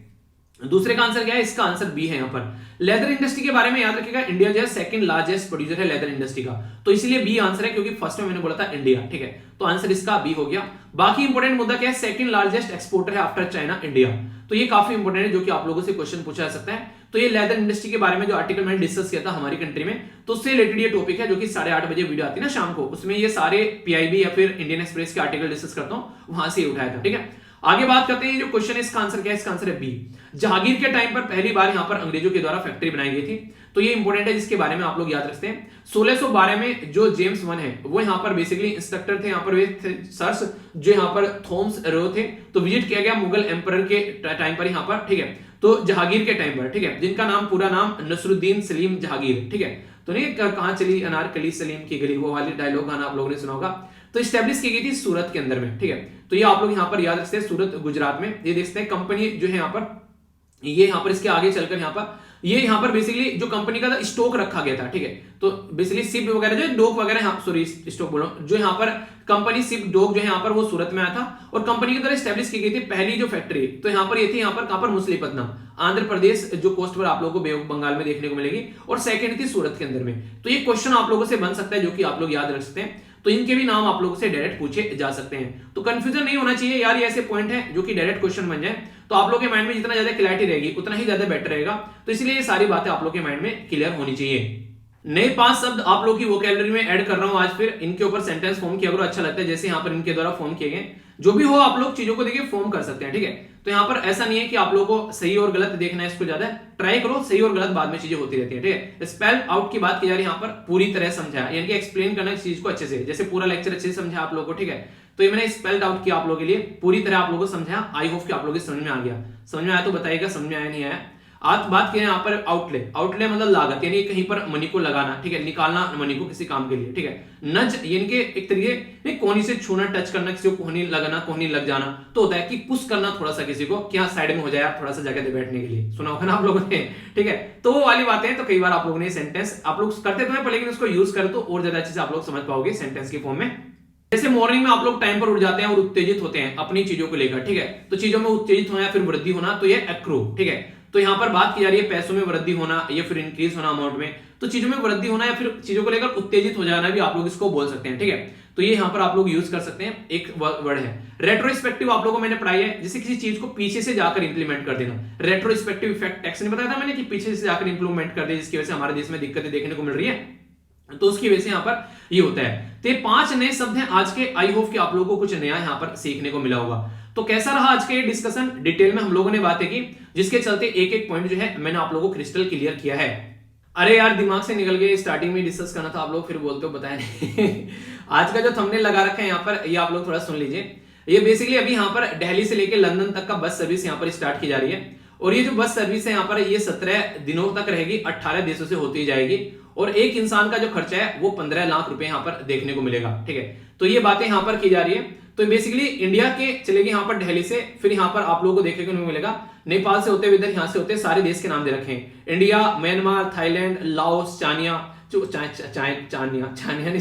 Speaker 1: दूसरे का आंसर क्या है? इसका आंसर बी है। यहाँ पर लेदर इंडस्ट्री के बारे में याद रखिएगा, इंडिया जो है सेकंड लार्जेस्ट प्रोड्यूसर है लेदर इंडस्ट्री का, तो इसलिए बी आंसर है, क्योंकि फर्स्ट में मैंने बोला था इंडिया, ठीक है। तो आंसर इसका बी हो गया। बाकी इंपॉर्टेंट मुद्दा क्या है? सेकंड लार्जेस्ट एक्सपोर्टर है आफ्टर चाइना इंडिया, तो ये काफी इंपॉर्टेंट है, जो कि आप लोगों से क्वेश्चन पूछा जा सकता है। तो ये लेदर इंडस्ट्री के बारे में जो आर्टिकल मैंने डिस्कस किया था हमारी कंट्री में, तो उससे रिलेटेड ये टॉपिक है, जो कि 8:30 बजे वीडियो आती है ना शाम को, उसमें ये सारे पीआईबी या फिर इंडियन एक्सप्रेस के आर्टिकल डिस्कस करता हूं, वहां से उठाया था, ठीक है। आगे बात करते हैं, जो क्वेश्चन है इसका आंसर क्या है? इसका आंसर है बी। जहांगीर के टाइम पर पहली बार यहाँ पर अंग्रेजों के द्वारा फैक्ट्री बनाई गई थी, तो ये इंपॉर्टेंट है, जिसके बारे में आप लोग याद रखते हैं। 1612 में जो जेम्स वन है वो यहाँ पर बेसिकली इंस्ट्रक्टर थे, यहाँ पर वे थे सर्स, जो यहाँ पर थॉमस रो थे, तो विजिट किया गया मुगल एम्परर के टाइम पर यहाँ पर, ठीक है। तो जहांगीर के टाइम पर, ठीक है, जिनका नाम पूरा नाम नसरुद्दीन सलीम जहांगीर, ठीक है। तो नहीं कहां चली अनारकली सलीम की गली, वो वाली डायलॉग गाना आप लोगों ने सुना होगा। तो स्टैब्लिश की गई थी सूरत के अंदर में, ठीक है। तो ये आप लोग यहाँ पर याद रखते हैं, सूरत गुजरात में। ये देखते हैं कंपनी जो है यहाँ पर, ये यहाँ पर इसके आगे चलकर यहाँ पर ये यहाँ पर बेसिकली जो कंपनी का स्टॉक रखा गया था, ठीक है। तो बेसिकली शिप वगैरह जो डॉक वगैरह, सॉरी स्टॉक बोलो, जो यहाँ पर कंपनी शिप डॉक जो है यहाँ पर वो सूरत में आया था, और कंपनी की तरह स्टैब्लिश की गई थी पहली जो फैक्ट्री, तो यहाँ पर ये थी, यहाँ पर कहां पर? मुसलीपट्टनम, आंध्र प्रदेश, जो कोस्ट पर आप लोगों को बे ऑफ बंगाल में देखने को मिलेगी, और सेकंड थी सूरत के अंदर में। तो ये क्वेश्चन आप लोगों से बन सकता है, जो कि आप लोग याद रख सकते हैं। तो इनके भी नाम आप लोगों से डायरेक्ट पूछे जा सकते हैं, तो कंफ्यूजन नहीं होना चाहिए यार, ये ऐसे पॉइंट है जो कि डायरेक्ट क्वेश्चन बन जाए, तो आप लोगों के माइंड में जितना ज्यादा क्लैरिटी रहेगी उतना ही ज्यादा बेटर रहेगा। तो इसलिए ये सारी बातें आप लोग के माइंड में क्लियर होनी चाहिए। नए 5 शब्द आप लोग की वोकैबुलरी में ऐड कर रहा हूं आज, फिर इनके ऊपर सेंटेंस फॉर्म किया करो, अच्छा लगता है, जैसे यहाँ पर इनके द्वारा फॉर्म किए गए। जो भी हो आप लोग चीजों को देखिए फॉर्म कर सकते हैं, ठीक है। तो यहाँ पर ऐसा नहीं है कि आप लोगों को सही और गलत देखना है, इसको ज्यादा ट्राई करो, सही और गलत बाद में चीजें होती रहती है, ठीक है। स्पेल आउट की बात की जा रही है यहाँ पर, पूरी तरह समझाया, यानी कि एक्सप्लेन करना इस चीज को अच्छे से, जैसे पूरा लेक्चर अच्छे से समझा आप लोगों को, ठीक है। तो ये मैंने स्पेल्ड आउट किया आप लोगों के लिए, पूरी तरह आप लोगों को समझाया। आई होप कि आप लोगों को समझ में आ गया। समझ में आया तो बताइएगा, समझ में आया नहीं आया। आज बात करें यहाँ पर आउटले, आउटले मतलब लागत, यानी कहीं पर मनी को लगाना, ठीक है, निकालना मनी को किसी काम के लिए, ठीक है। नज यानी कि एक तरीके नहीं, कोहनी से छूना, टच करना, किसी को कोहनी लगाना, कोहनी लग जाना, तो होता है कि पुश करना थोड़ा सा किसी को, क्या साइड में हो जाए थोड़ा सा जगह दे बैठने के लिए, सुना होगा ना आप लोगों ने, ठीक है। तो वो वाली बातें, तो कई बार आप लोगों ने सेंटेंस आप लोग करते तो है पर, लेकिन उसको यूज करें तो और ज्यादा अच्छे से आप लोग समझ पाओगे सेंटेंस की फॉर्म में। जैसे मॉर्निंग में आप लोग टाइम पर उठ जाते हैं और उत्तेजित होते हैं अपनी चीजों को लेकर, ठीक है। तो चीजों में उत्तेजित होना या फिर वृद्धि होना, तो ये एक्रू, ठीक है। तो यहाँ पर बात की जा रही है पैसों में वृद्धि होना या फिर इंक्रीज होना अमाउंट में, तो चीजों में वृद्धि होना या फिर चीजों को लेकर उत्तेजित हो जाना भी आप लोग इसको बोल सकते हैं, ठीक है। तो ये यहाँ पर आप लोग यूज कर सकते हैं, एक वर्ड है। रेट्रोस्पेक्टिव आप लोगों को मैंने पढ़ाई है, जैसे किसी चीज को पीछे से जाकर इंप्लीमेंट कर देना। रेट्रोस्पेक्टिव इफेक्ट टैक्स ने बताया था मैंने कि पीछे से जाकर इंप्लीमेंट कर दे, जिसकी वजह से हमारे देश में दिक्कतें देखने को मिल रही है, तो उसकी वजह से यहाँ पर ये होता है। तो ये 5 नए शब्द हैं आज के, आई होप कि आप लोगों को कुछ नया यहाँ पर सीखने को मिला होगा। तो कैसा रहा आज का ये डिस्कशन? डिटेल में हम लोगों ने बातें की, जिसके चलते एक एक पॉइंट जो है मैंने आप लोगों को क्रिस्टल क्लियर किया है। अरे यार दिमाग से निकल गए, स्टार्टिंग में डिस्कस करना था, आप लोग फिर बोलते हो बताया नहीं। आज का जो थंबनेल लगा रखा है यहाँ पर, ये आप लोग थोड़ा सुन लीजिए। ये बेसिकली अभी यहाँ पर दिल्ली से लेकर लंदन तक का बस सर्विस यहाँ पर स्टार्ट की जा रही है, और ये जो बस सर्विस है यहाँ पर, ये 17 दिनों तक रहेगी, 18 देशों से होती जाएगी, और एक इंसान का जो खर्चा है वो 15 लाख रुपए यहाँ पर देखने को मिलेगा, ठीक है। तो ये बातें यहाँ पर की जा रही है। तो बेसिकली इंडिया के चलेगी यहाँ पर दिल्ली से, फिर यहाँ पर आप लोगों को देखने को नहीं मिलेगा, नेपाल से होते हुए इधर यहाँ से होते, सारे देश के नाम दे रखे हैं, India, Myanmar, Thailand, Laos, China,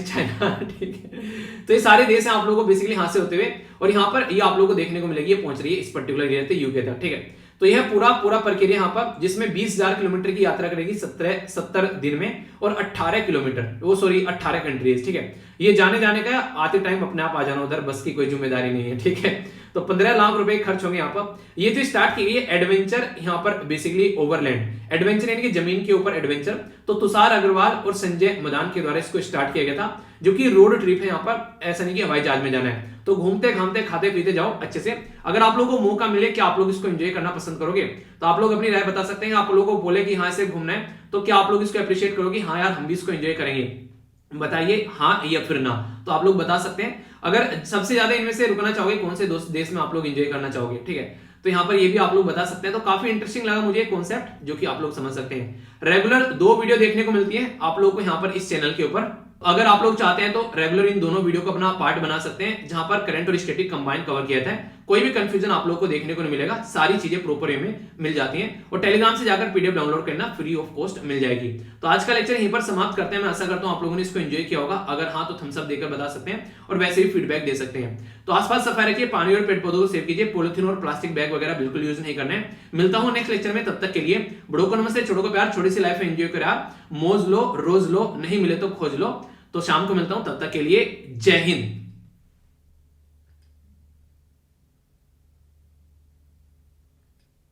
Speaker 1: China, ठीक है। तो ये सारे देश हैं आप लोगों को बेसिकली यहाँ से होते हुए, और यहाँ पर ये आप लोगों को देखने को मिलेगी, ये पहुंच रही है इस पर्टिकुलर एरिया से यूके तक, ठीक है। तो यह पूरा प्रक्रिया यहाँ पर, जिसमें 20,000 किलोमीटर की यात्रा करेगी 70 दिन में, और 18 किलोमीटर, वो सॉरी 18 कंट्रीज, ठीक है। ये जाने का, आते टाइम अपने आप आ जाना उधर, बस की कोई जिम्मेदारी नहीं है, ठीक है। तो 15 लाख रुपए खर्च होंगे यहाँ पर। ये जो स्टार्ट की गई है एडवेंचर, यहाँ पर बेसिकली ओवरलैंड एडवेंचर, यानी कि जमीन के ऊपर एडवेंचर, तो तुषार अग्रवाल और संजय मदान के द्वारा इसको स्टार्ट किया गया था, जो कि रोड ट्रिप है यहाँ पर, ऐसा नहीं कि हवाई जहाज में जाना है। तो घूमते घामते खाते पीते जाओ अच्छे से। अगर आप लोगों को मौका मिले कि आप लोग इसको एंजॉय करना पसंद करोगे, तो आप लोग अपनी राय बता सकते हैं। आप लोगों को बोले कि हाँ इसे घूमना है, तो क्या आप लोग इसको अप्रिशिएट करोगे, हाँ यार हम भी इसको एंजॉय करेंगे, बताइए हाँ या फिर ना। तो आप लोग बता सकते हैं। अगर सबसे ज्यादा इनमें से रुकना चाहोगे, कौन से देश में आप लोग एंजॉय करना चाहोगे, ठीक है। तो यहाँ पर ये भी आप लोग बता सकते हैं। तो काफी इंटरेस्टिंग लगा मुझे कॉन्सेप्ट, जो कि आप लोग समझ सकते हैं। रेगुलर 2 वीडियो देखने को मिलती है आप लोग को यहाँ पर इस चैनल के ऊपर। अगर आप लोग चाहते हैं तो रेगुलर इन दोनों वीडियो को अपना पार्ट बना सकते हैं, जहां पर करंट और स्टैटिक कंबाइन कवर किया था। कोई भी कंफ्यूजन आप लोग को देखने को नहीं मिलेगा, सारी चीजें प्रॉपर वे में मिल जाती हैं। और टेलीग्राम से जाकर पीडीएफ डाउनलोड करना फ्री ऑफ कॉस्ट मिल जाएगी। तो आज का लेक्चर यहीं पर समाप्त करते हैं। मैं आशा करता हूं आप लोगों ने इसको एंजॉय किया होगा। अगर हाँ तो थम्स अप देकर बता सकते हैं और वैसे ही फीडबैक दे सकते हैं। तो आसपास सफाई रखिए, पानी और पेड़ पौधों को सेव कीजिए, पॉलिथीन और प्लास्टिक बैग वगैरह बिल्कुल यूज नहीं करने। मिलता हूं नेक्स्ट लेक्चर में, तब तक के लिए बड़ों को नमस्ते, छोटों को प्यार, छोटी सी लाइफ एंजॉय करें आप। मौज लो, रोज लो, नहीं मिले तो खोज लो। तो शाम को मिलता हूं, तब तक के लिए जय हिंद।